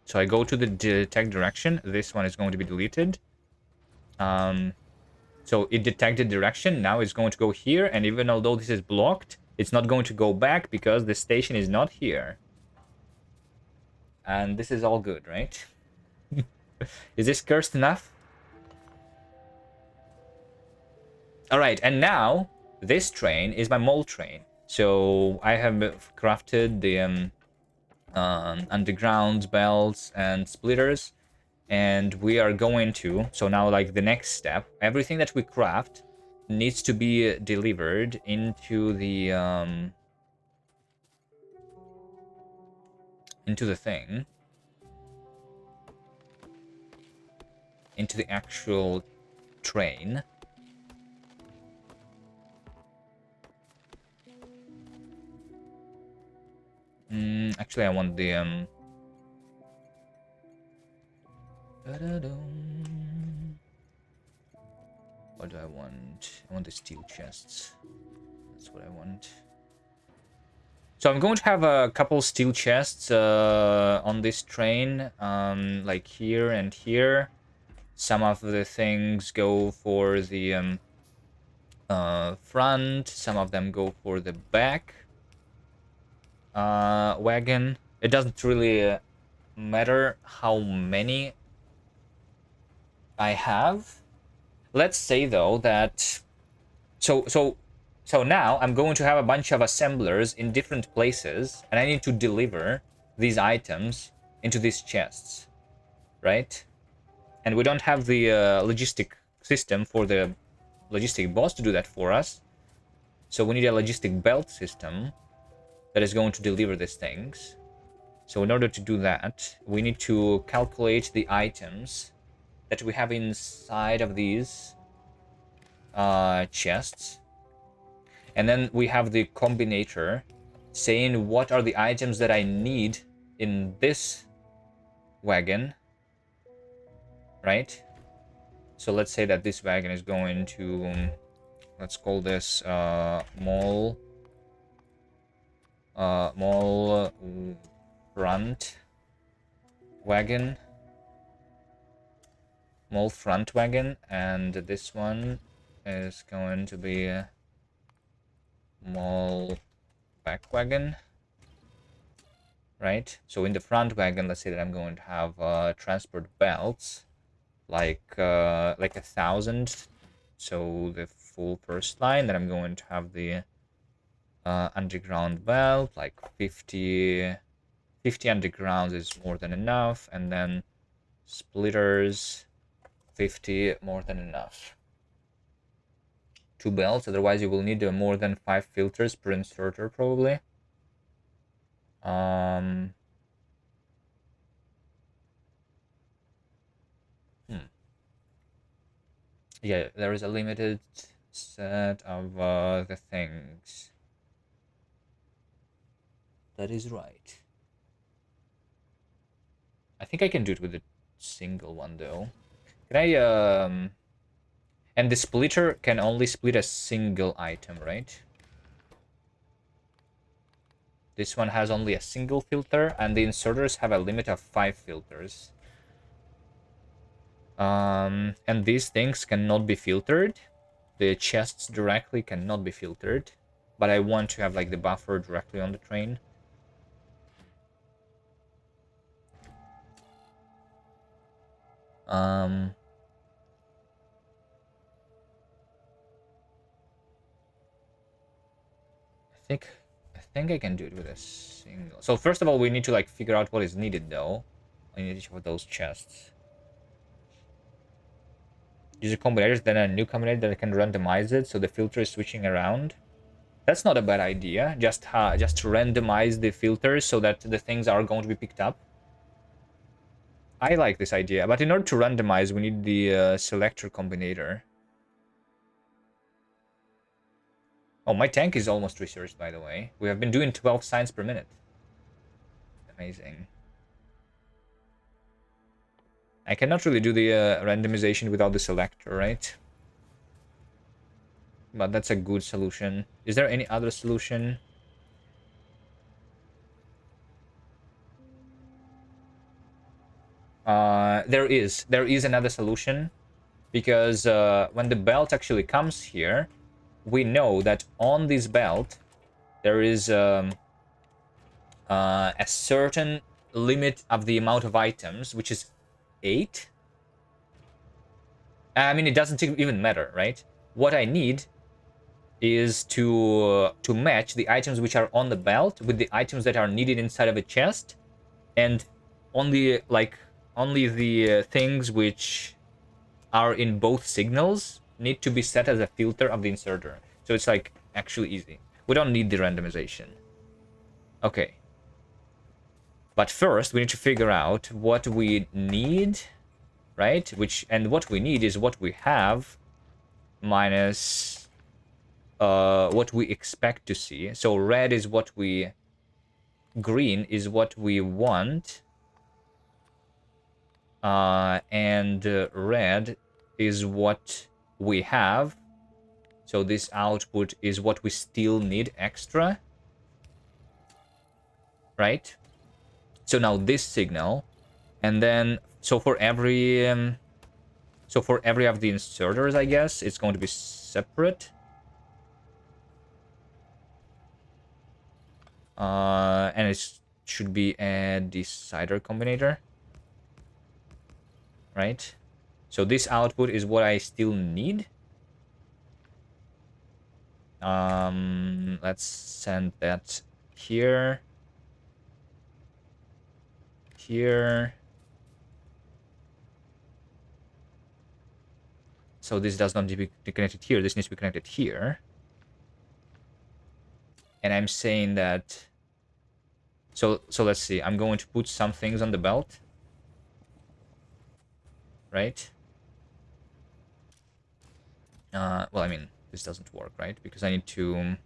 So I go to the detect direction. This one is going to be deleted. So it detected direction. Now it's going to go here. And even although this is blocked, it's not going to go back because the station is not here. And this is all good, right? Is this cursed enough? All right, and now this train is my mole train. So I have crafted the underground belts and splitters, and we are going to, so now like the next step, everything that we craft needs to be delivered into the thing, into the actual train. Actually, I want the what do I want? I want the steel chests. That's what I want. So I'm going to have a couple steel chests on this train, like here and here. Some of the things go for the front, some of them go for the back wagon. It doesn't really matter how many I have. Let's say though that so now I'm going to have a bunch of assemblers in different places, and I need to deliver these items into these chests, right? And we don't have the logistic system for the logistic boss to do that for us. So we need a logistic belt system that is going to deliver these things. So in order to do that, we need to calculate the items that we have inside of these chests. And then we have the combinator saying what are the items that I need in this wagon, right? So let's say that this wagon is going to, let's call this mall front wagon. Mall front wagon, and this one is going to be mall back wagon, right? So in the front wagon, let's say that I'm going to have transport belts, like 1,000. So the full first line. Then I'm going to have the underground belt, like 50 undergrounds is more than enough, and then splitters 50, more than enough. 2 belts, otherwise you will need more than 5 filters per inserter probably. Yeah, there is a limited set of the things. That is right. I think I can do it with a single one though. Can I and the splitter can only split a single item, right? This one has only a single filter, and the inserters have a limit of 5 filters. And these things cannot be filtered. The chests directly cannot be filtered. But I want to have like the buffer directly on the train. I think I can do it with a single. So first of all, we need to like figure out what is needed though in each of those chests. Use a combinator, then a new combinator that can randomize it, so the filter is switching around. That's not a bad idea. Just to randomize the filters so that the things are going to be picked up. I like this idea, but in order to randomize, we need the selector combinator. Oh, my tank is almost researched, by the way. We have been doing 12 signs per minute. Amazing. I cannot really do the randomization without the selector, right? But that's a good solution. Is there any other solution? There is another solution, because when the belt actually comes here, we know that on this belt there is a certain limit of the amount of items, which is 8. I mean, it doesn't even matter, right? What I need is to match the items which are on the belt with the items that are needed inside of a chest, and only the things which are in both signals need to be set as a filter of the inserter. So it's like actually easy. We don't need the randomization. Okay. But first we need to figure out what we need, right? And what we need is what we have minus what we expect to see. So red is what we, green is what we want, and red is what we have. So this output is what we still need extra, right? So now this signal, and then so for every of the inserters, I guess it's going to be separate. And it should be a decider combinator, right? So this output is what I still need. Let's send that here, here. So this does not need to be connected here. This needs to be connected here. And I'm saying that. So let's see. I'm going to put some things on the belt, right? Well, I mean, this doesn't work, right? Because I need to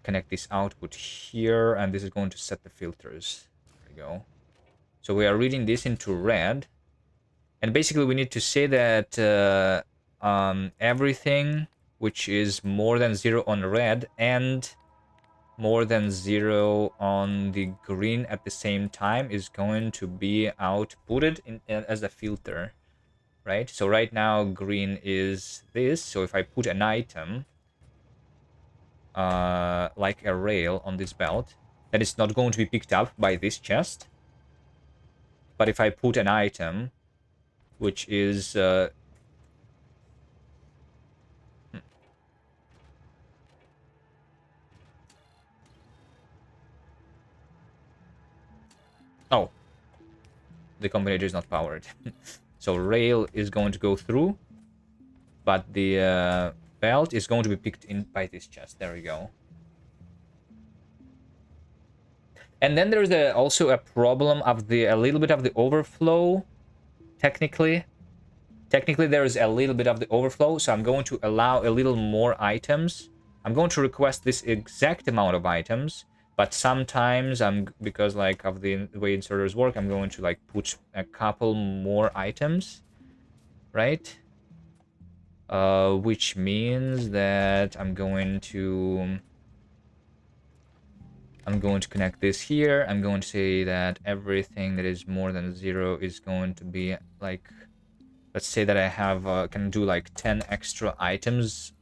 connect this output here, and this is going to set the filters. There we go. So we are reading this into red, and basically we need to say that everything which is more than 0 on red and more than 0 on the green at the same time is going to be outputted as a filter, right? So right now green is this, so if I put an item like a rail on this belt, then it's not going to be picked up by this chest. But if I put an item which is oh, the combinator is not powered. So rail is going to go through, but the belt is going to be picked in by this chest. There we go. And then there's also a problem of a little bit of the overflow. Technically there is a little bit of the overflow, so I'm going to allow a little more items. I'm going to request this exact amount of items, but sometimes because like of the way inserters work, I'm going to like put a couple more items, right? Which means that I'm going to connect this here. I'm going to say that everything that is more than 0 is going to be like, let's say that I have can do like 10 extra items.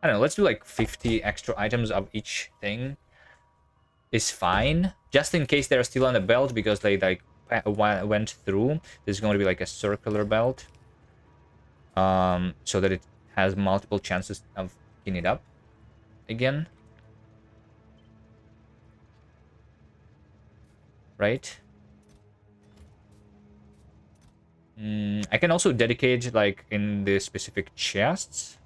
I don't know, let's do like 50 extra items of each thing is fine, just in case they're still on the belt, because they like went through. This is going to be like a circular belt, so that it has multiple chances of picking it up again, right? I can also dedicate like in the specific chests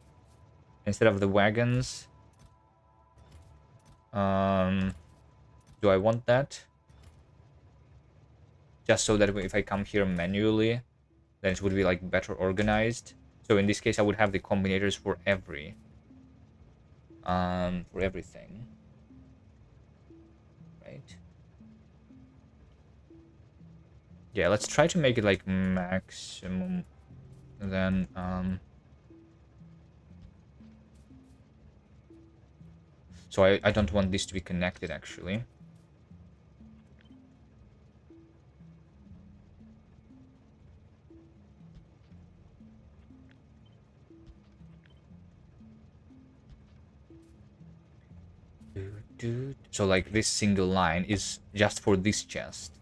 instead of the wagons. Do I want that? Just so that if I come here manually, then it would be like better organized. So in this case, I would have the combinators for everything. Right? Yeah, let's try to make it like maximum. Then so I don't want this to be connected actually. So like this single line is just for this chest.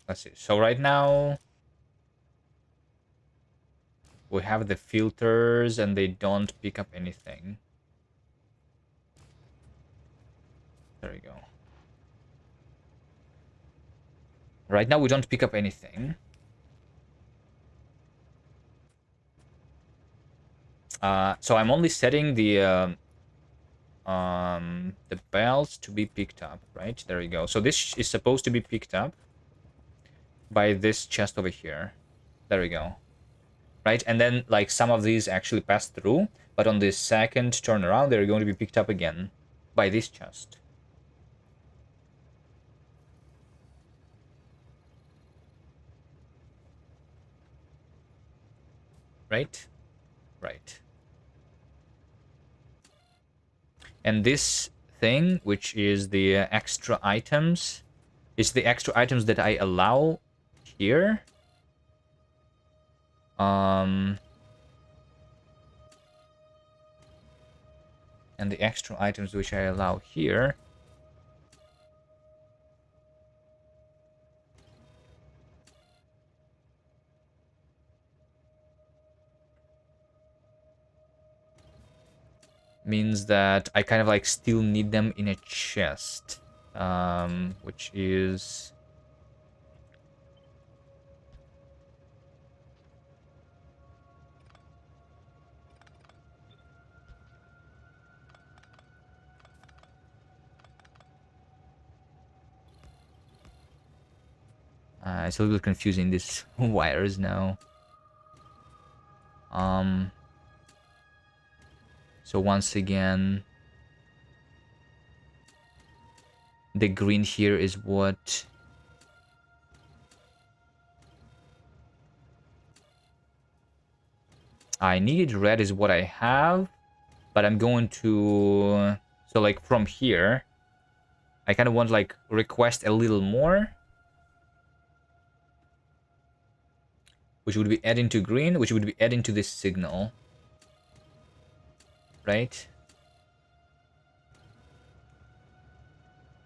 Let's see. So right now we have the filters and they don't pick up anything. There we go. Right now we don't pick up anything. So I'm only setting the belts to be picked up, right? There we go. So this is supposed to be picked up by this chest over here. There we go. Right? And then like some of these actually pass through, but on the second turnaround they're going to be picked up again by this chest. Right? Right. And this thing, which is the extra items, is the extra items that I allow here. And the extra items which I allow here means that I kind of like still need them in a chest, which is it's a little confusing, these wires now. So once again, the green here is what I need. Red is what I have, but I'm going to, so like from here, I kind of want like request a little more, which would be adding to green, which would be adding to this signal, right?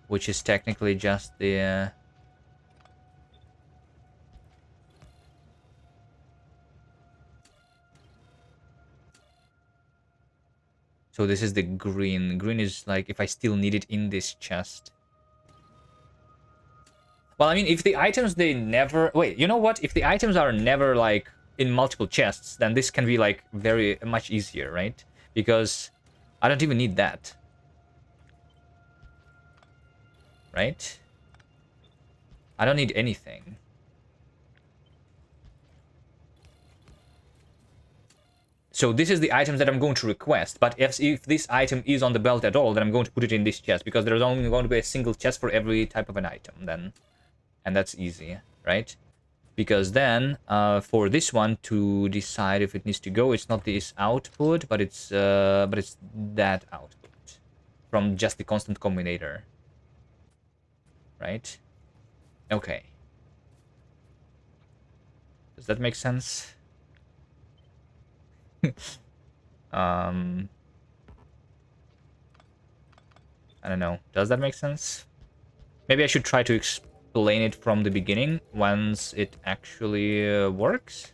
Which is technically just the so this is the green. Green is like if I still need it in this chest. Well, I mean, if the items they never... Wait, you know what? If the items are never like in multiple chests, then this can be like very much easier, right? Because I don't even need that. Right? I don't need anything. So this is the items that I'm going to request, but if this item is on the belt at all, then I'm going to put it in this chest, because there's only going to be a single chest for every type of an item then. And that's easy, right? Because then, for this one to decide if it needs to go, it's not this output, but it's that output from just the constant combinator, right? Okay. Does that make sense? I don't know. Does that make sense? Maybe I should try to explain it from the beginning once it actually works.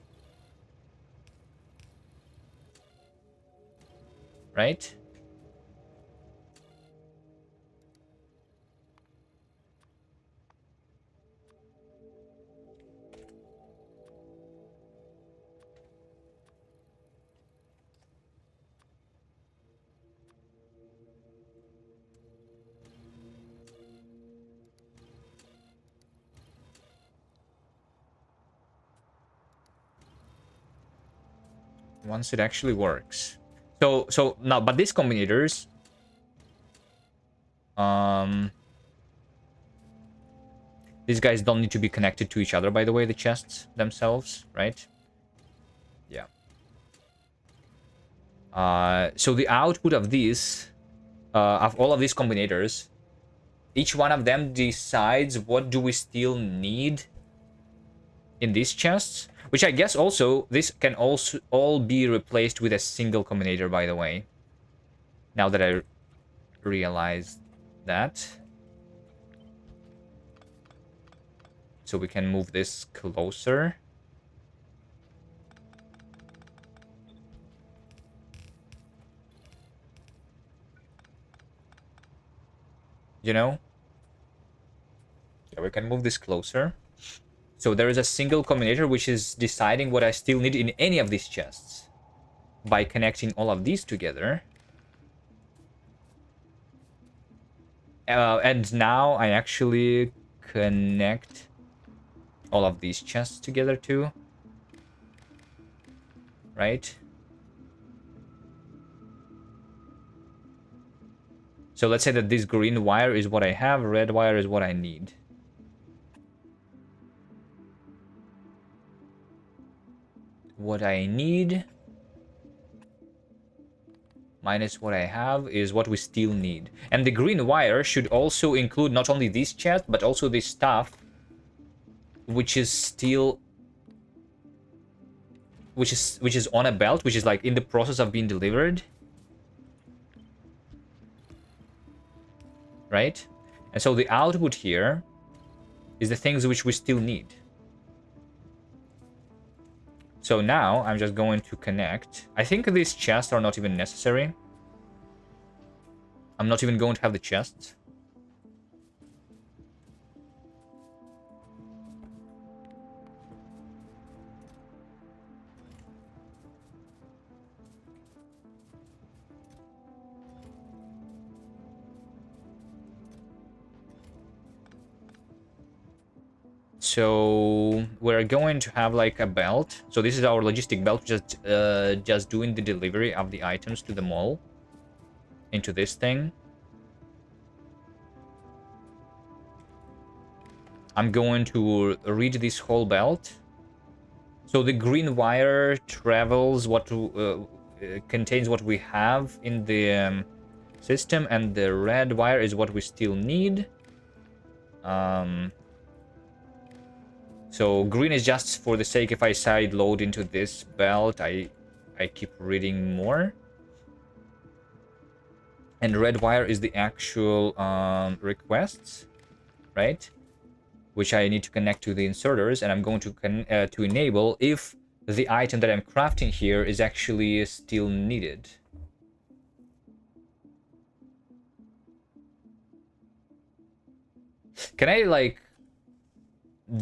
Right? Once it actually works. So now, but these combinators, these guys don't need to be connected to each other, by the way, the chests themselves, right? Yeah. So the output of these, of all of these combinators, each one of them decides what do we still need in these chests, which I guess also, this can also all be replaced with a single combinator, by the way. Now that I realize that. So we can move this closer. You know? Yeah, we can move this closer. So there is a single combinator which is deciding what I still need in any of these chests. By connecting all of these together. And now I actually connect all of these chests together too. Right? So let's say that this green wire is what I have, red wire is what I need. What I need minus what I have is what we still need. And the green wire should also include not only this chest, but also this stuff, which is still... which is on a belt, which is like in the process of being delivered. Right? And so the output here is the things which we still need. So now I'm just going to connect. I think these chests are not even necessary. I'm not even going to have the chests. So we're going to have like a belt. So this is our logistic belt, just doing the delivery of the items to the mall. Into this thing. I'm going to read this whole belt. So the green wire travels what contains what we have in the system, and the red wire is what we still need. So green is just for the sake if I side load into this belt, I keep reading more. And red wire is the actual requests, right? Which I need to connect to the inserters, and I'm going to enable if the item that I'm crafting here is actually still needed. Can I like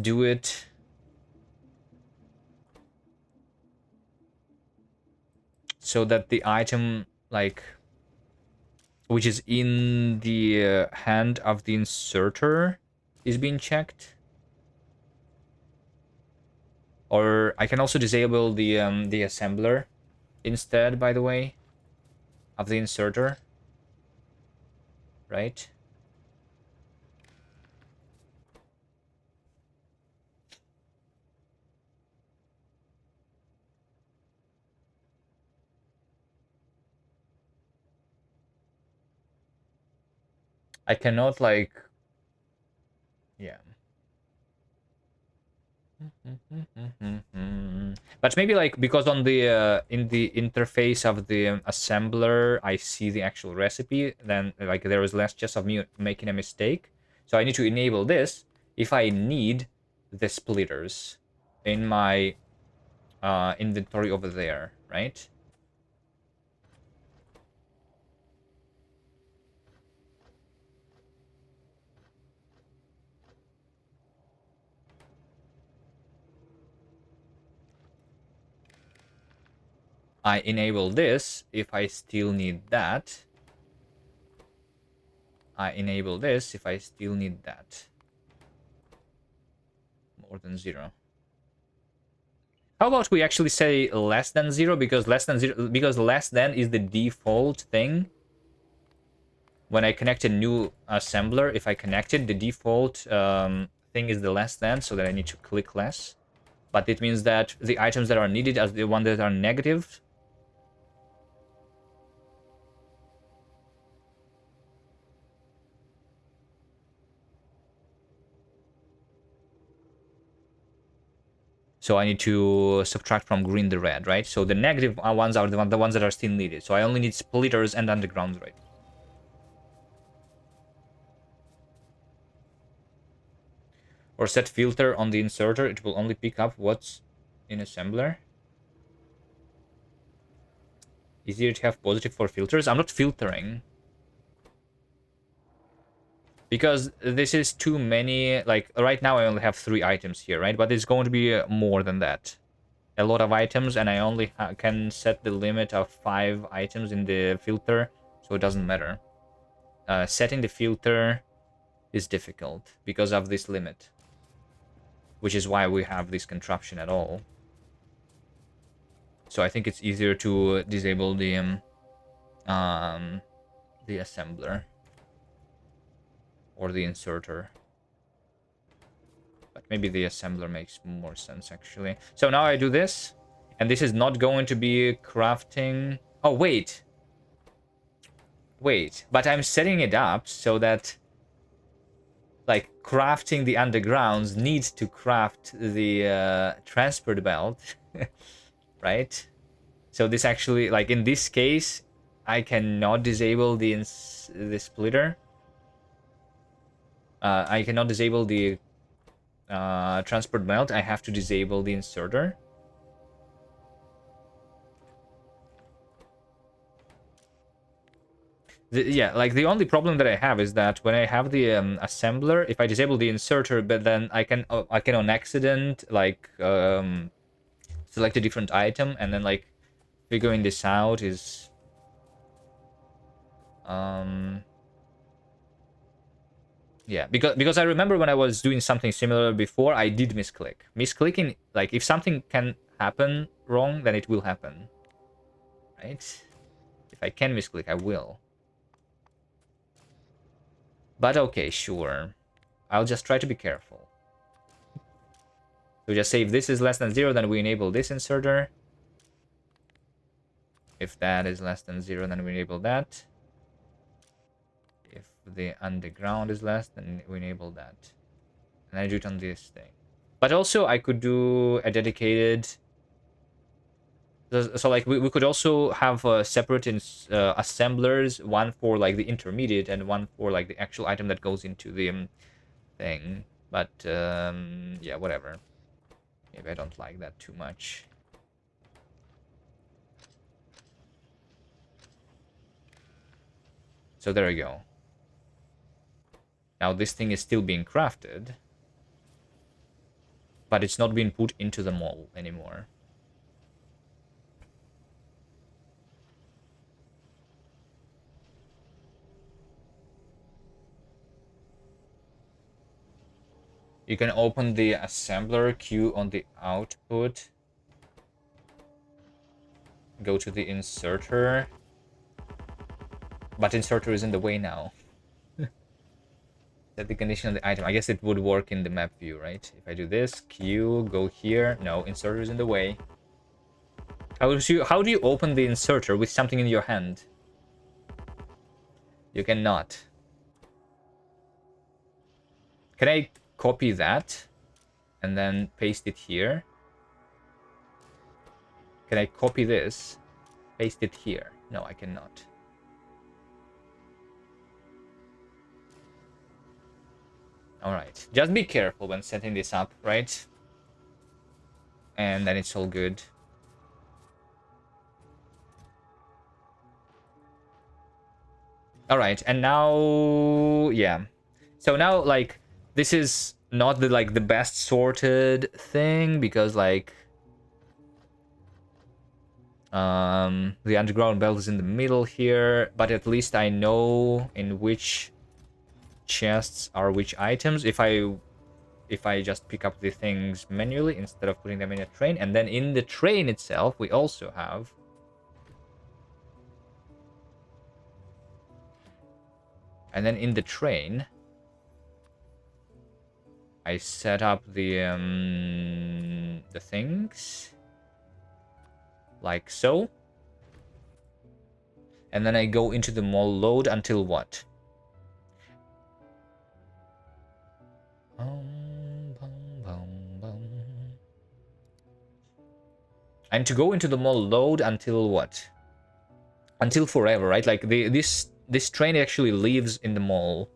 do it so that the item like which is in the hand of the inserter is being checked? Or I can also disable the assembler instead, by the way, of the inserter, right? I cannot like, yeah. But maybe like because on the in the interface of the assembler I see the actual recipe, then like there is less chance of me making a mistake. So I need to enable this if I need the splitters in my inventory over there, right? I enable this if I still need that. I enable this if I still need that. More than 0. How about we actually say less than 0, because less than is the default thing. When I connect a new assembler, if I connect it, the default thing is the less than, so that I need to click less. But it means that the items that are needed are the ones that are negative. So I need to subtract from green the red, right? So the negative ones are the ones that are still needed. So I only need splitters and underground, right? Or set filter on the inserter. It will only pick up what's in assembler. Easier to have positive for filters. I'm not filtering. Because this is too many. Like, right now I only have 3 items here, right? But it's going to be more than that. A lot of items, and I only can set the limit of 5 items in the filter. So it doesn't matter. Setting the filter is difficult because of this limit. Which is why we have this contraption at all. So I think it's easier to disable the assembler or the inserter. But maybe the assembler makes more sense actually. So now I do this, and this is not going to be crafting. Oh wait, but I'm setting it up so that like crafting the undergrounds needs to craft the transport belt. Right? So this actually, like in this case, I cannot disable the splitter. I cannot disable the transport belt. I have to disable the inserter. Yeah, like the only problem that I have is that when I have the assembler, if I disable the inserter, but then I can on accident like select a different item, and then like figuring this out is yeah, because I remember when I was doing something similar before, I did misclick. Misclicking, like if something can happen wrong, then it will happen, right? If I can misclick, I will. But okay, sure, I'll just try to be careful. So just say if this is less than 0, then we enable this inserter. If that is less than 0, then we enable that. If the underground is less, then we enable that. And I do it on this thing. But also I could do a dedicated. So like we could also have separate assemblers, one for like the intermediate and one for like the actual item that goes into the thing. But yeah, whatever. Maybe I don't like that too much. So there we go. Now this thing is still being crafted, but it's not being put into the mall anymore. You can open the assembler queue on the output. Go to the inserter. But inserter is in the way now. Set the condition of the item. I guess it would work in the map view, right? If I do this, queue, go here. No, inserter is in the way. How do you open the inserter with something in your hand? You cannot. Can I copy that and then paste it here? Can I copy this, paste it here? No, I cannot. Alright, just be careful when setting this up, right? And then it's all good. Alright, and now, yeah. So now, like, this is not the, like, the best sorted thing, because, like, the underground belt is in the middle here, but at least I know in which chests are which items if I just pick up the things manually instead of putting them in a train. And then in the train itself we also have in the train I set up the things like so, and then I go into the mall load until what? And to go into the mall load until what? Until forever, right? Like this train actually lives in the mall.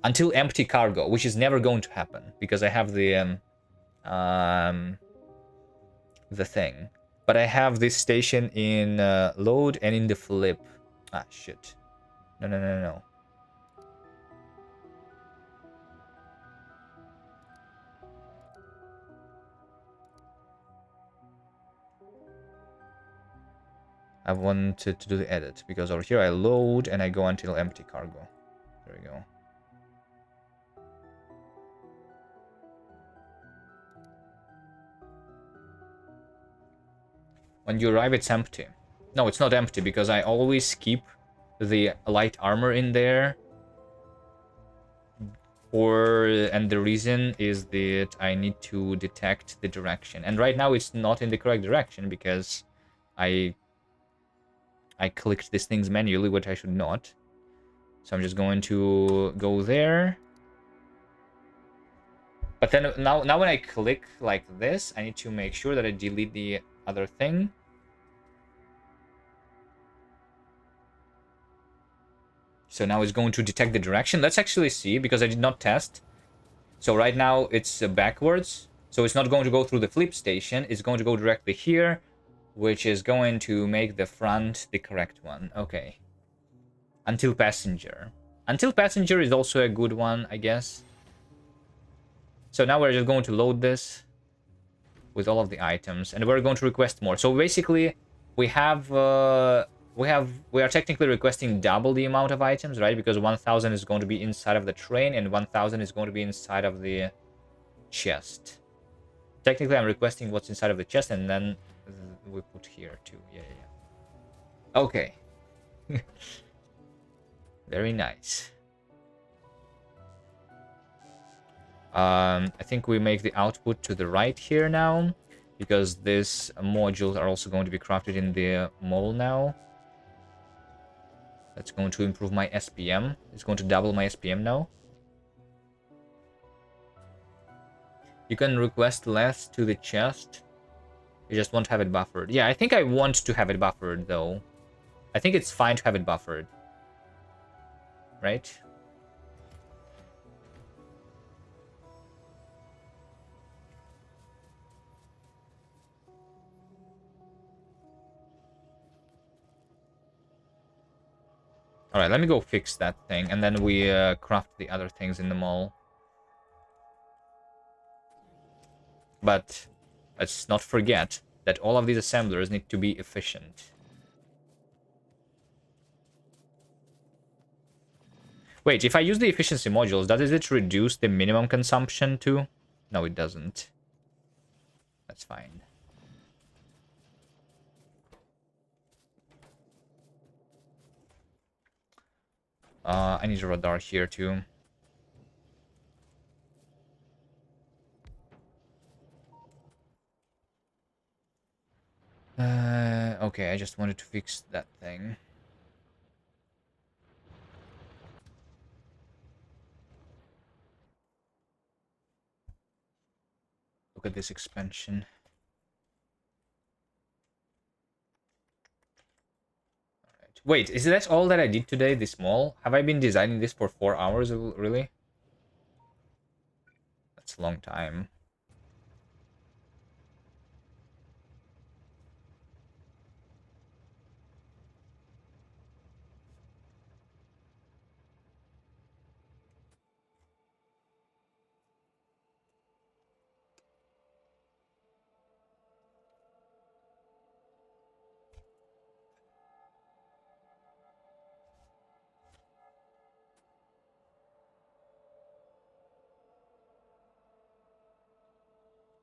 until empty cargo, which is never going to happen because I have the thing. But I have this station in load and in the flip. Ah, shit. No, no, no, no. I wanted to do the edit because over here I load and I go until empty cargo. There we go. When you arrive, it's empty. No, it's not empty because I always keep the light armor in there. And the reason is that I need to detect the direction. And right now it's not in the correct direction because I clicked these things manually, which I should not. So I'm just going to go there. But then now when I click like this, I need to make sure that I delete the other thing. So now it's going to detect the direction. Let's actually see, because I did not test. So right now it's backwards. So it's not going to go through the flip station. It's going to go directly here, which is going to make the front the correct one. Okay. Until passenger. Until passenger is also a good one, I guess. So now we're just going to load this with all of the items, and we're going to request more. So basically, we are technically requesting double the amount of items, right? Because 1,000 is going to be inside of the train, and 1,000 is going to be inside of the chest. Technically, I'm requesting what's inside of the chest, and then we put here too. Yeah. Okay. Very nice. I think we make the output to the right here now, because these modules are also going to be crafted in the mall now. That's going to improve my SPM. It's going to double my SPM now. You can request less to the chest. You just won't have it buffered. Yeah, I think I want to have it buffered, though. I think it's fine to have it buffered. Right? Alright, let me go fix that thing, and then we craft the other things in the mall. But let's not forget that all of these assemblers need to be efficient. Wait, if I use the efficiency modules, does it reduce the minimum consumption too? No, it doesn't. That's fine. I need a radar here too. Okay, I just wanted to fix that thing. Look at this expansion. Alright. Wait, is that all that I did today, this mall? Have I been designing this for 4 hours, really? That's a long time.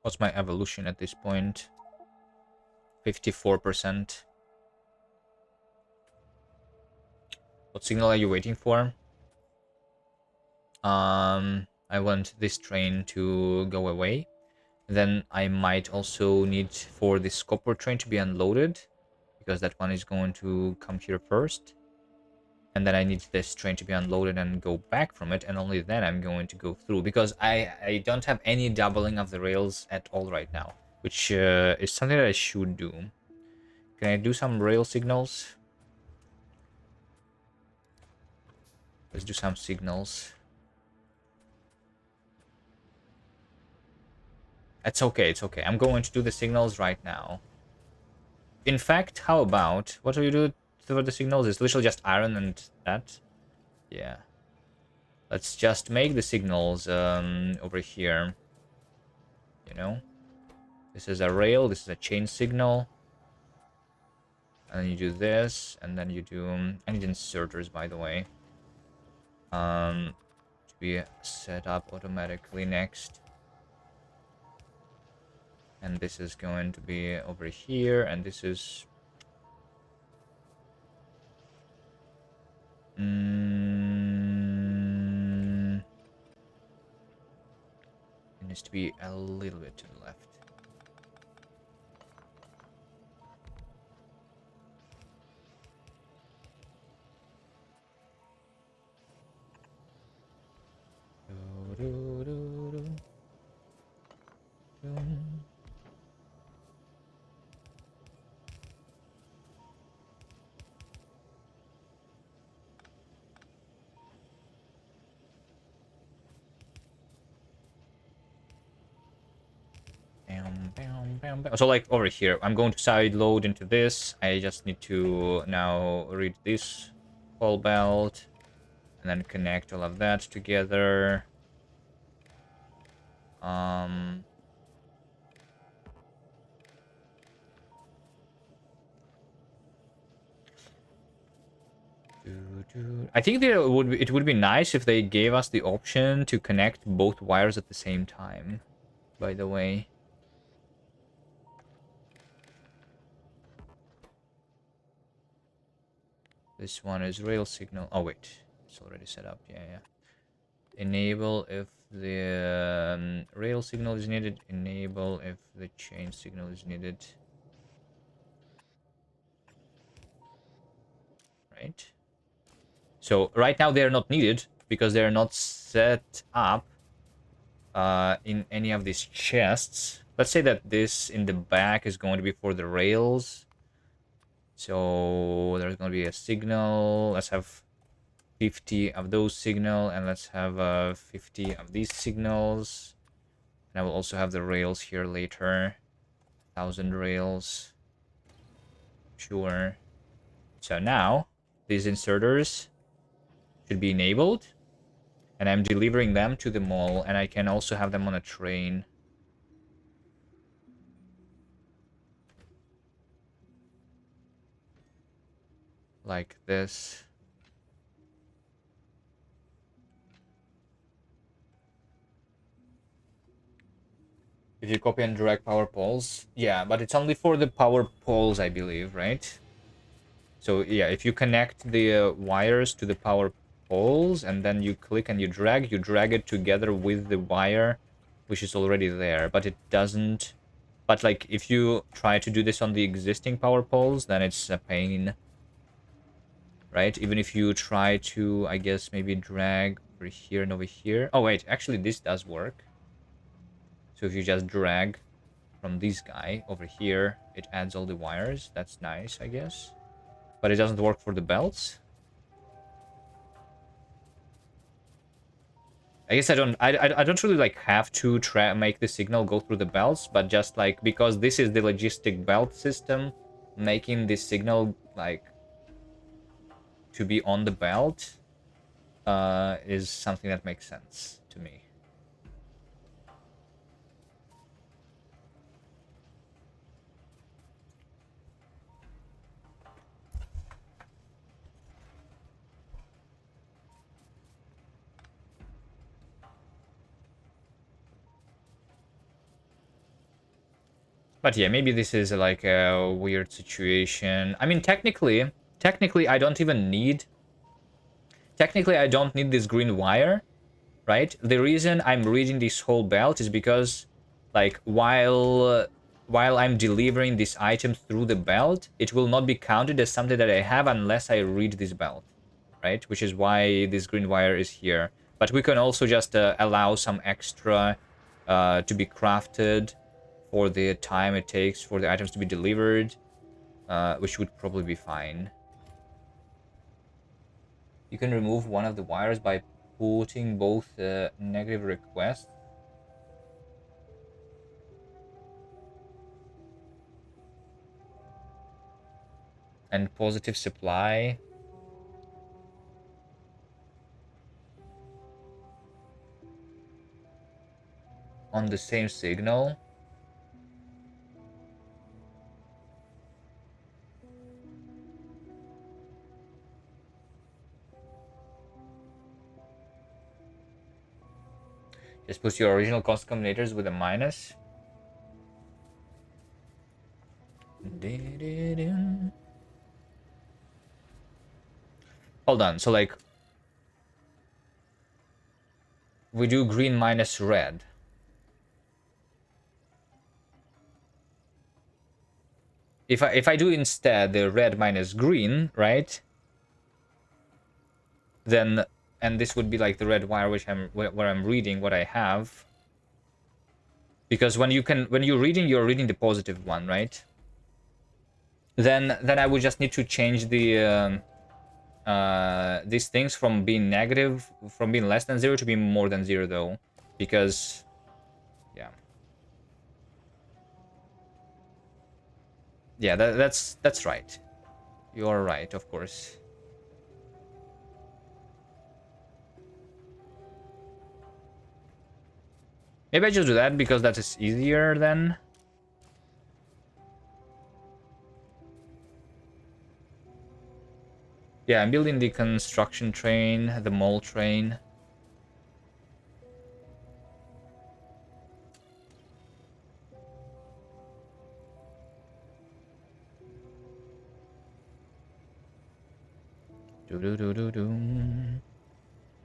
What's my evolution at this point? 54%. What signal are you waiting for? I want this train to go away. Then I might also need for this copper train to be unloaded, because that one is going to come here first. And then I need this train to be unloaded and go back from it, and only then I'm going to go through, because I don't have any doubling of the rails at all right now, which is something that I should do. Can I do some rail signals? Let's do some signals. It's okay, it's okay. I'm going to do the signals right now. In fact, how about... What do you do for the signals? It's literally just iron and that. Yeah. Let's just make the signals over here. You know? This is a rail, this is a chain signal. And then you do this, and then you do... I need inserters, by the way. To be set up automatically next. And this is going to be over here, and this is... It needs to be a little bit to the left. So like over here, I'm going to side load into this. I just need to now read this whole belt and then connect all of that together. I think it would be nice if they gave us the option to connect both wires at the same time, by the way. This one is rail signal. Oh, wait. It's already set up. Yeah, yeah. Enable if the rail signal is needed. Enable if the chain signal is needed. Right? So right now they're not needed because they're not set up in any of these chests. Let's say that this in the back is going to be for the rails. So there's going to be a signal. Let's have 50 of those signal, and let's have 50 of these signals. And I will also have the rails here later. 1,000 rails. Sure. So now these inserters should be enabled, and I'm delivering them to the mall, and I can also have them on a train. Like this. If you copy and drag power poles, yeah, but it's only for the power poles, I believe, right? So yeah, if you connect the wires to the power poles and then you click and you drag it together with the wire, which is already there, but it doesn't. But like if you try to do this on the existing power poles, then it's a pain, right? Even if you try to, I guess, maybe drag over here and over here. Oh wait, actually this does work. So if you just drag from this guy over here, it adds all the wires. That's nice, I guess. But it doesn't work for the belts. I guess I don't really like have to make the signal go through the belts, but just like because this is the logistic belt system, making this signal like to be on the belt is something that makes sense to me. But yeah, maybe this is like a weird situation. I mean, technically, I don't even need... Technically, I don't need this green wire, right? The reason I'm reading this whole belt is because, like, while I'm delivering this item through the belt, it will not be counted as something that I have unless I read this belt, right? Which is why this green wire is here. But we can also just allow some extra to be crafted for the time it takes for the items to be delivered, which would probably be fine. You can remove one of the wires by putting both negative requests. and positive supply. On the same signal. Just put your original constant combinators with a minus. Hold on, so like we do green minus red. If I do instead the red minus green, right? Then, and this would be like the red wire where I'm reading what I have. Because when you're reading the positive one, right? Then I would just need to change the these things from being negative, from being less than 0 to being more than 0 though. Because yeah. Yeah, that's right. You're right, of course. Maybe I just do that because that is easier then. Yeah, I'm building the construction train, the mall train.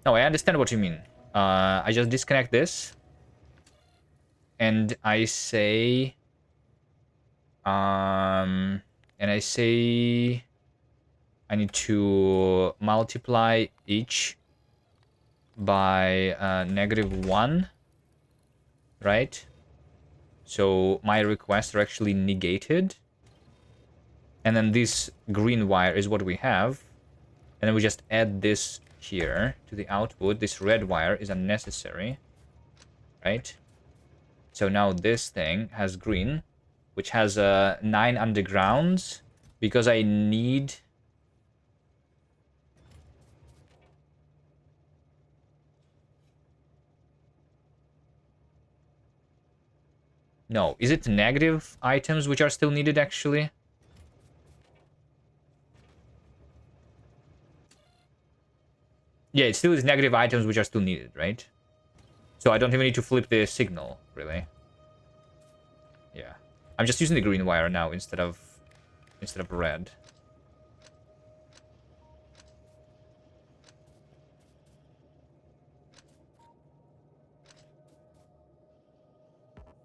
No, I understand what you mean. I just disconnect this. And I say... and I say... I need to multiply each by -1, right? So my requests are actually negated. And then this green wire is what we have. And then we just add this here to the output. This red wire is unnecessary, right? So now this thing has green, which has 9 undergrounds, because I need... No, is it negative items which are still needed, actually? Yeah, it still is negative items which are still needed, right? So I don't even need to flip the signal, really. Yeah. I'm just using the green wire now instead of red.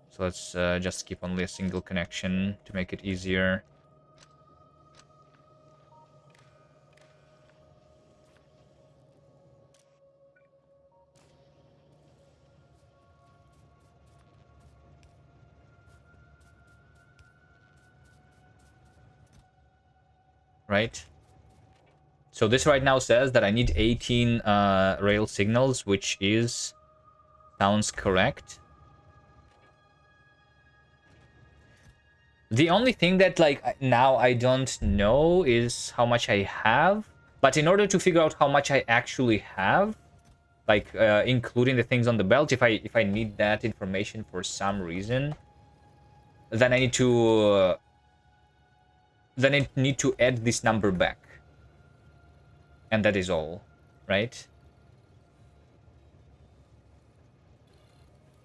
So let's just keep only a single connection to make it easier. Right? So this right now says that I need 18 rail signals, which sounds correct. The only thing that like now I don't know is how much I have. But in order to figure out how much I actually have, like including the things on the belt, if I need that information for some reason, then I need to add this number back. And that is all, right?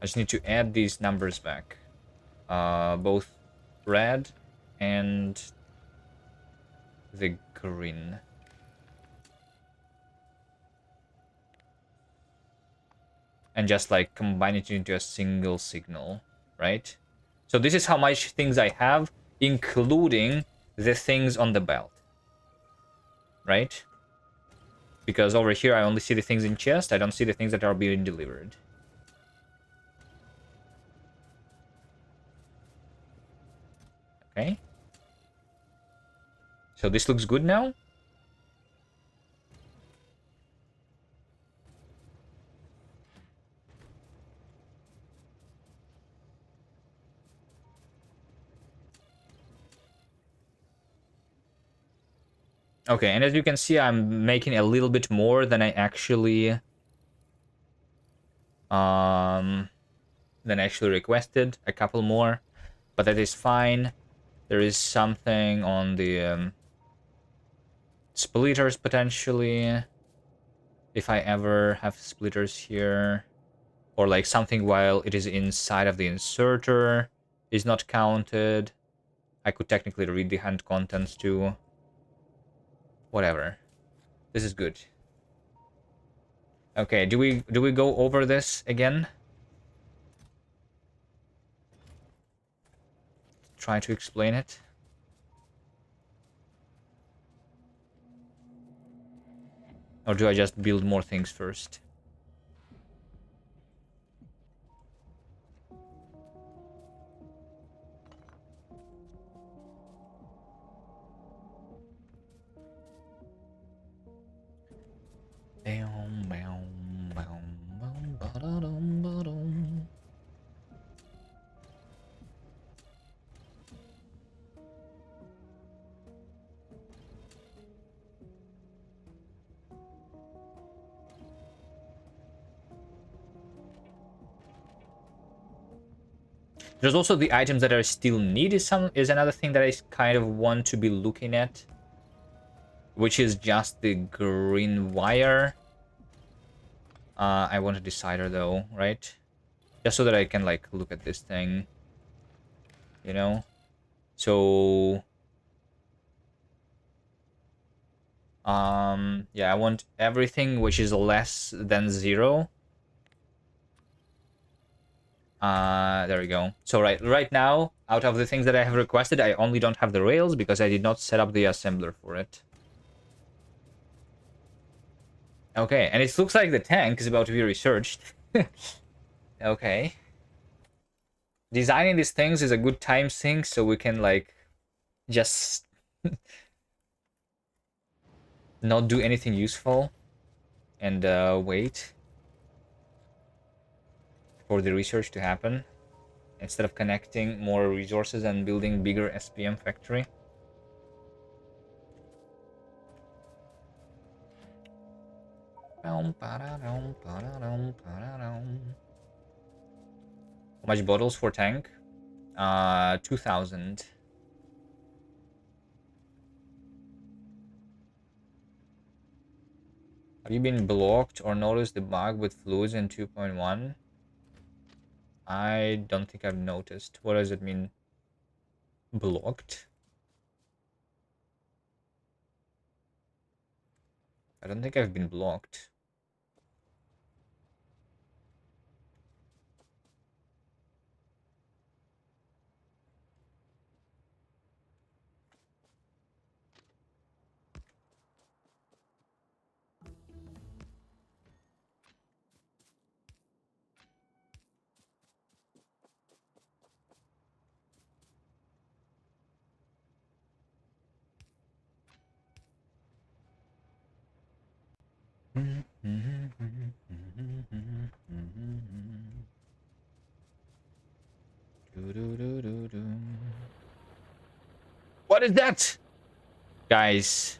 I just need to add these numbers back. Both red and the green. And just like combine it into a single signal, right? So this is how much things I have, including the things on the belt, right? Because over here I only see the things in chest, I don't see the things that are being delivered. Okay. So this looks good now. Okay, and as you can see, I'm making a little bit more than I actually requested. A couple more, but that is fine. There is something on the splitters potentially, if I ever have splitters here, or like something while it is inside of the inserter is not counted. I could technically read the hand contents too. Whatever. This is good. Okay, do we go over this again? Try to explain it. Or do I just build more things first? There's also the items that are still needed. Is another thing that I kind of want to be looking at, which is just the green wire. I want a decider though, right? Just so that I can like look at this thing, you know. So yeah, I want everything which is less than 0. There we go. So right now, out of the things that I have requested, I only don't have the rails because I did not set up the assembler for it. Okay, and it looks like the tank is about to be researched. Okay. Designing these things is a good time sink, so we can like just not do anything useful and wait for the research to happen instead of connecting more resources and building bigger SPM factory. How much bottles for tank? 2,000. Have you been blocked or noticed the bug with fluids in 2.1? I don't think I've noticed. What does it mean? Blocked? I don't think I've been blocked. What is that? Guys,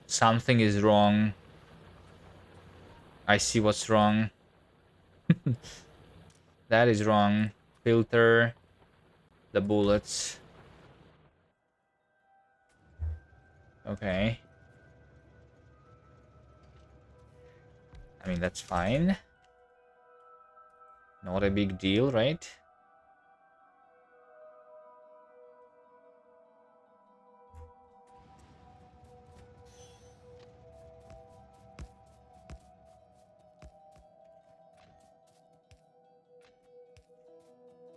something is wrong. I see what's wrong. That is wrong. Filter the bullets. Okay. I mean, that's fine. Not a big deal, right?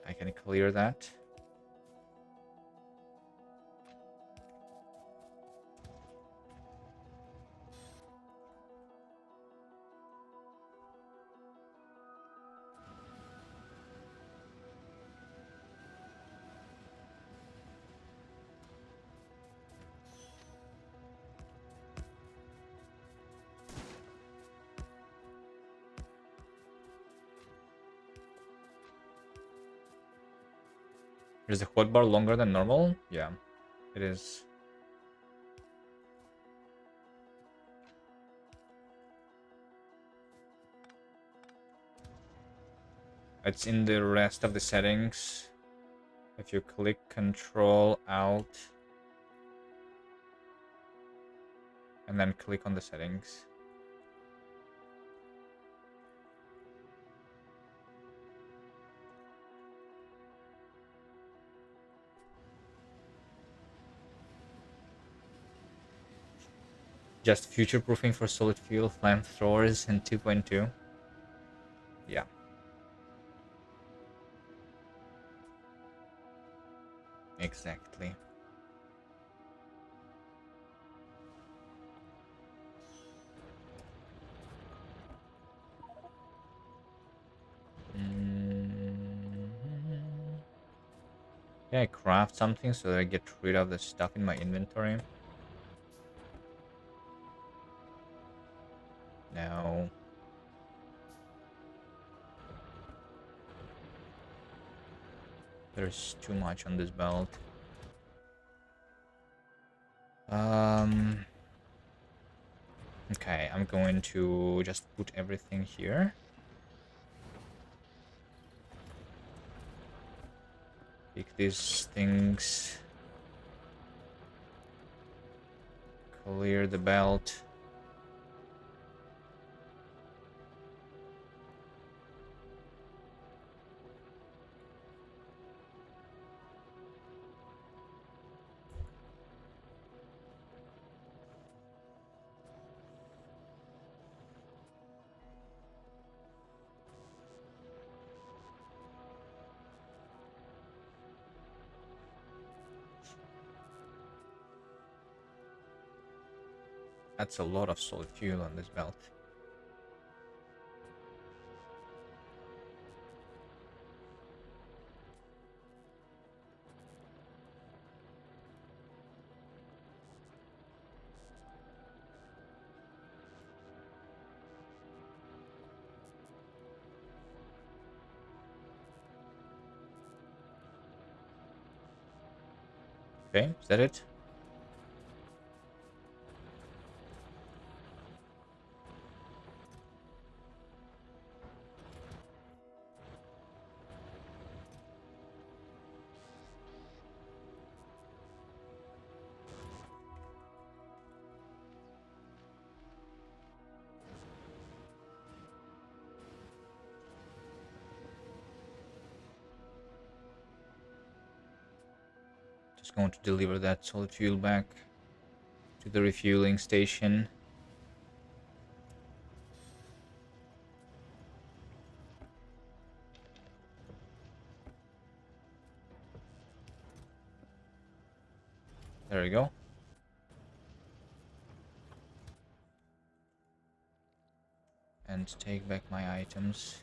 I can clear that. Is the hotbar longer than normal? Yeah, it is. It's in the rest of the settings. If you click Control Alt and then click on the settings. Just future-proofing for solid fuel flamethrowers in 2.2. Yeah. Exactly. Can I craft something so that I get rid of the stuff in my inventory? No. There's too much on this belt. Okay, I'm going to just put everything here. Pick these things. Clear the belt. That's a lot of solid fuel on this belt. Okay, is that it? Just going to deliver that solid fuel back to the refueling station. There we go. And take back my items.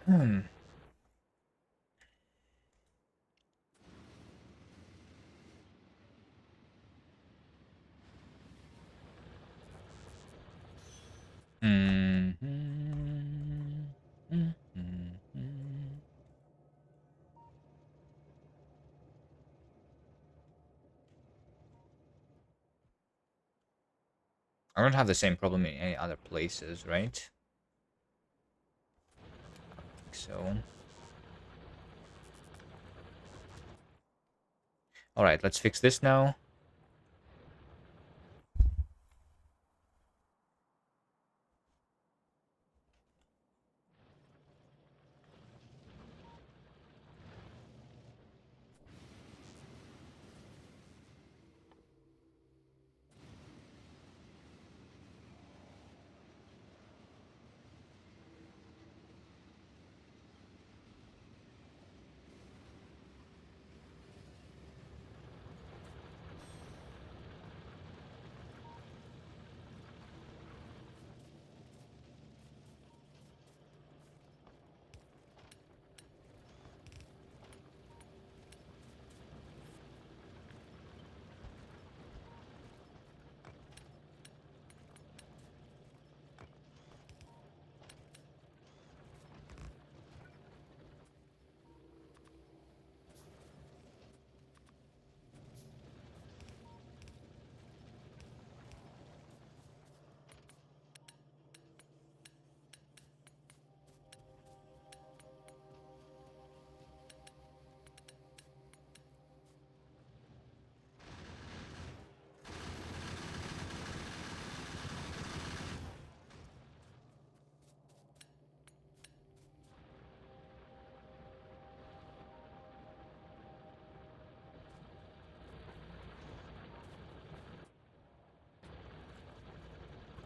Hmm. I don't have the same problem in any other places, right? So. Alright, let's fix this now.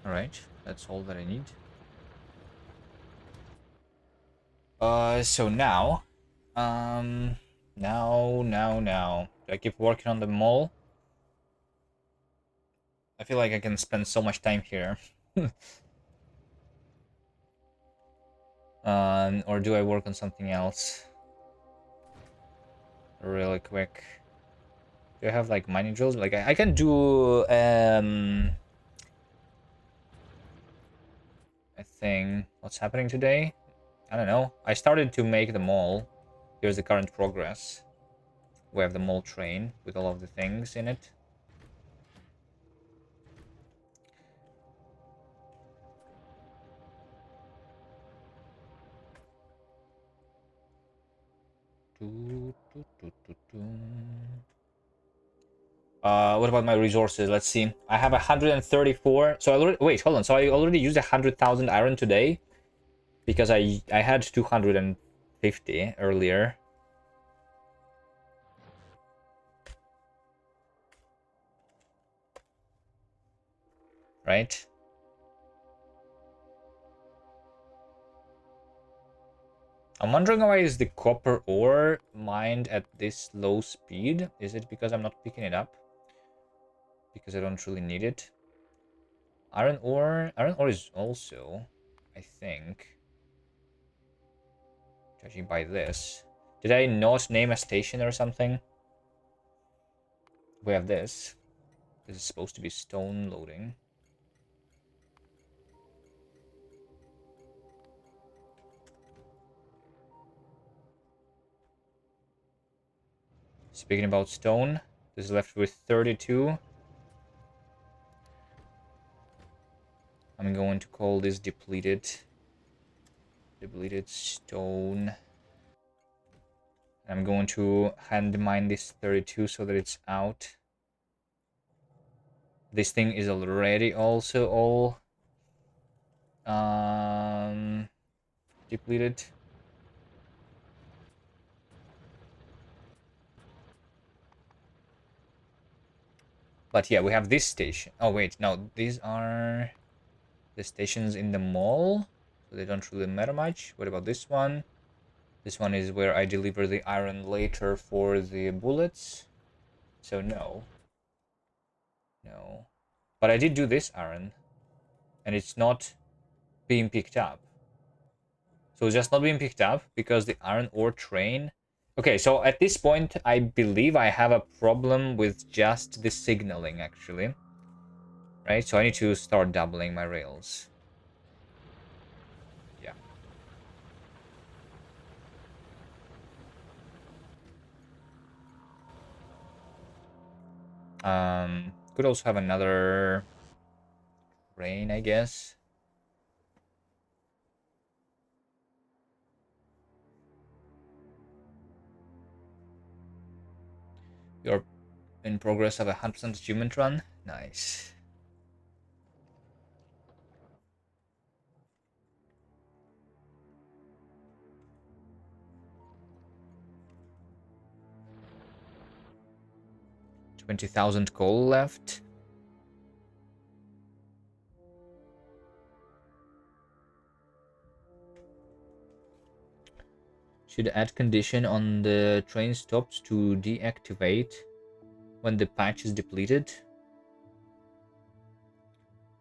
Alright, that's all that I need. So now... now... Do I keep working on the mall? I feel like I can spend so much time here. Or do I work on something else? Really quick. Do I have like mining drills? Like I can do a thing. What's happening today? I don't know. I started to make the mall. Here's the current progress. We have the mall train with all of the things in it. What about my resources? Let's see. I have 134. So I already wait. Hold on. So I already used 100,000 iron today because I had 250 earlier. Right? I'm wondering why is the copper ore mined at this low speed? Is it because I'm not picking it up? Because I don't really need it? Iron ore is also, I think, judging by this. Did I not name a station or something? We have this. This is supposed to be stone loading. Speaking about stone, this is left with 32. I'm going to call this depleted. Depleted stone. I'm going to hand mine this 32 so that it's out. This thing is already also all depleted. But yeah, we have this station. Oh wait, no, these are the stations in the mall, so they don't really matter much. What about this one? This one is where I deliver the iron later for the bullets. So no. No. But I did do this iron, and it's not being picked up. So it's just not being picked up because the iron ore train... Okay, so at this point, I believe I have a problem with just the signaling, actually. Right, so I need to start doubling my rails. Yeah. Could also have another train, I guess. You're in progress of a 100% achievement run. Nice. $20,000 coal left. Should add condition on the train stops to deactivate when the patch is depleted.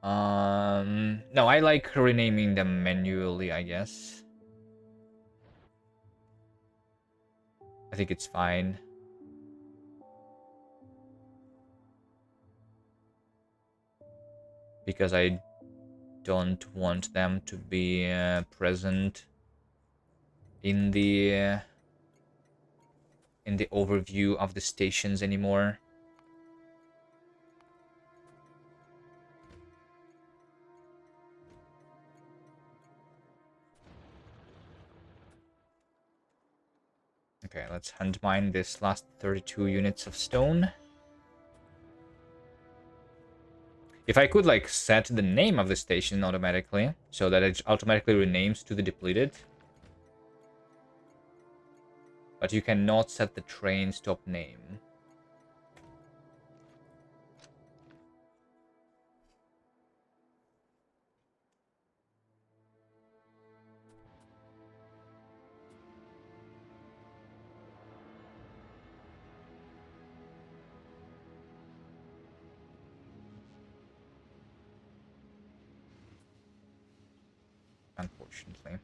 No, I like renaming them manually, I guess. I think it's fine. Because I don't want them to be present in the overview of the stations anymore. Okay, let's hand mine this last 32 units of stone. If I could like set the name of the station automatically so that it automatically renames to the depleted. But you cannot set the train stop name. unfortunately.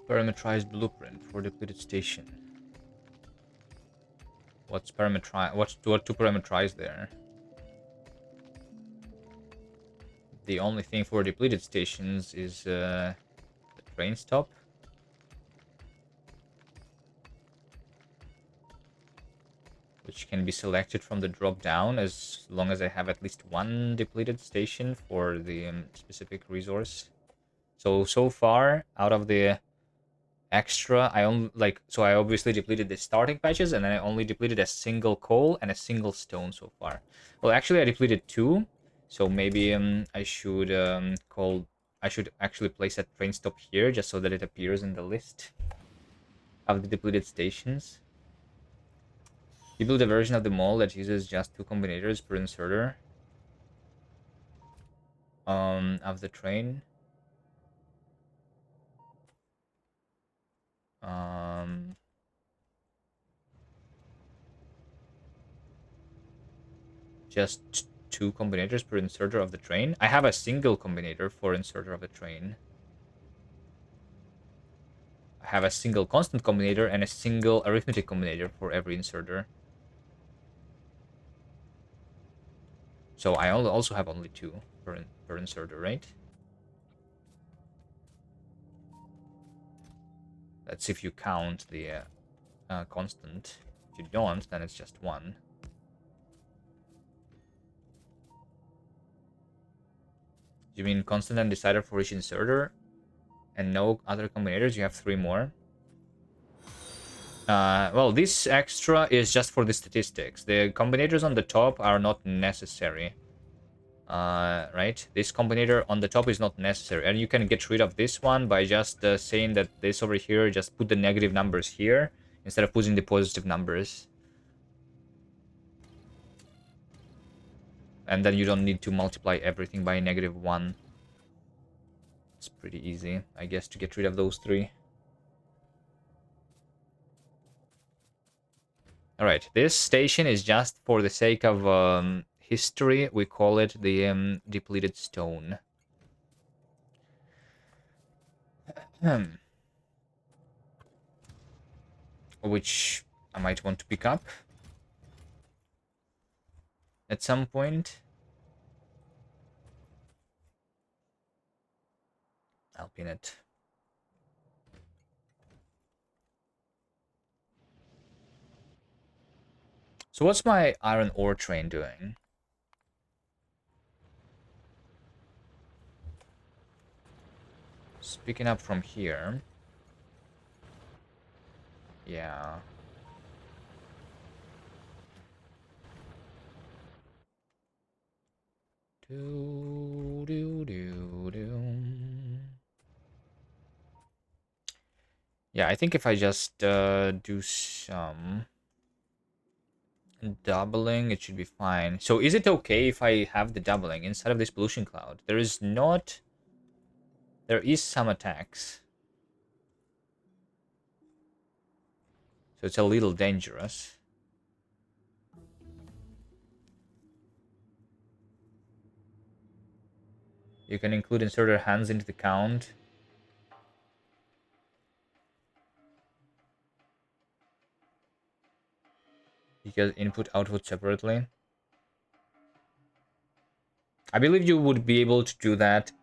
Parameterized blueprint for depleted station. What's parameterize? What to parameterize there? The only thing for depleted stations is the train stop. Which can be selected from the drop down as long as I have at least one depleted station for the specific resource. So far, out of the extra, I only I obviously depleted the starting patches, and then I only depleted a single coal and a single stone so far. Well, actually, I depleted two, so maybe I should I should actually place a train stop here just so that it appears in the list of the depleted stations. You build a version of the mall that uses just 2 combinators per inserter of the train. Just 2 combinators per inserter of the train. I have a single combinator for inserter of the train. I have a single constant combinator and a single arithmetic combinator for every inserter. So I also have only 2 per inserter, right? That's if you count the constant. If you don't, then it's just 1. You mean constant and decider for each inserter? And no other combinators? You have 3 more? Well, this extra is just for the statistics. The combinators on the top are not necessary. Right? This combinator on the top is not necessary. And you can get rid of this one by just saying that this over here, just put the negative numbers here instead of putting the positive numbers. And then you don't need to multiply everything by -1. It's pretty easy, I guess, to get rid of those 3. Alright, this station is just for the sake of history. We call it the depleted stone. Which I might want to pick up at some point. I'll pin it. So what's my iron ore train doing? It's picking up from here. Yeah. Do, do, do, do. Yeah, I think if I just do some doubling, it should be fine. So is it okay if I have the doubling inside of this pollution cloud? There is not... There is some attacks. So it's a little dangerous. You can include inserter hands into the count. Because input output separately. I believe you would be able to do that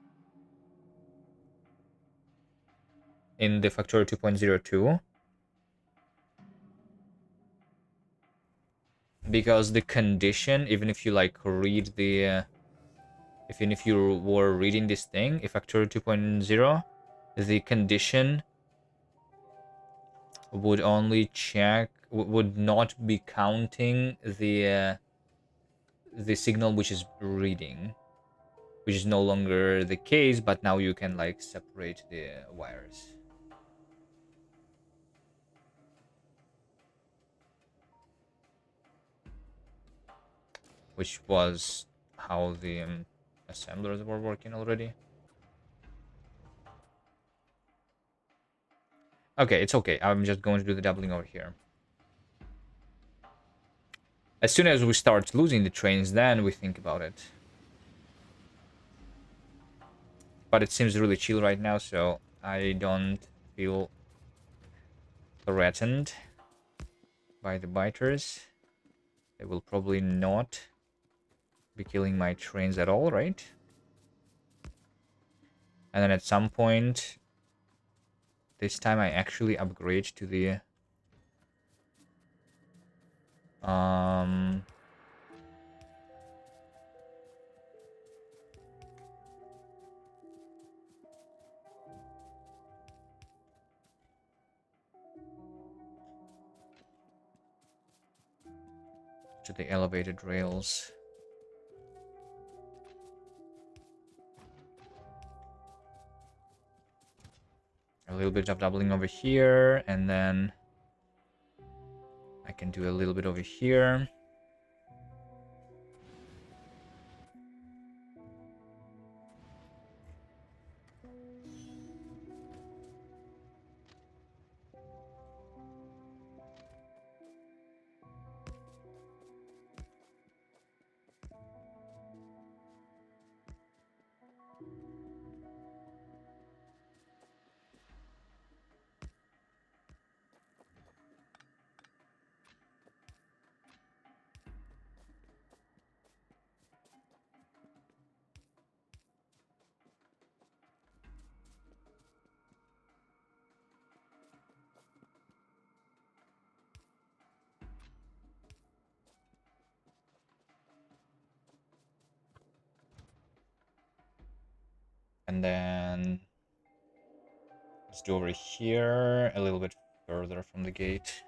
in the Factorio 2.02. Because the condition, even if you like read the... even if you were reading this thing, if Factorio 2.0, the condition would only check... would not be counting the signal which is reading. Which is no longer the case, but now you can like separate the wires. Which was how the assemblers were working already. Okay, it's okay. I'm just going to do the doubling over here. As soon as we start losing the trains, then we think about it. But it seems really chill right now, so I don't feel threatened by the biters. They will probably not be killing my trains at all, right? And then at some point, this time I actually upgrade to the um to the elevated rails. A little bit of doubling over here, and then I can do a little bit over here. And then let's do over here a little bit further from the gate.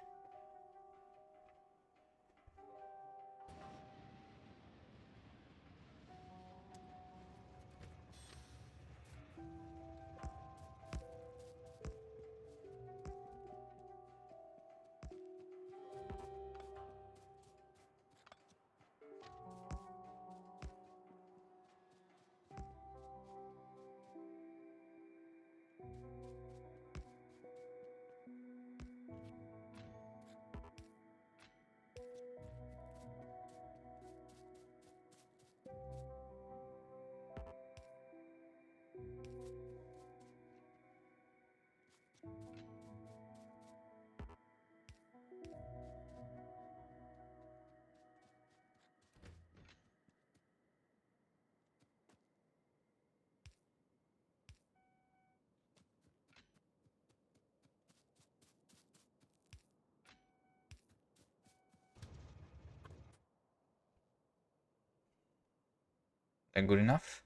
That good enough?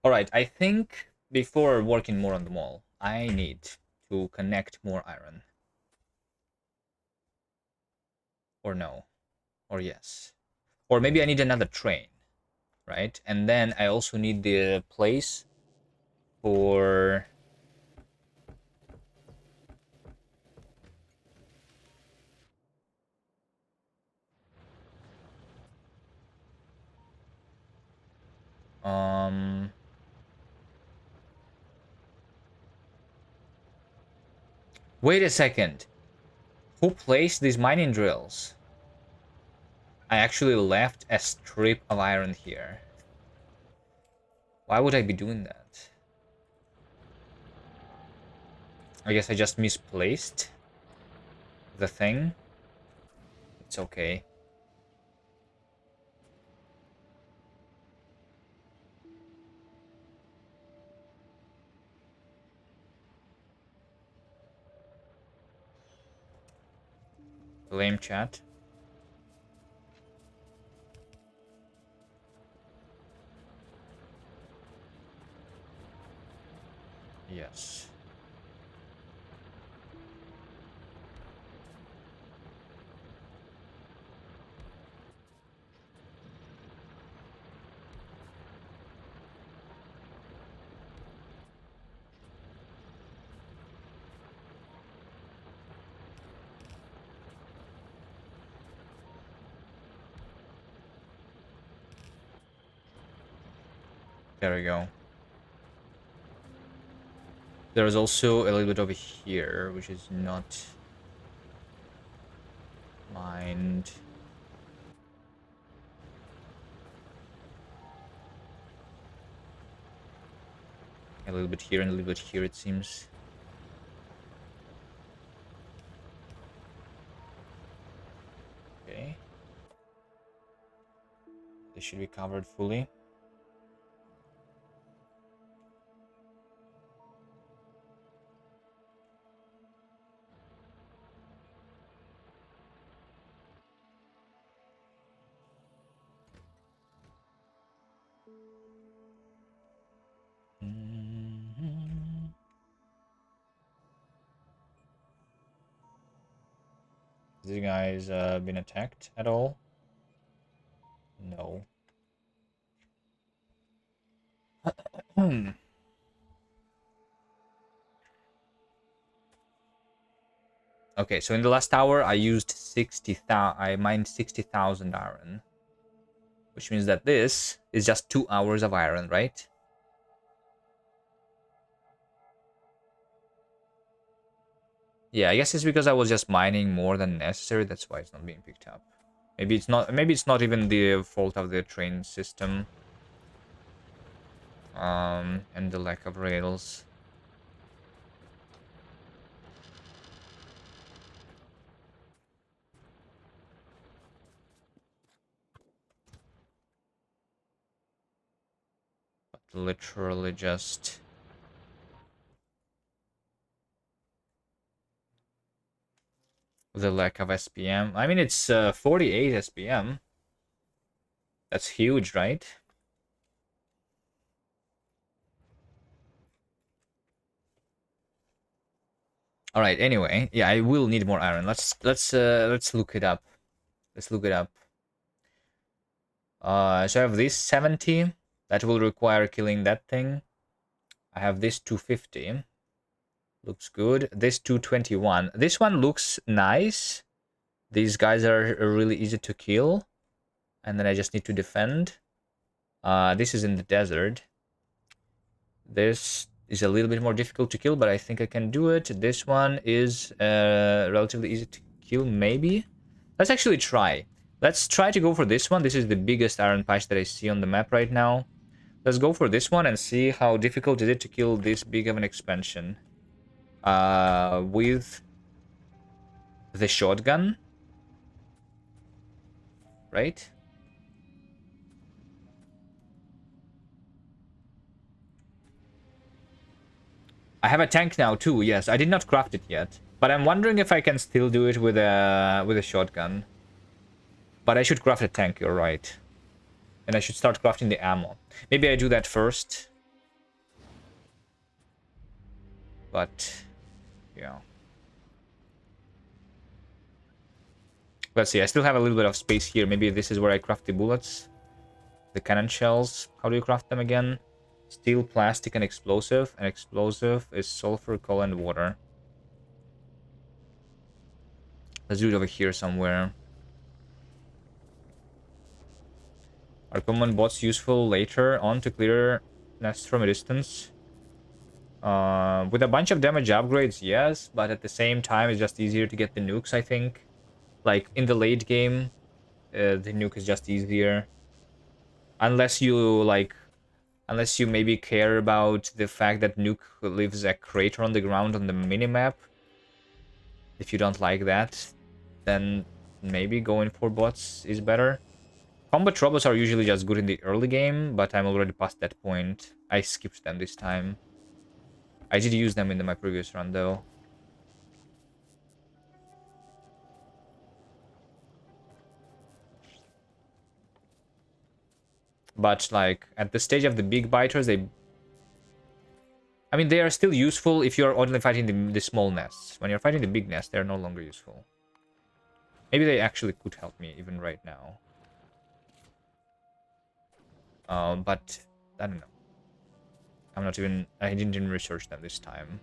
All right, I think before working more on the mall, I need to connect more iron. Or no. Or yes. Or maybe I need another train, right? And then I also need the place for um wait a second. Who placed these mining drills? I actually left a strip of iron here. Why would I be doing that? I guess I just misplaced the thing. It's okay. Blame chat. Yes. There we go. There's also a little bit over here, which is not mined. A little bit here and a little bit here, it seems. Okay. This should be covered fully. Has you guys been attacked at all? No. Okay, so in the last hour I used 60,000. I mined 60,000 iron, which means that this is just 2 hours of iron, right? Yeah, I guess it's because I was just mining more than necessary. That's why it's not being picked up. Maybe it's not. Maybe it's not even the fault of the train system. And the lack of rails. But literally just the lack of SPM. I mean, it's 48 SPM. That's huge, right? All right. Anyway, yeah, I will need more iron. Let's look it up. Let's look it up. So I have this 70. That will require killing that thing. I have this 250. Looks good. This 221. This one looks nice. These guys are really easy to kill. And then I just need to defend. This is in the desert. This is a little bit more difficult to kill, but I think I can do it. This one is relatively easy to kill, maybe. Let's actually try. Let's try to go for this one. This is the biggest iron patch that I see on the map right now. Let's go for this one and see how difficult is it to kill this big of an expansion. With the shotgun. Right? I have a tank now too, yes. I did not craft it yet. But I'm wondering if I can still do it with a shotgun. But I should craft a tank, you're right. And I should start crafting the ammo. Maybe I do that first. But, yeah. Let's see, I still have a little bit of space here. Maybe this is where I craft the bullets. The cannon shells. How do you craft them again? Steel, plastic, and explosive. And explosive is sulfur, coal, and water. Let's do it over here somewhere. Are common bots useful later on to clear nests from a distance? With a bunch of damage upgrades, yes, but at the same time, it's just easier to get the nukes, I think. Like, in the late game, the nuke is just easier. Unless you, like... Unless you maybe care about the fact that nuke leaves a crater on the ground on the minimap. If you don't like that, then maybe going for bots is better. Combat robots are usually just good in the early game, but I'm already past that point. I skipped them this time. I did use them in my previous run, though. But, like, at the stage of the big biters, they... I mean, they are still useful if you're only fighting the small nests. When you're fighting the big nests, they're no longer useful. Maybe they actually could help me, even right now. But, I don't know. I didn't even research them this time.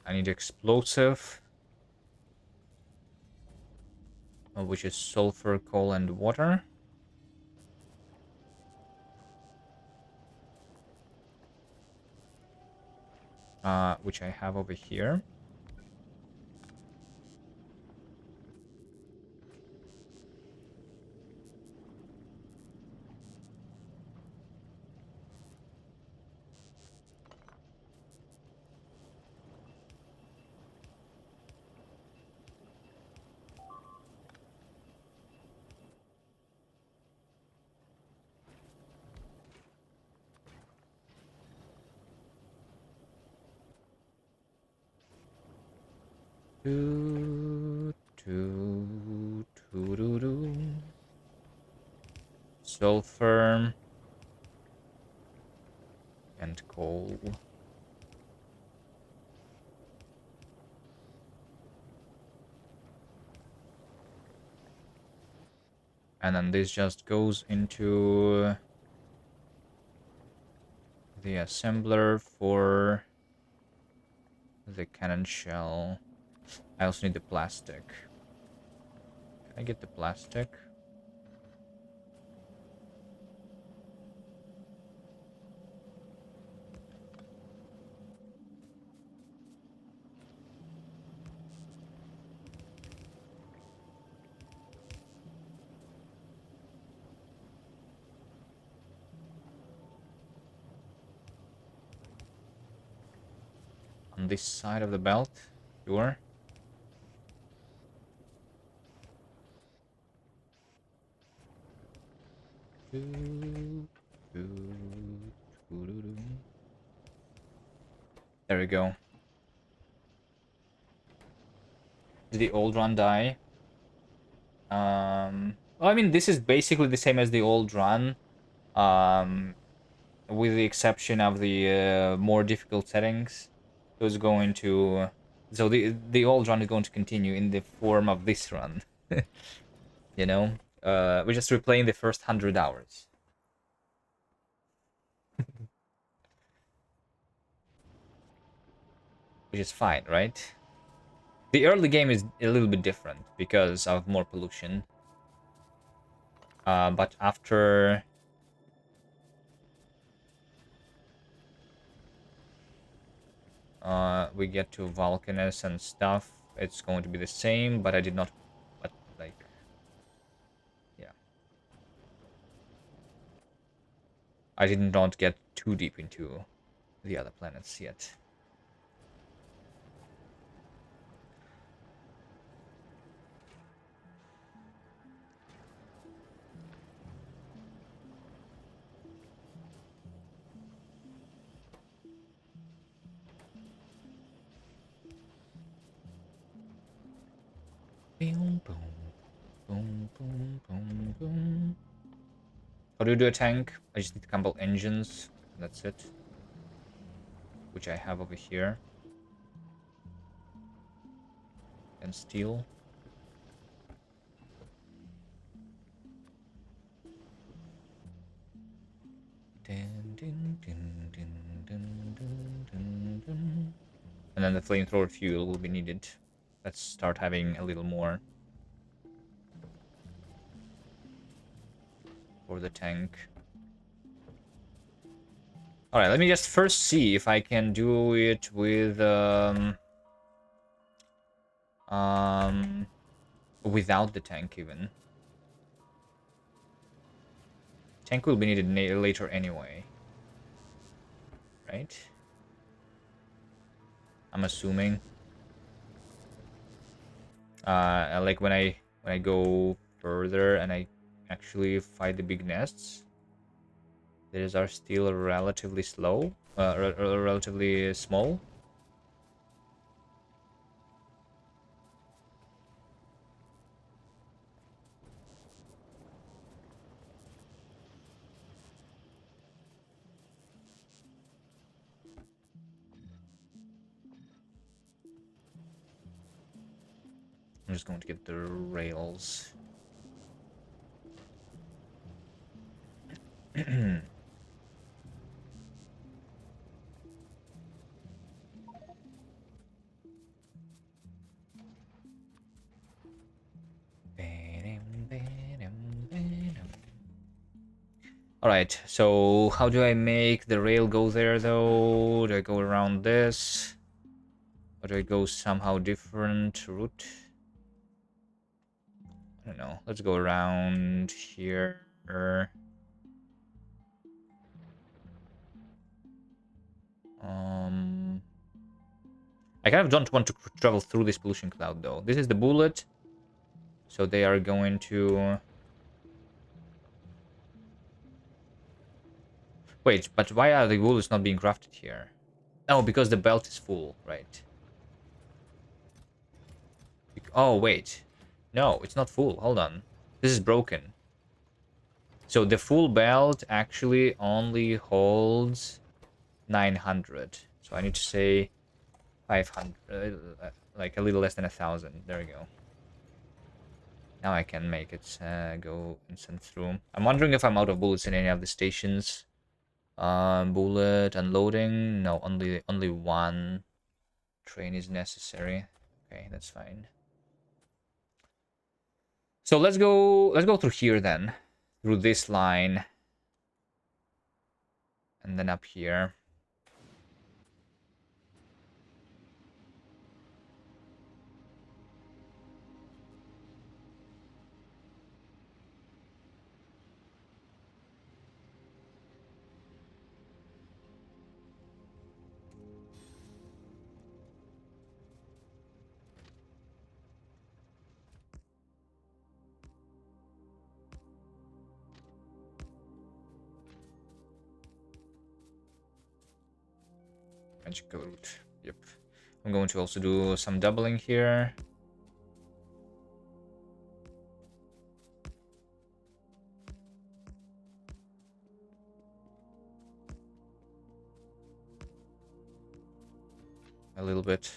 I need explosive, which is sulfur, coal, and water. Which I have over here. Sulfur and coal. And then this just goes into the assembler for the cannon shell. I also need the plastic. Can I get the plastic? On this side of the belt? Sure. There we go. Did the old run die? Well, I mean, this is basically the same as the old run, with the exception of the more difficult settings. So it's going to, so the old run is going to continue in the form of this run. You know, we're just replaying the first 100 hours, which is fine, right? The early game is a little bit different because of more pollution. But after we get to Vulcanus and stuff, it's going to be the same, but I did not, but like, yeah. I did not get too deep into the other planets yet. Boom, boom, boom, boom, boom, boom. How do you do a tank? I just need a couple engines. That's it. Which I have over here. And steel. And then the flamethrower fuel will be needed. Let's start having a little more for the tank. Alright, let me just first see if I can do it with without the tank even. Tank will be needed later anyway. Right? I'm assuming. Like when I go further and I actually fight the big nests, these are still relatively slow, relatively small. I'm just going to get the rails. Alright, so how do I make the rail go there, though? Do I go around this? Or do I go somehow different route? I don't know. Let's go around here. I kind of don't want to travel through this pollution cloud, though. This is the bullet. So they are going to... Wait, but why are the bullets not being crafted here? Oh, because the belt is full, right? Oh, wait. No, it's not full. Hold on. This is broken. So the full belt actually only holds 900. So I need to say 500, like a little less than 1,000. There we go. Now I can make it go and send through. I'm wondering if I'm out of bullets in any of the stations. Bullet unloading. No, only one train is necessary. Okay, that's fine. So let's go through here then. Through this line. And then up here. Magic code. Yep. I'm going to also do some doubling here. A little bit.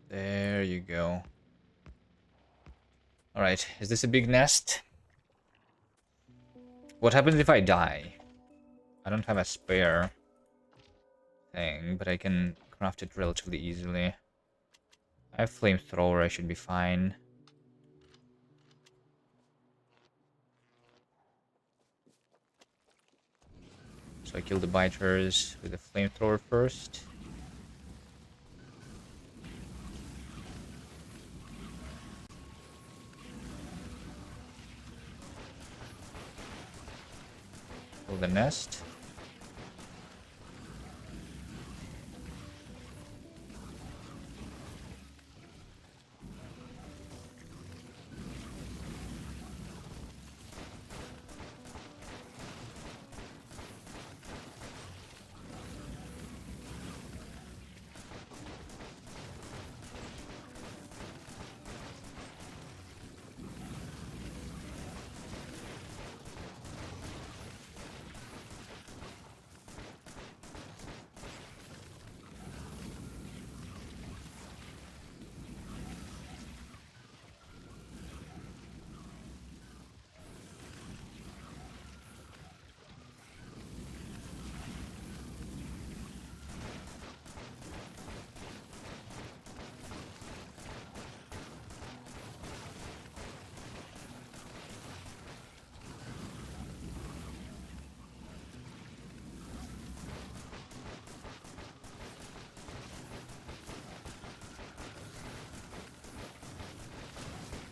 There you go. Alright, is this a big nest? What happens if I die? I don't have a spare thing, but I can craft it relatively easily. I have flamethrower, I should be fine. So I kill the biters with the flamethrower first. Kill the nest.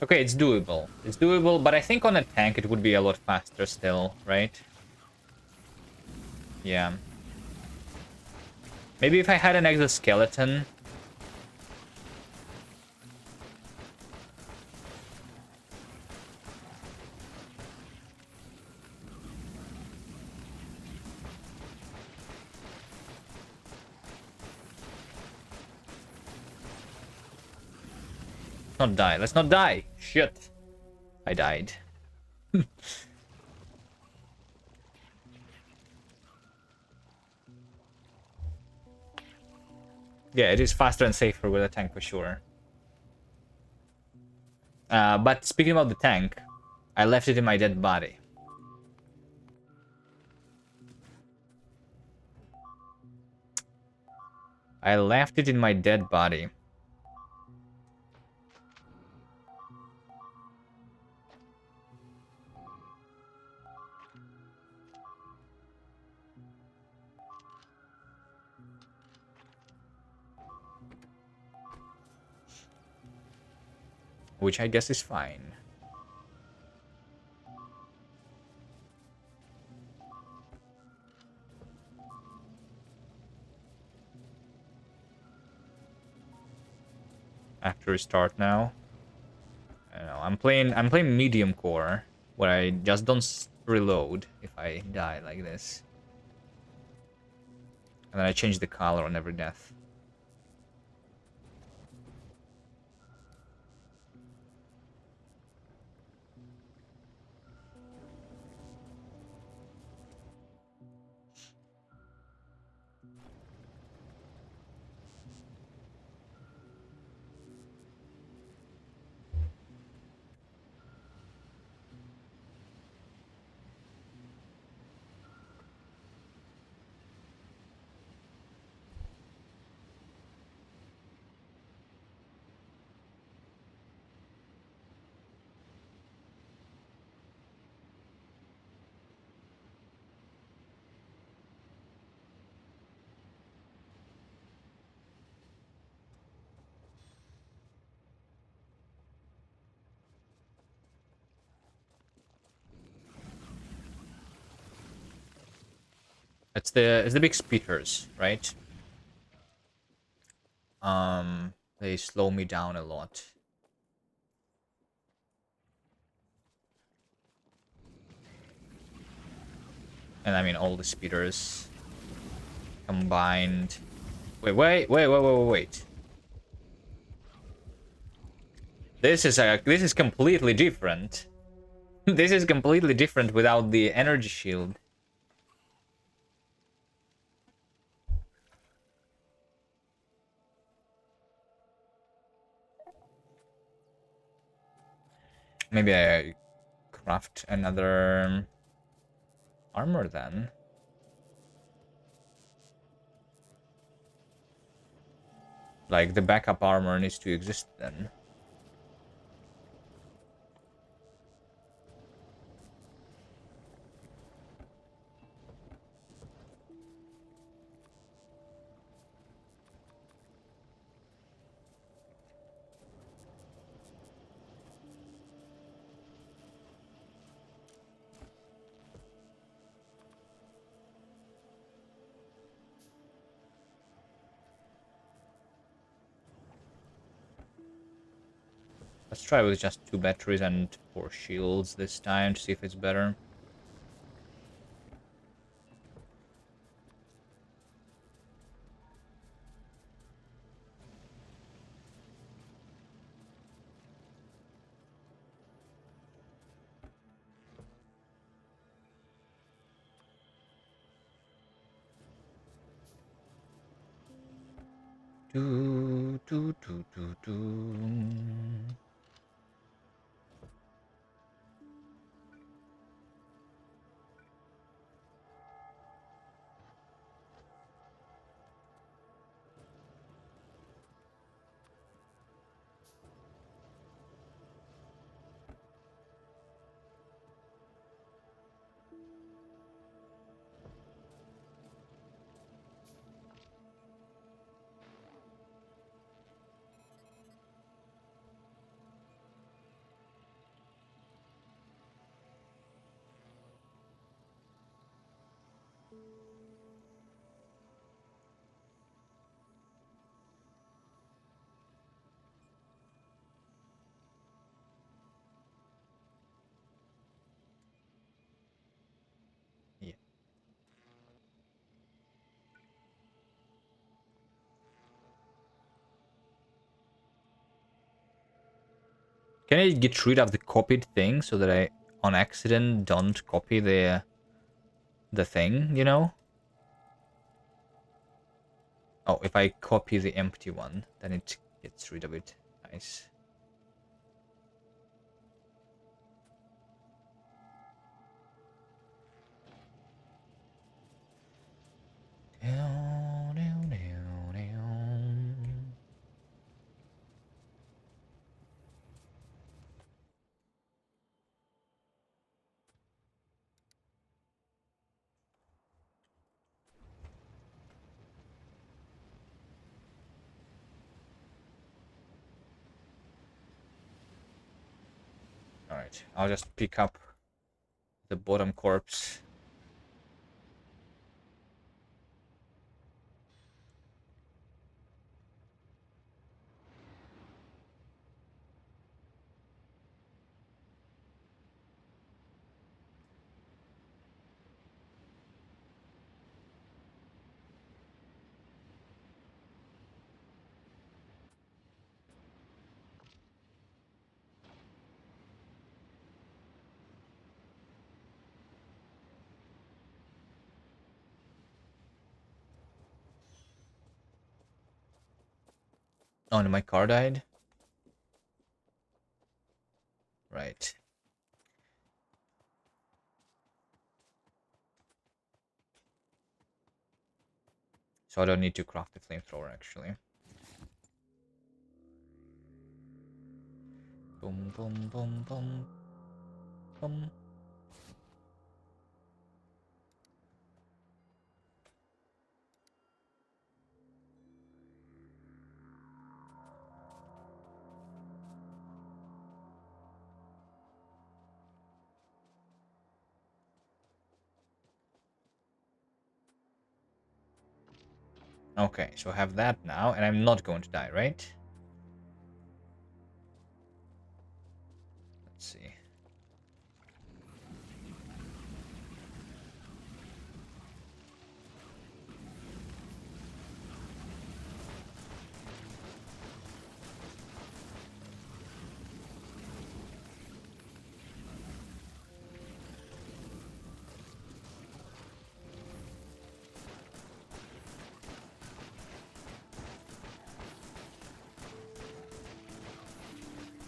Okay, it's doable. It's doable, but I think on a tank it would be a lot faster still, right? Yeah. Maybe if I had an exoskeleton. Not die. Let's not die. Shit. I died. Yeah, it is faster and safer with a tank for sure. But speaking about the tank, I left it in my dead body. I left it in my dead body. Which I guess is fine. I have to restart now. I don't know. I'm playing medium core, where I just don't reload if I die like this. And then I change the color on every death. It's the big speakers, right? They slow me down a lot. And I mean all the speeders combined. Wait. This is completely different. This is completely different without the energy shield. Maybe I craft another armor then. Like the backup armor needs to exist then. Let's try with just 2 batteries and 4 shields this time to see if it's better. Do. Can I get rid of the copied thing so that I, on accident, don't copy the thing, you know? Oh, if I copy the empty one, then it gets rid of it. Nice. Alright, I'll just pick up the bottom corpse. Oh, and my car died? Right. So I don't need to craft the flamethrower, actually. Boom, boom, boom, boom, boom. Okay, so I have that now, and I'm not going to die, right? Let's see.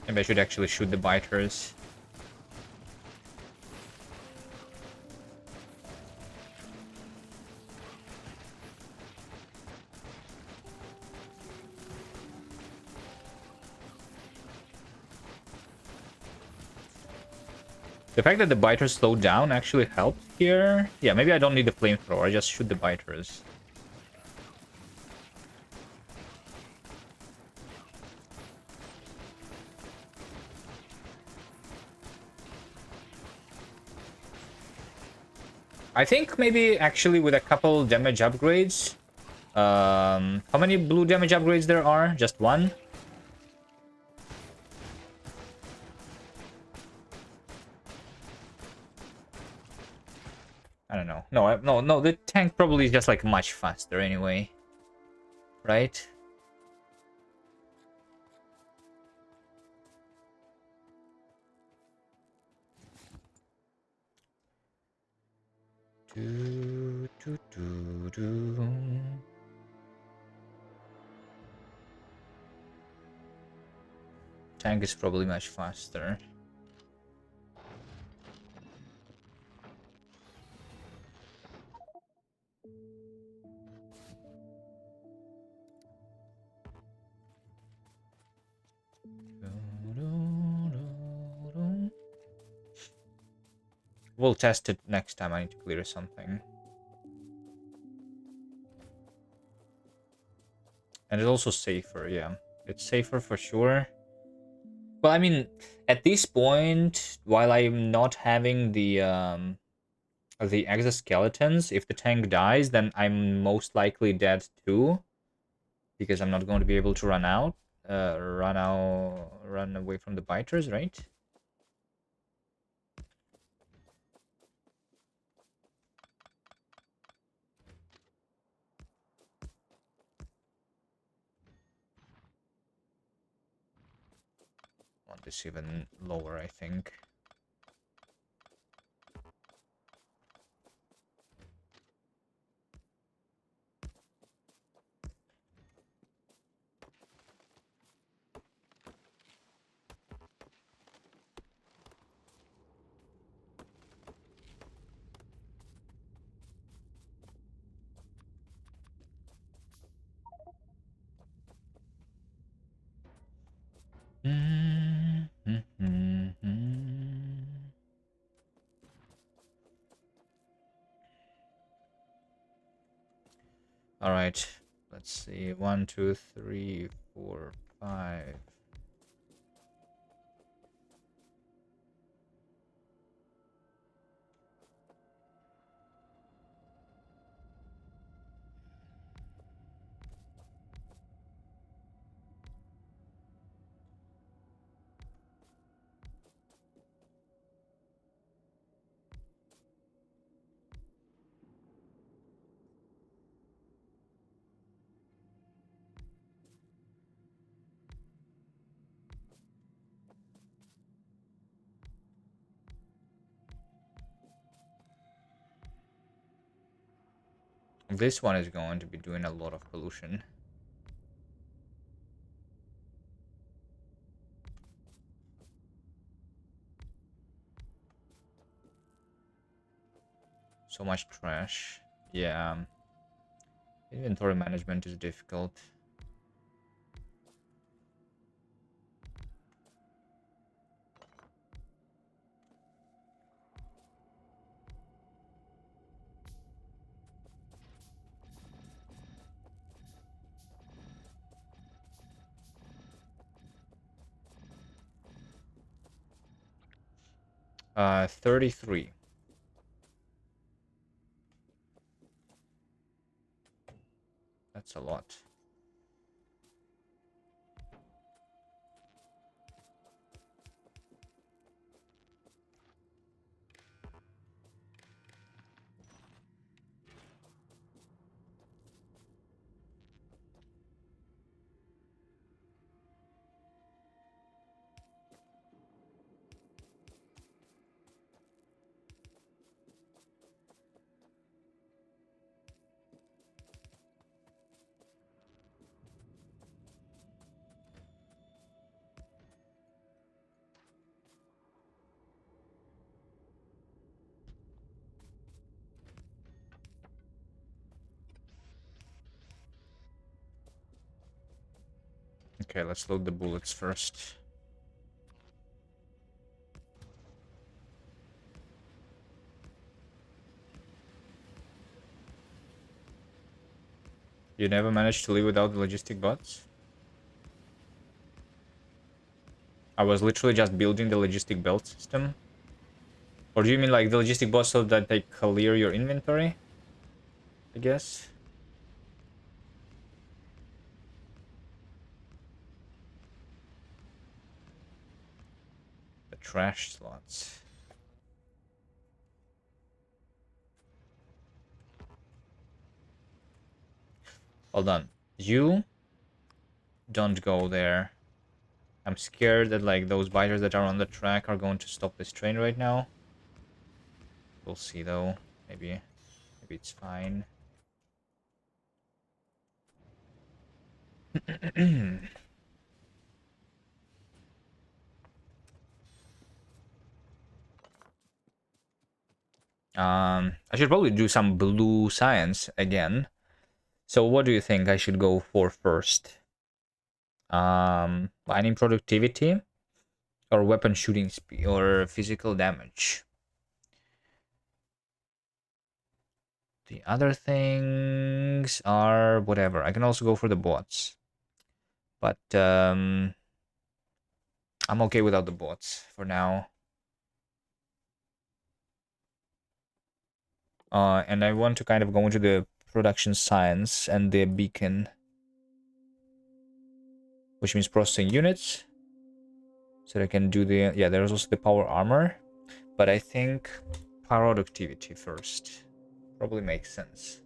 Maybe I should actually shoot the biters. The fact that the biters slowed down actually helped here. Yeah, maybe I don't need the flamethrower, I just shoot the biters. I think maybe actually with a couple damage upgrades. How many blue damage upgrades there are? Just one? I don't know. No, the tank probably is just like much faster anyway. Right? Do, do, do, do. Tank is probably much faster. We'll test it next time. I need to clear something. And it's also safer, yeah. It's safer for sure. Well, I mean, at this point, while I'm not having the exoskeletons, if the tank dies, then I'm most likely dead too. Because I'm not going to be able to run away from the biters, right? want this even lower, I think. All right, let's see. 1, 2, 3, 4, 5. This one is going to be doing a lot of pollution. So much trash. Yeah. Inventory management is difficult. Uh, 33. That's a lot. Okay, let's load the bullets first. You never managed to live without the logistic bots? I was literally just building the logistic belt system. Or do you mean like the logistic bots so that they clear your inventory? I guess. The trash slots. Hold on. You don't go there. I'm scared that like those biters that are on the track are going to stop this train right now. We'll see though. Maybe it's fine. I should probably do some blue science again. So what do you think I should go for first? Mining productivity or weapon shooting speed or physical damage? The other things are whatever. I can also go for the bots. But I'm okay without the bots for now. And I want to kind of go into the production science and the beacon, which means processing units. So I can do the, yeah, there's also the power armor, but I think productivity first probably makes sense.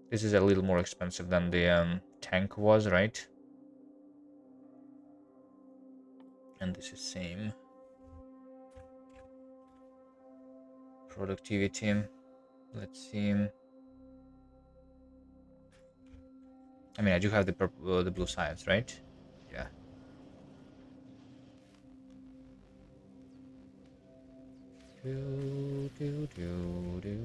This is a little more expensive than the tank was, right? And this is same. Productivity. Let's see. I mean, I do have the purple, the blue science, right? Yeah. Do, do, do, do.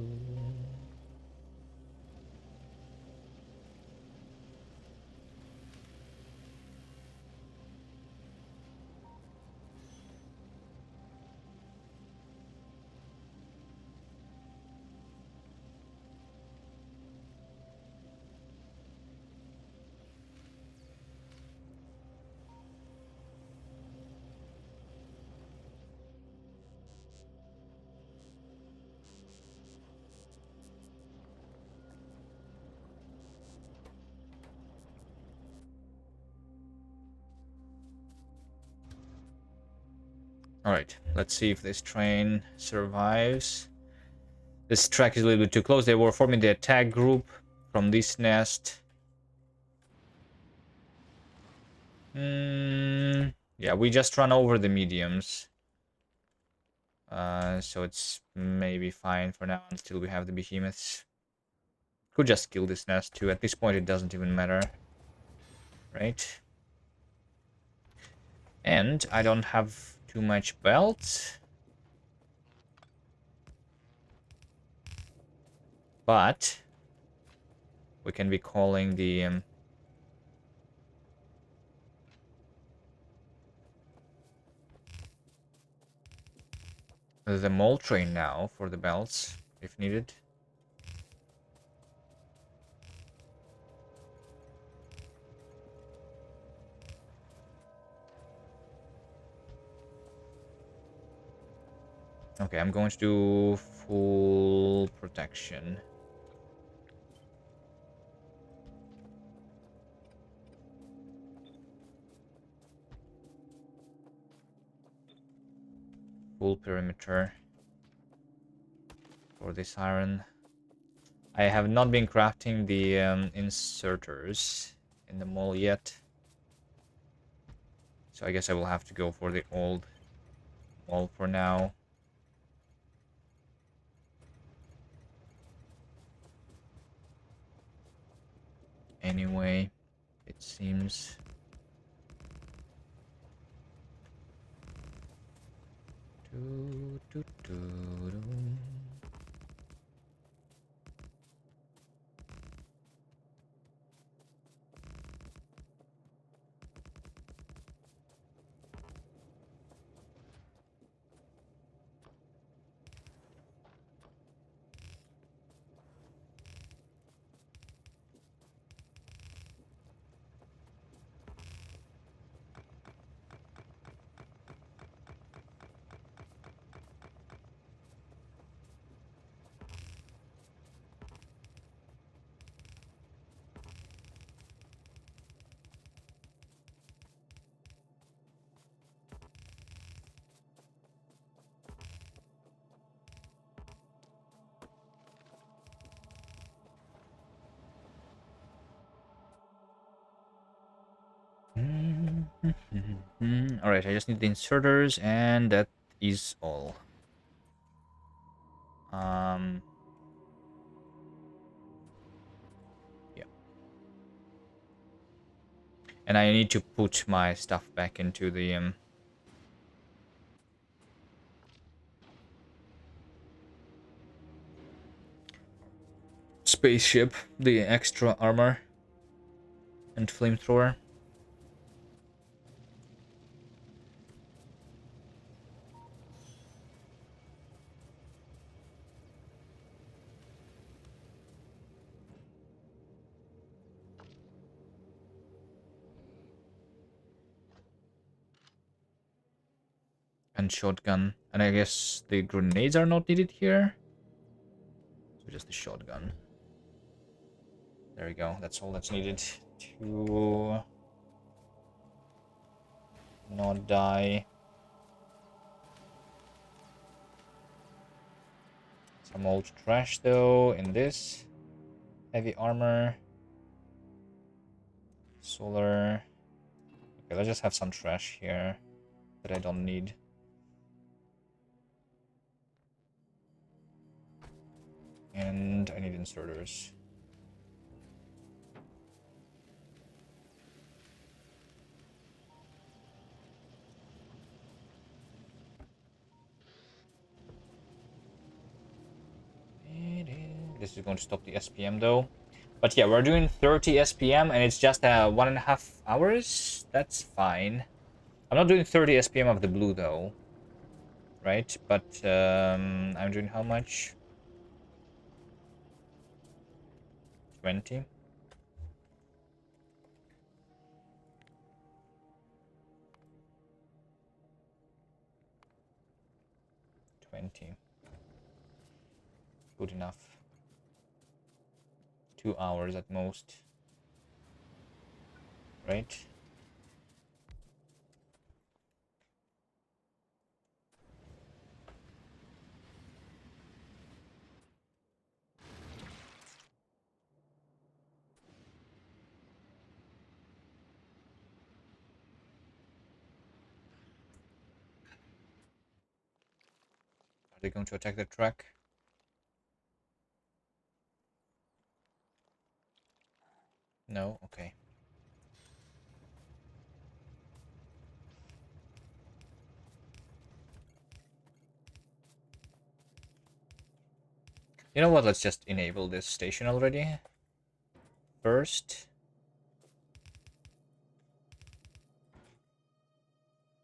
Alright, let's see if this train survives. This track is a little bit too close. They were forming the attack group from this nest. Yeah, we just run over the mediums. So it's maybe fine for now until we have the behemoths. Could just kill this nest too. At this point, it doesn't even matter. Right? And I don't have too much belt. But we can be calling the mole train now for the belts, if needed. Okay, I'm going to do full protection. Full perimeter for this iron. I have not been crafting the inserters in the mall yet. So I guess I will have to go for the old mall for now. Anyway, it seems. Do, do, do, do. Alright, I just need the inserters, and that is all. Yeah. And I need to put my stuff back into the spaceship, the extra armor and flamethrower. And shotgun. And I guess the grenades are not needed here. So just the shotgun. There we go. That's all that's needed to not die. Some old trash though in this. Heavy armor. Solar. Okay, let's just have some trash here. that I don't need. And I need inserters. This is going to stop the SPM though. But yeah, we're doing 30 SPM and it's just 1.5 hours. That's fine. I'm not doing 30 SPM of the blue though. Right? But I'm doing how much? 20. Good enough. 2 hours at most. Right? Are they going to attack the truck? No? Okay. You know what? Let's just enable this station already. First.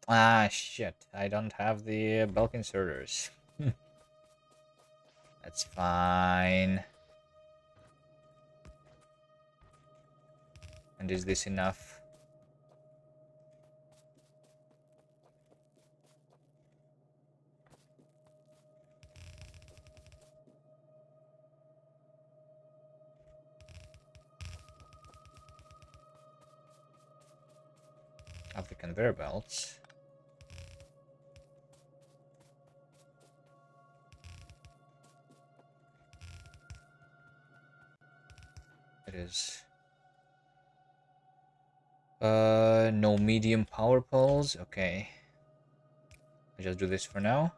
Ah, shit. I don't have the bulk inserters. That's fine. And is this enough? Of the conveyor belts. It is. No medium power poles. Okay. I just do this for now.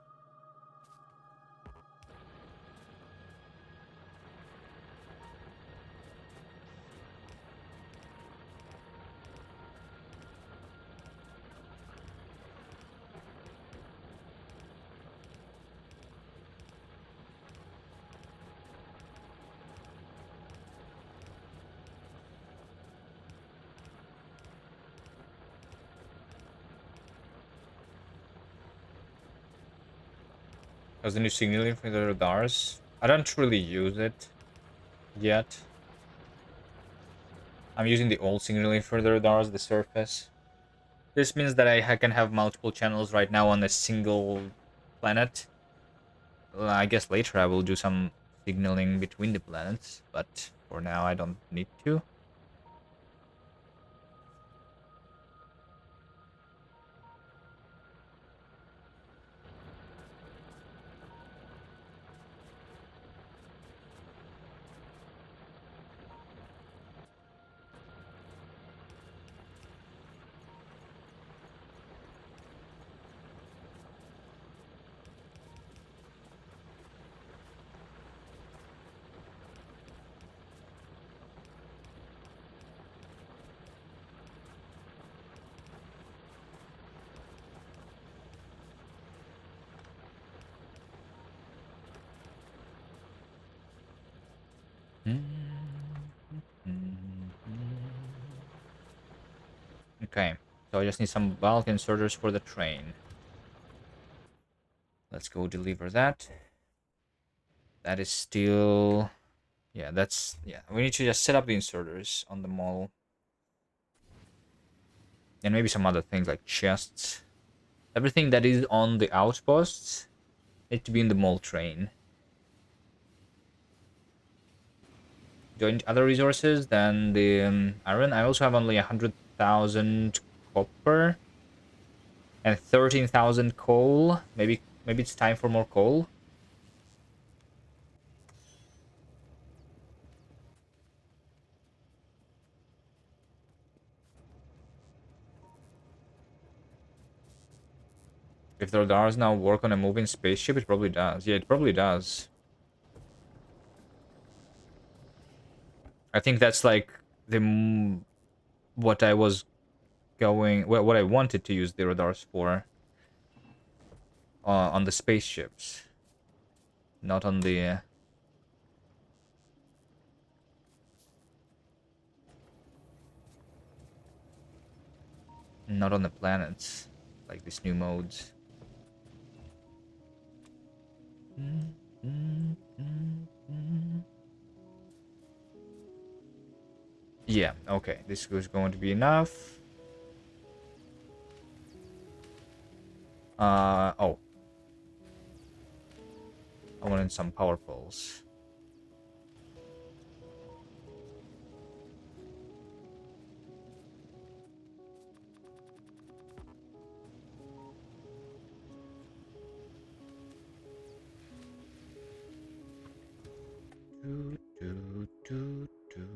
How's the new signaling for the radars? I don't really use it yet. I'm using the old signaling for the radars, the surface. This means that I can have multiple channels right now on a single planet. Well, I guess later I will do some signaling between the planets, but for now I don't need to. Okay, so I just need some bulk inserters for the train. Let's go deliver that. That is still... Yeah, that's... Yeah, we need to just set up the inserters on the mall. And maybe some other things like chests. Everything that is on the outposts needs to be in the mall train. Join other resources than the iron. I also have only 100,000 copper and 13,000 coal. Maybe it's time for more coal. If there does now work on a moving spaceship, it probably does. Yeah, it probably does. I think that's like the what I was going, what I wanted to use the radars for on the spaceships, not on the not on the planets, like these new modes. Yeah, okay, this was going to be enough. Oh, I wanted some power poles. Do, do, do, do.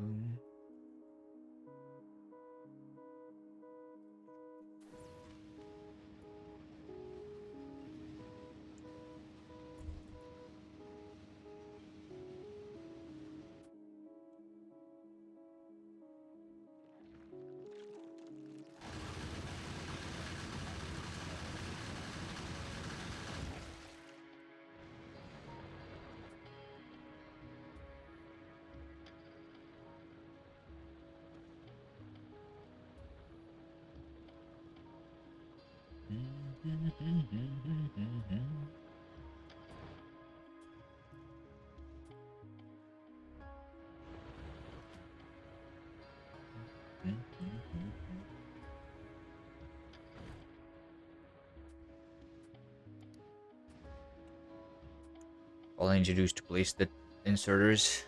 All I need to do is to place the inserters.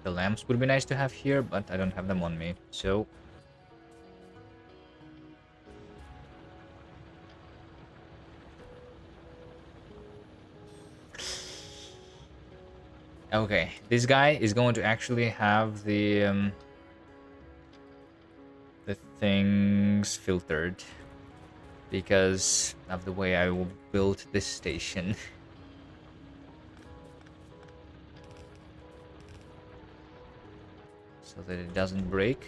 The lamps would be nice to have here, but I don't have them on me, so... Okay, this guy is going to actually have the things filtered because of the way I will build this station. So that it doesn't break.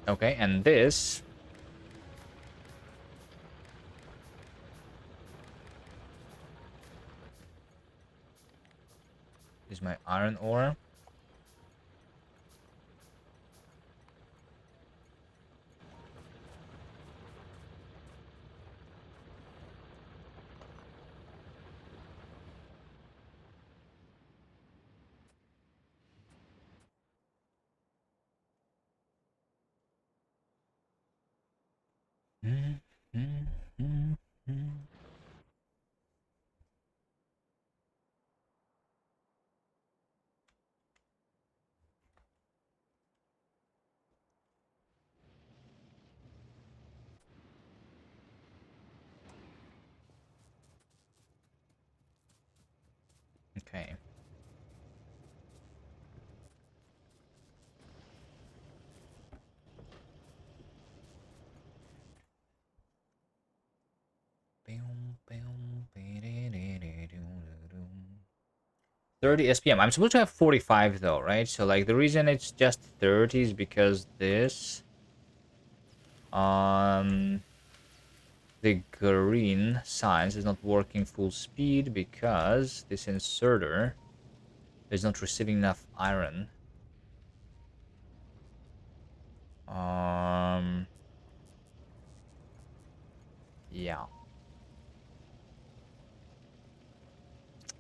Okay, and this is my iron ore. Okay. Boom, boom, 30 SPM. I'm supposed to have 45 though, right? So like the reason it's just 30 is because this the green signs is not working full speed because this inserter is not receiving enough iron. Yeah.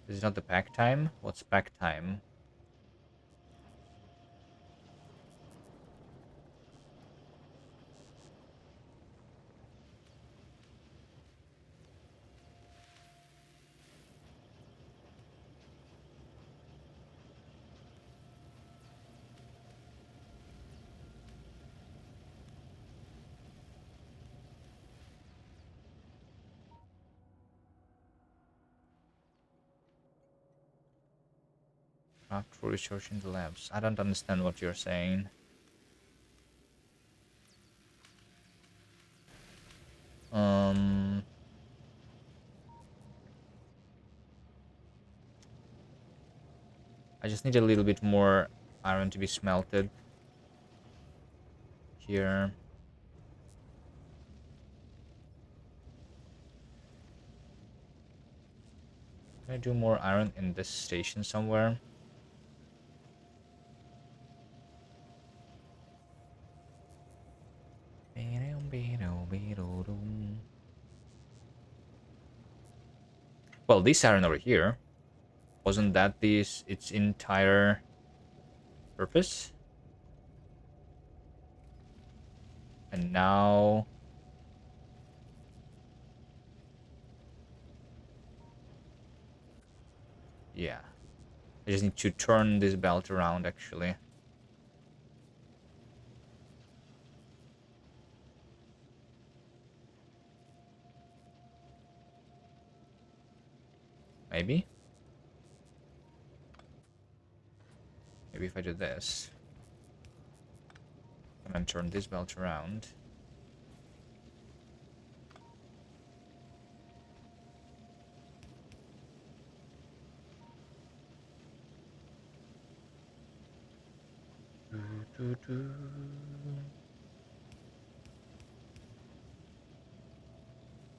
This is not the pack time. What's pack time? Craft for research in the labs. I don't understand what you're saying. I just need a little bit more iron to be smelted here. Can I do more iron in this station somewhere? Well, this iron over here, wasn't that its entire purpose? And now... yeah. I just need to turn this belt around, actually. Maybe? Maybe if I do this. And then turn this belt around.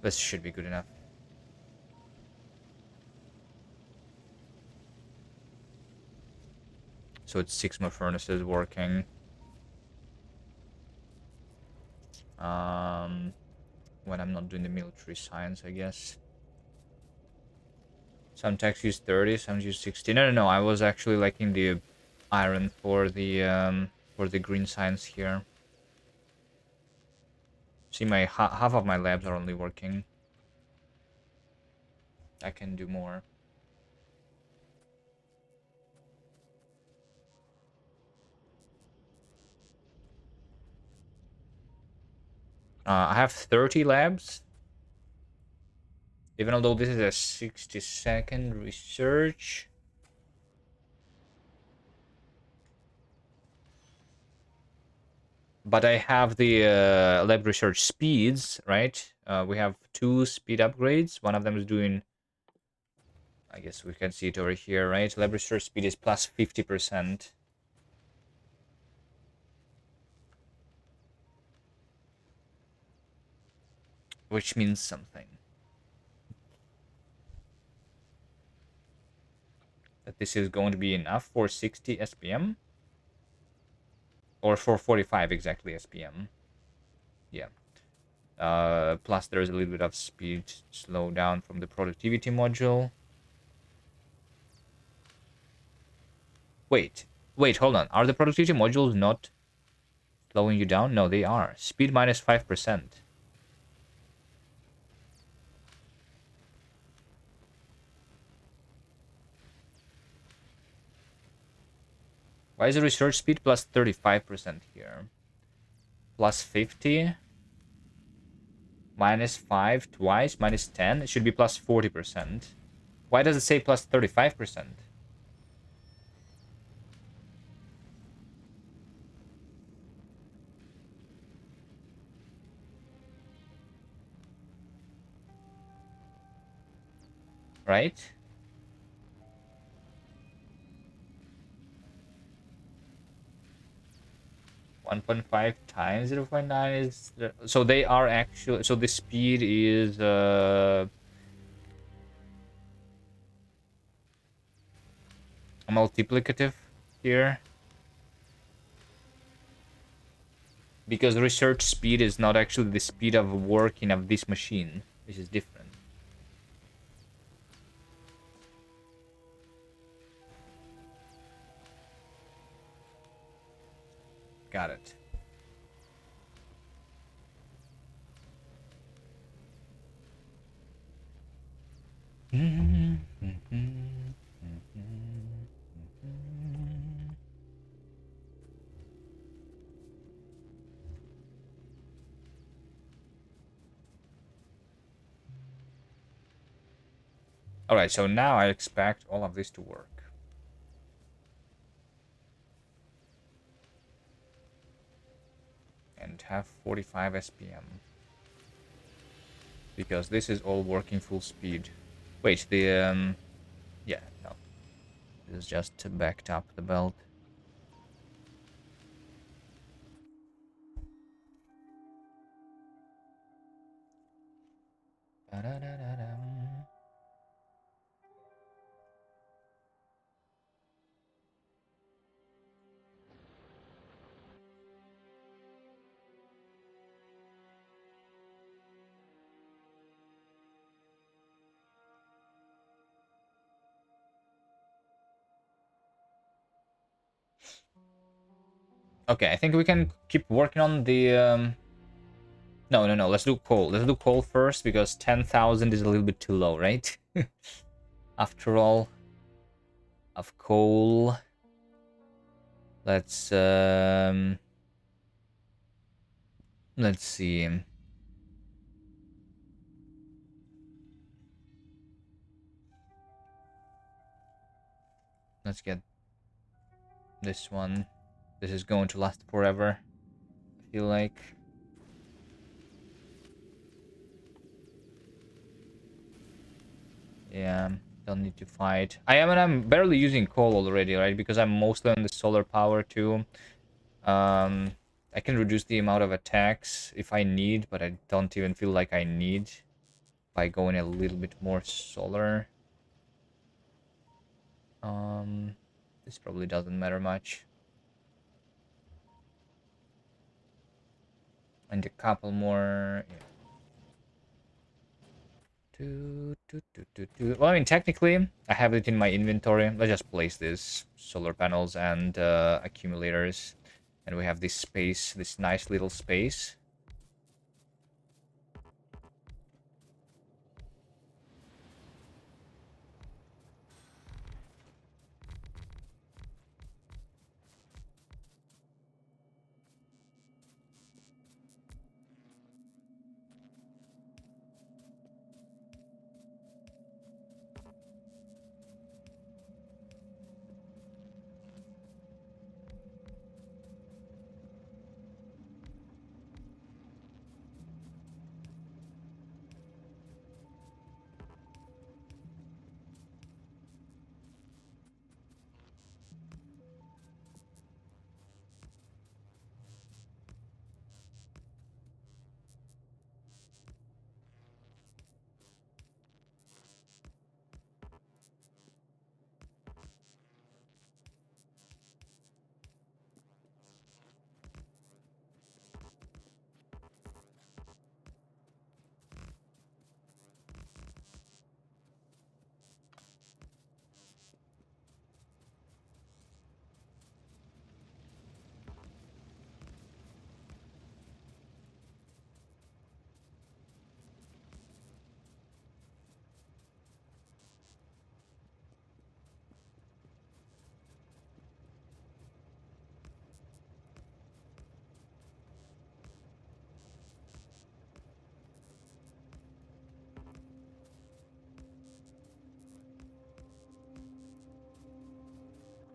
This should be good enough. So it's 6 more furnaces working. When I'm not doing the military science, I guess. Some techs use 30, some use 60. No. I was actually liking the iron for the green science here. See, my half of my labs are only working. I can do more. I have 30 labs. Even although this is a 60-second research. But I have the lab research speeds, right? We have 2 speed upgrades. One of them is doing... I guess we can see it over here, right? Lab research speed is plus 50%. Which means something. That this is going to be enough for 60 SPM? Or for 45 exactly SPM. Yeah. Plus there's a little bit of speed slowdown from the productivity module. Wait, hold on. Are the productivity modules not slowing you down? No, they are. Speed minus 5%. Why is the research speed plus 35% here? Plus 50. Minus 5 twice. Minus 10. It should be plus 40%. Why does it say plus 35%? Right? 1.5 times 0.9 is... so they are actually... so the speed is... multiplicative here. Because research speed is not actually the speed of working of this machine, which is different. Got it. Alright, so now I expect all of this to work. and have 45 SPM. Because this is all working full speed. Wait, the yeah, no. This is just backed up the belt. Da-da-da-da-dum. Okay, I think we can keep working on the no, no, no. Let's do coal. Let's do coal first because 10,000 is a little bit too low, right? After all, of coal. Let's see. Let's get this one. This is going to last forever, I feel like. Yeah, don't need to fight. I'm barely using coal already, right? Because I'm mostly on the solar power too. I can reduce the amount of attacks if I need, but I don't even feel like I need by going a little bit more solar. This probably doesn't matter much. And a couple more. Yeah. Well, I mean, technically, I have it in my inventory. Let's just place these solar panels and accumulators. And we have this space, this nice little space.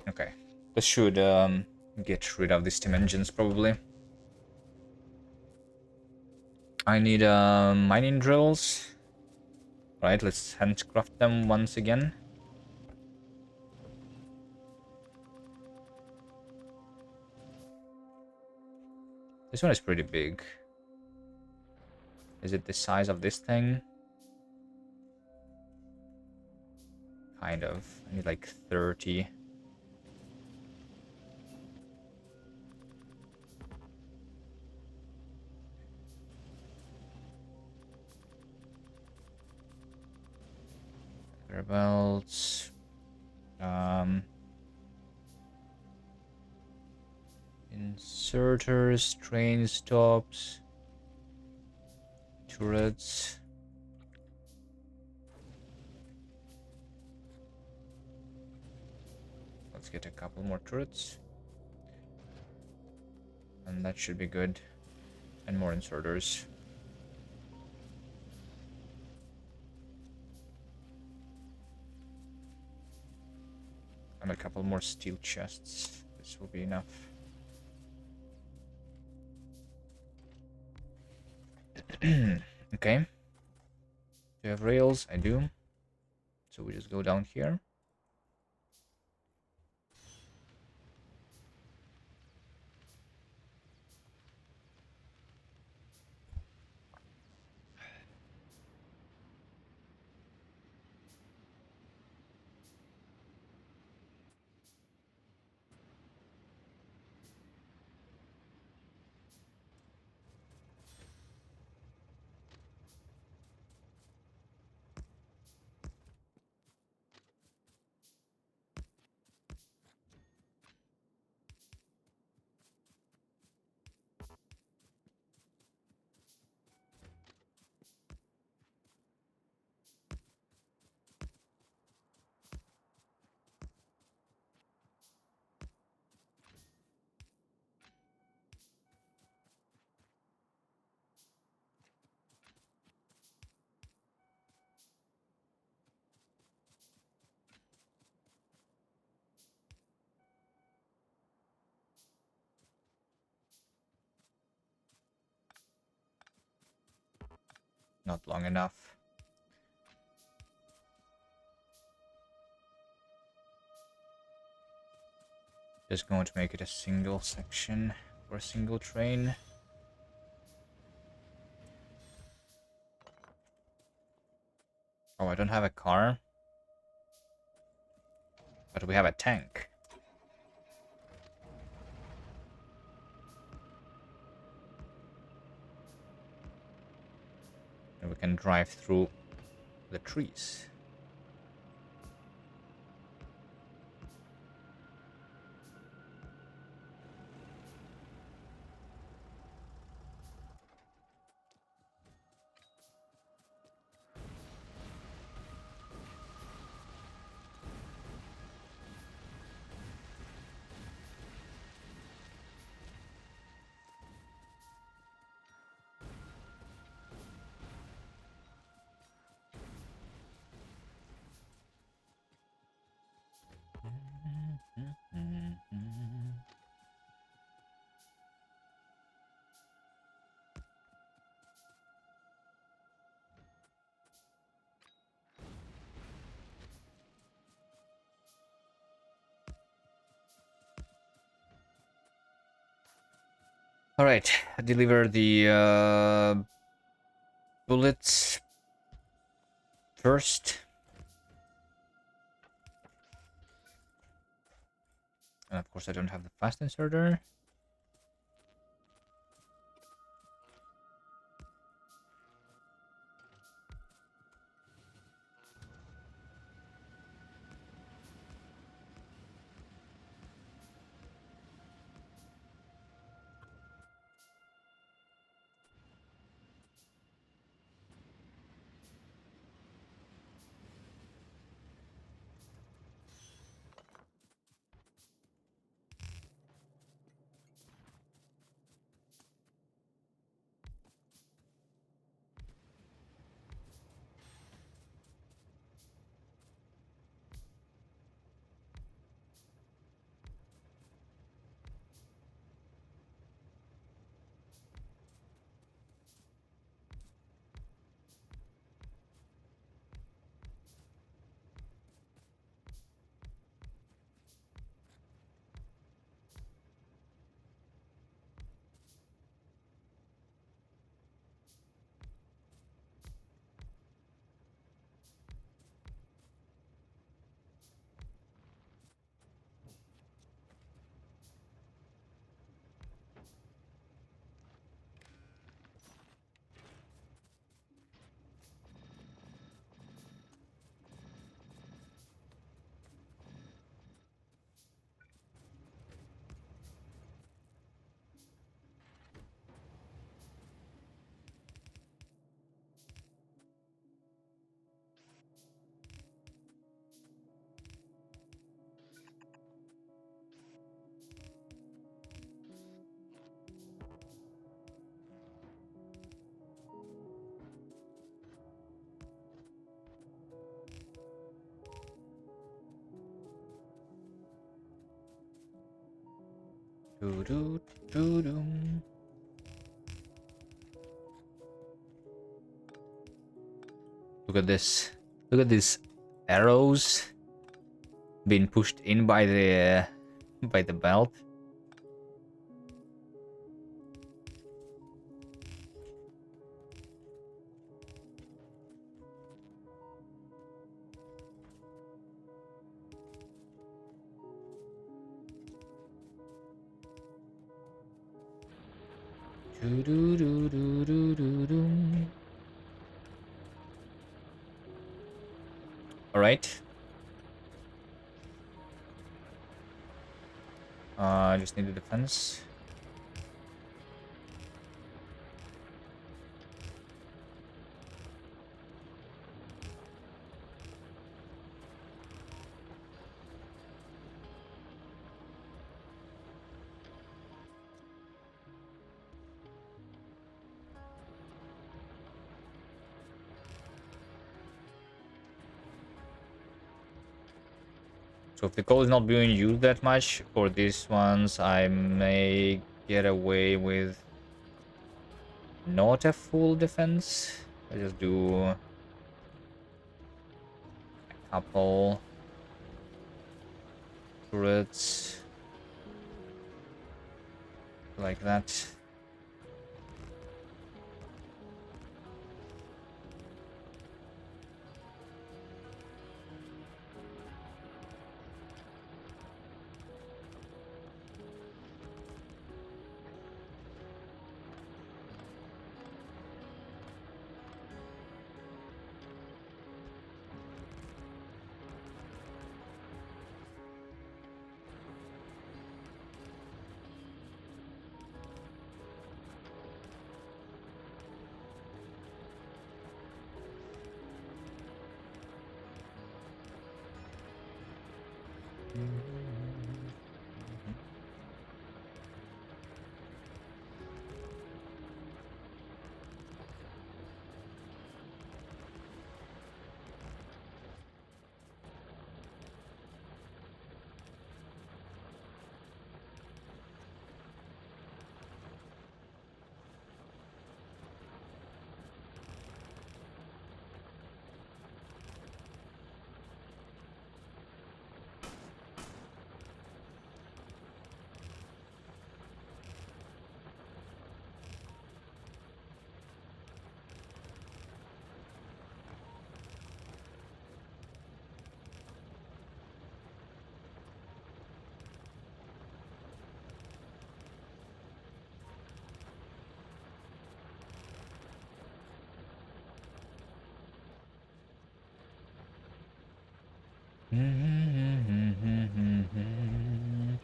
Okay. This should get rid of these steam engines, probably. I need mining drills. Right, let's handcraft them once again. This one is pretty big. Is it the size of this thing? Kind of. I need like 30. Belts. Inserters, train stops, turrets. Let's get a couple more turrets. And that should be good. And more inserters. And a couple more steel chests. This will be enough. Okay. Do you have rails? I do. So we just go down here. Not long enough. Just going to make it a single section for a single train. Oh, I don't have a car. But we have a tank. And we can drive through the trees. All right, deliver the bullets first. And of course I don't have the fast inserter. Doo -doo -doo -doo. Look at this. Look at these arrows being pushed in by the belt. All right. I just need the defense. So if the coal is not being used that much for these ones, I may get away with not a full defense. I just do a couple turrets like that.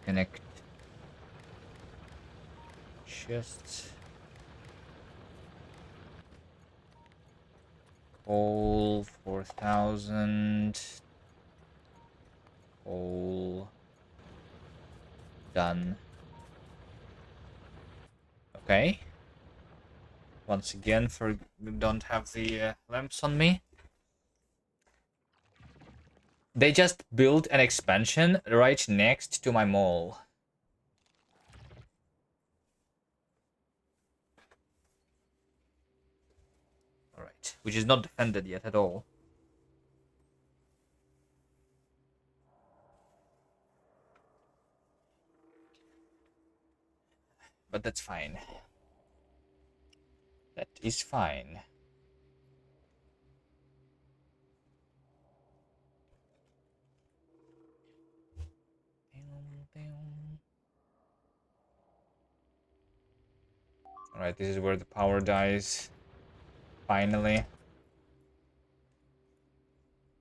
Connect chests. Coal 4,000. Coal done. Okay. Once again, don't have the lamps on me. They just built an expansion right next to my mall. Alright, which is not defended yet at all. But that's fine. That is fine. Alright, this is where the power dies. Finally.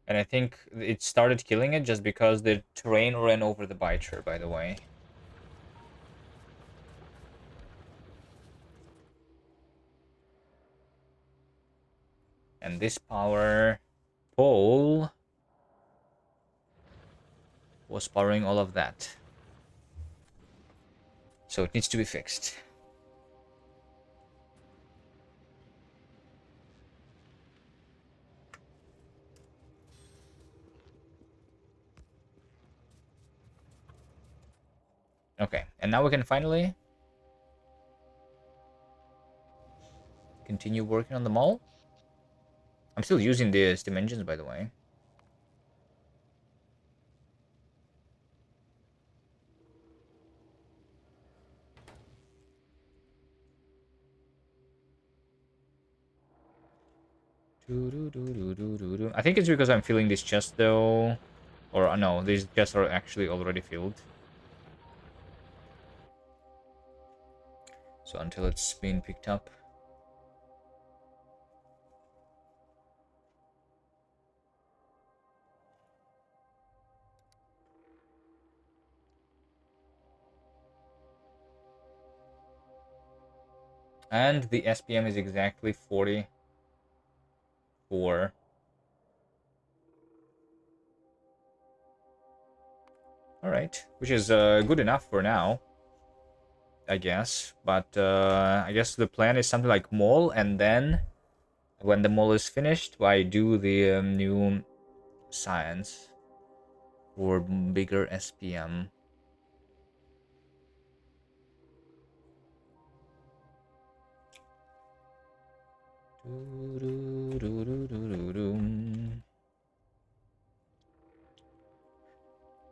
And I think it started killing it just because the train ran over the biter, by the way. And this power pole was powering all of that. So it needs to be fixed. Okay, and now we can finally continue working on the mall. I'm still using the steam engines, by the way. I think it's because I'm filling this chest, though. Or, no, these chests are actually already filled. So until it's been picked up. And the SPM is exactly 44. Alright, which is good enough for now, I guess. But I guess the plan is something like mall, and then when the mall is finished, I do the new science for bigger SPM.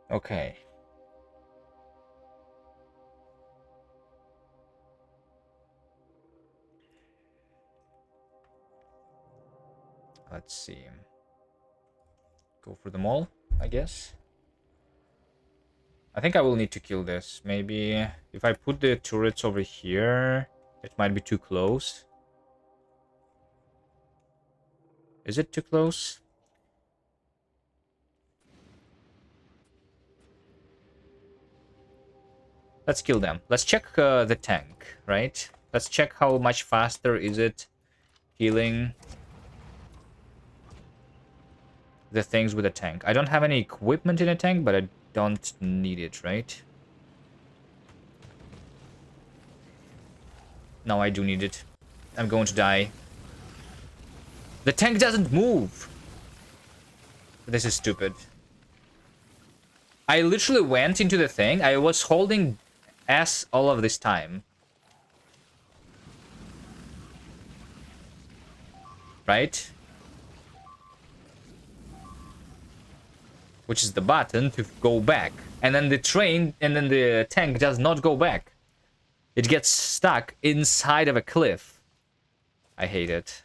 Okay. Let's see. Go for the mall, I guess. I think I will need to kill this. Maybe if I put the turrets over here, it might be too close. Is it too close? Let's kill them. Let's check the tank, right? Let's check how much faster is it healing the things with a tank. I don't have any equipment in a tank, but I don't need it, right? No, I do need it. I'm going to die. The tank doesn't move. This is stupid. I literally went into the thing. I was holding S all of this time. Right? Which is the button to go back. And then the train, and then the tank does not go back. It gets stuck inside of a cliff. I hate it.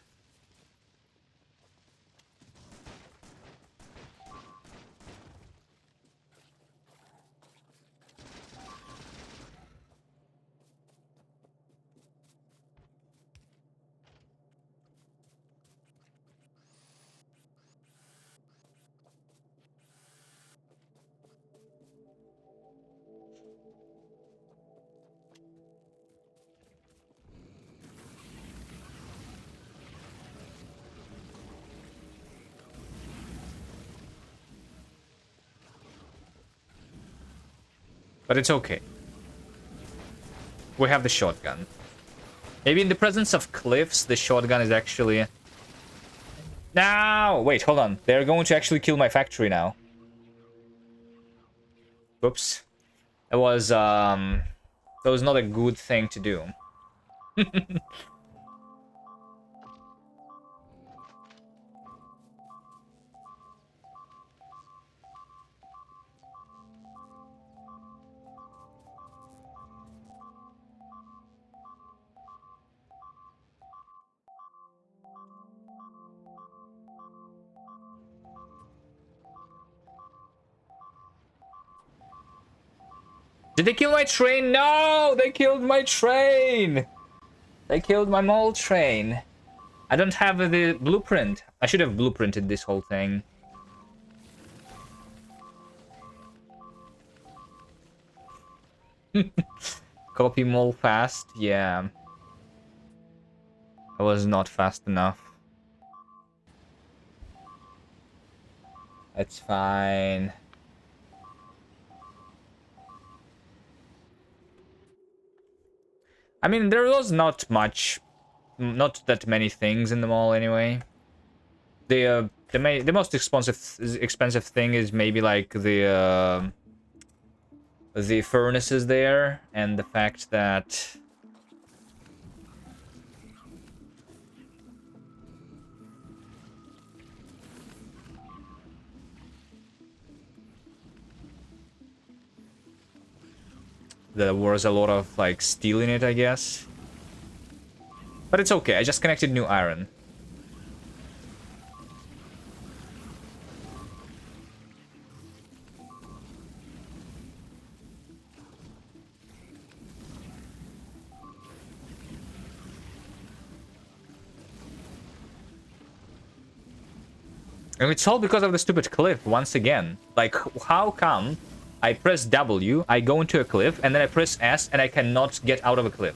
But it's okay. We have the shotgun. Maybe in the presence of cliffs, the shotgun is actually... No! Wait, hold on. They're going to actually kill my factory now. Oops. That was not a good thing to do. Did they kill my train? No! They killed my train! They killed my mole train. I don't have the blueprint. I should have blueprinted this whole thing. Copy mole fast? Yeah. I was not fast enough. It's fine. I mean, there was not that many things in the mall anyway. The most expensive thing is maybe like the furnaces there, and the fact that There was a lot of, like, steel in it, I guess. But it's okay, I just connected new iron. And it's all because of the stupid cliff, once again. Like, how come I press W, I go into a cliff, and then I press S, and I cannot get out of a cliff?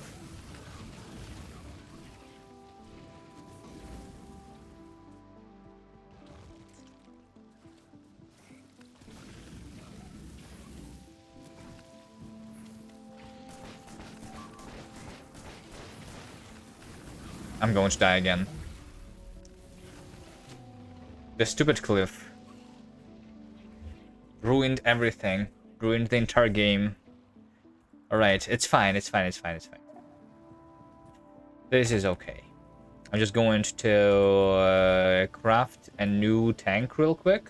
I'm going to die again. The stupid cliff ruined everything. Ruined the entire game. Alright, it's fine, it's fine, it's fine, it's fine. This is okay. I'm just going to craft a new tank real quick.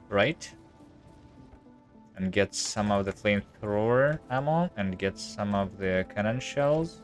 Right. And get some of the flamethrower ammo and get some of the cannon shells.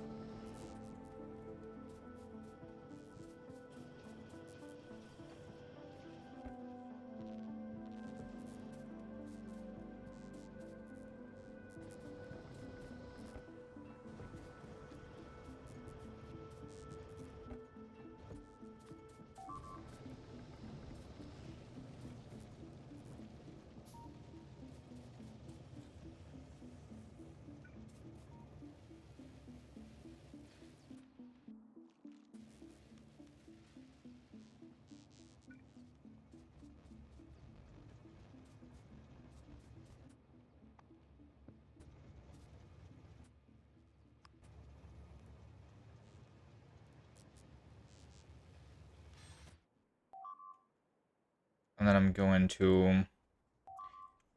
And then I'm going to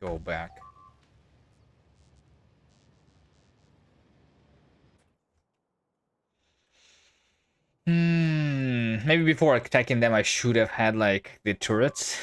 go back. Maybe before attacking them, I should have had, like, the turrets.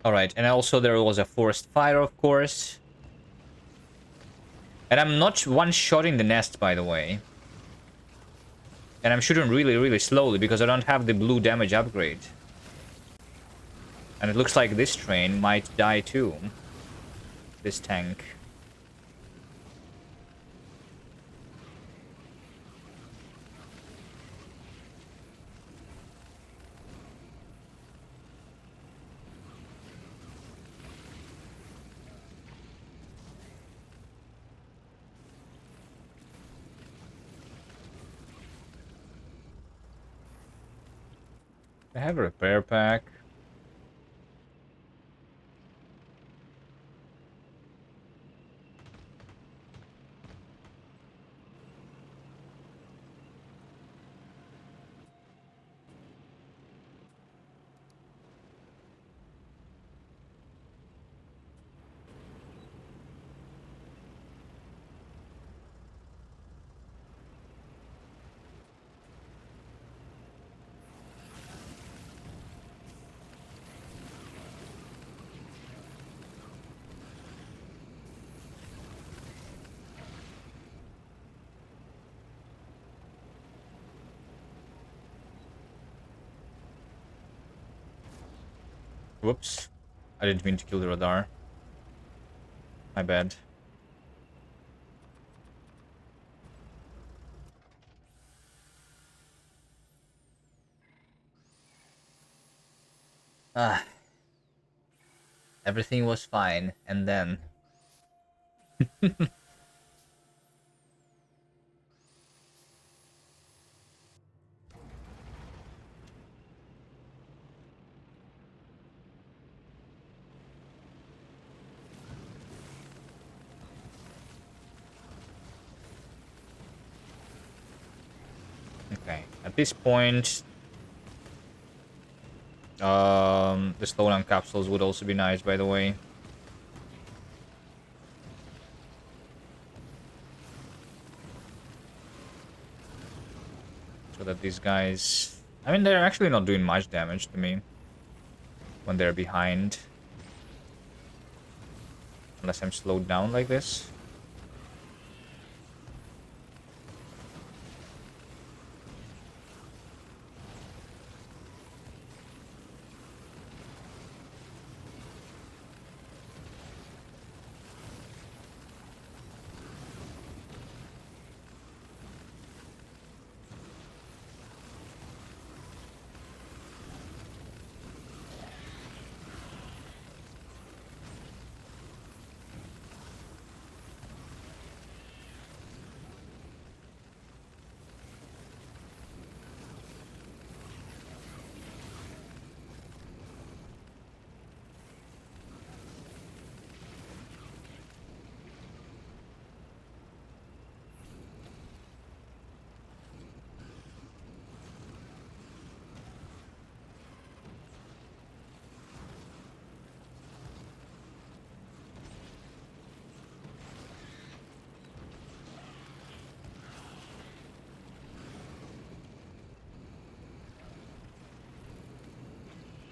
Alright, and also there was a forest fire, of course. And I'm not one-shotting the nest, by the way. And I'm shooting really, really slowly because I don't have the blue damage upgrade. And it looks like this train might die too. This tank. I have a repair pack. Whoops. I didn't mean to kill the radar. My bad. Ah, everything was fine, and then... Okay, at this point, the slowdown capsules would also be nice, by the way. So that these guys... I mean, they're actually not doing much damage to me when they're behind. Unless I'm slowed down like this.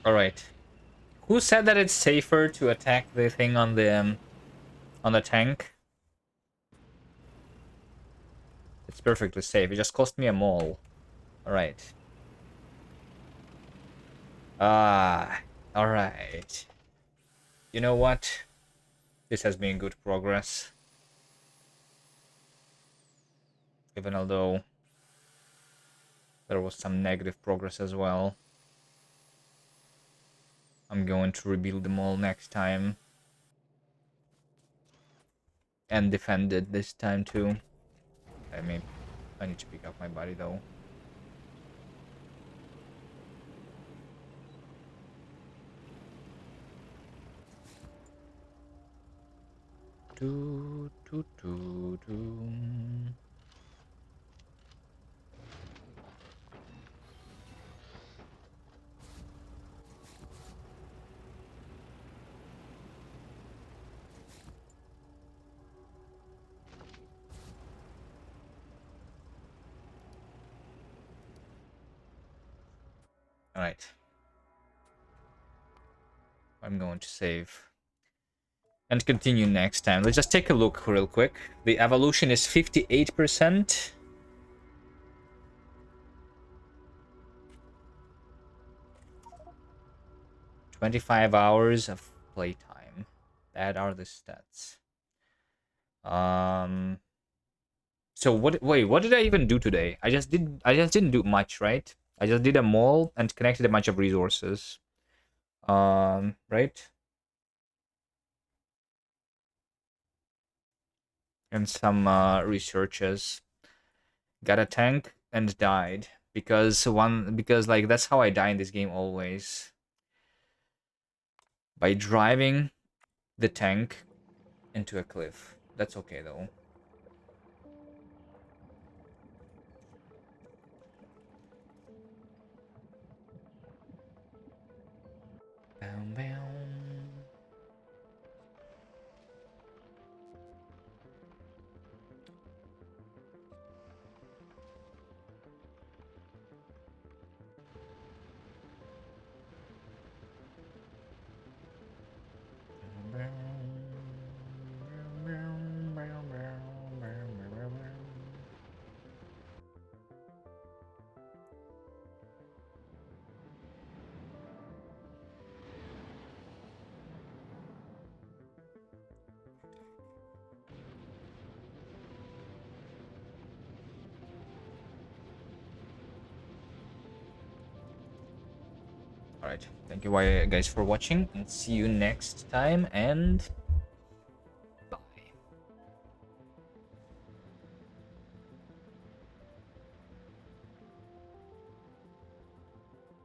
Alright. Who said that it's safer to attack the thing on the tank? It's perfectly safe. It just cost me a mole. Alright. Ah, alright. You know what? This has been good progress. Even although there was some negative progress as well. I'm going to rebuild them all next time. And defend it this time too. I mean, I need to pick up my body though. Do, do, do, do. Alright. I'm going to save. And continue next time. Let's just take a look real quick. The evolution is 58%. 25 hours of playtime. That are the stats. So what did I even do today? I just didn't do much, right? I just did a mall and connected a bunch of resources. Right? And some researches. Got a tank and died because like that's how I die in this game always. By driving the tank into a cliff. That's okay though. Bam, bam. All right. Thank you guys for watching, and see you next time. And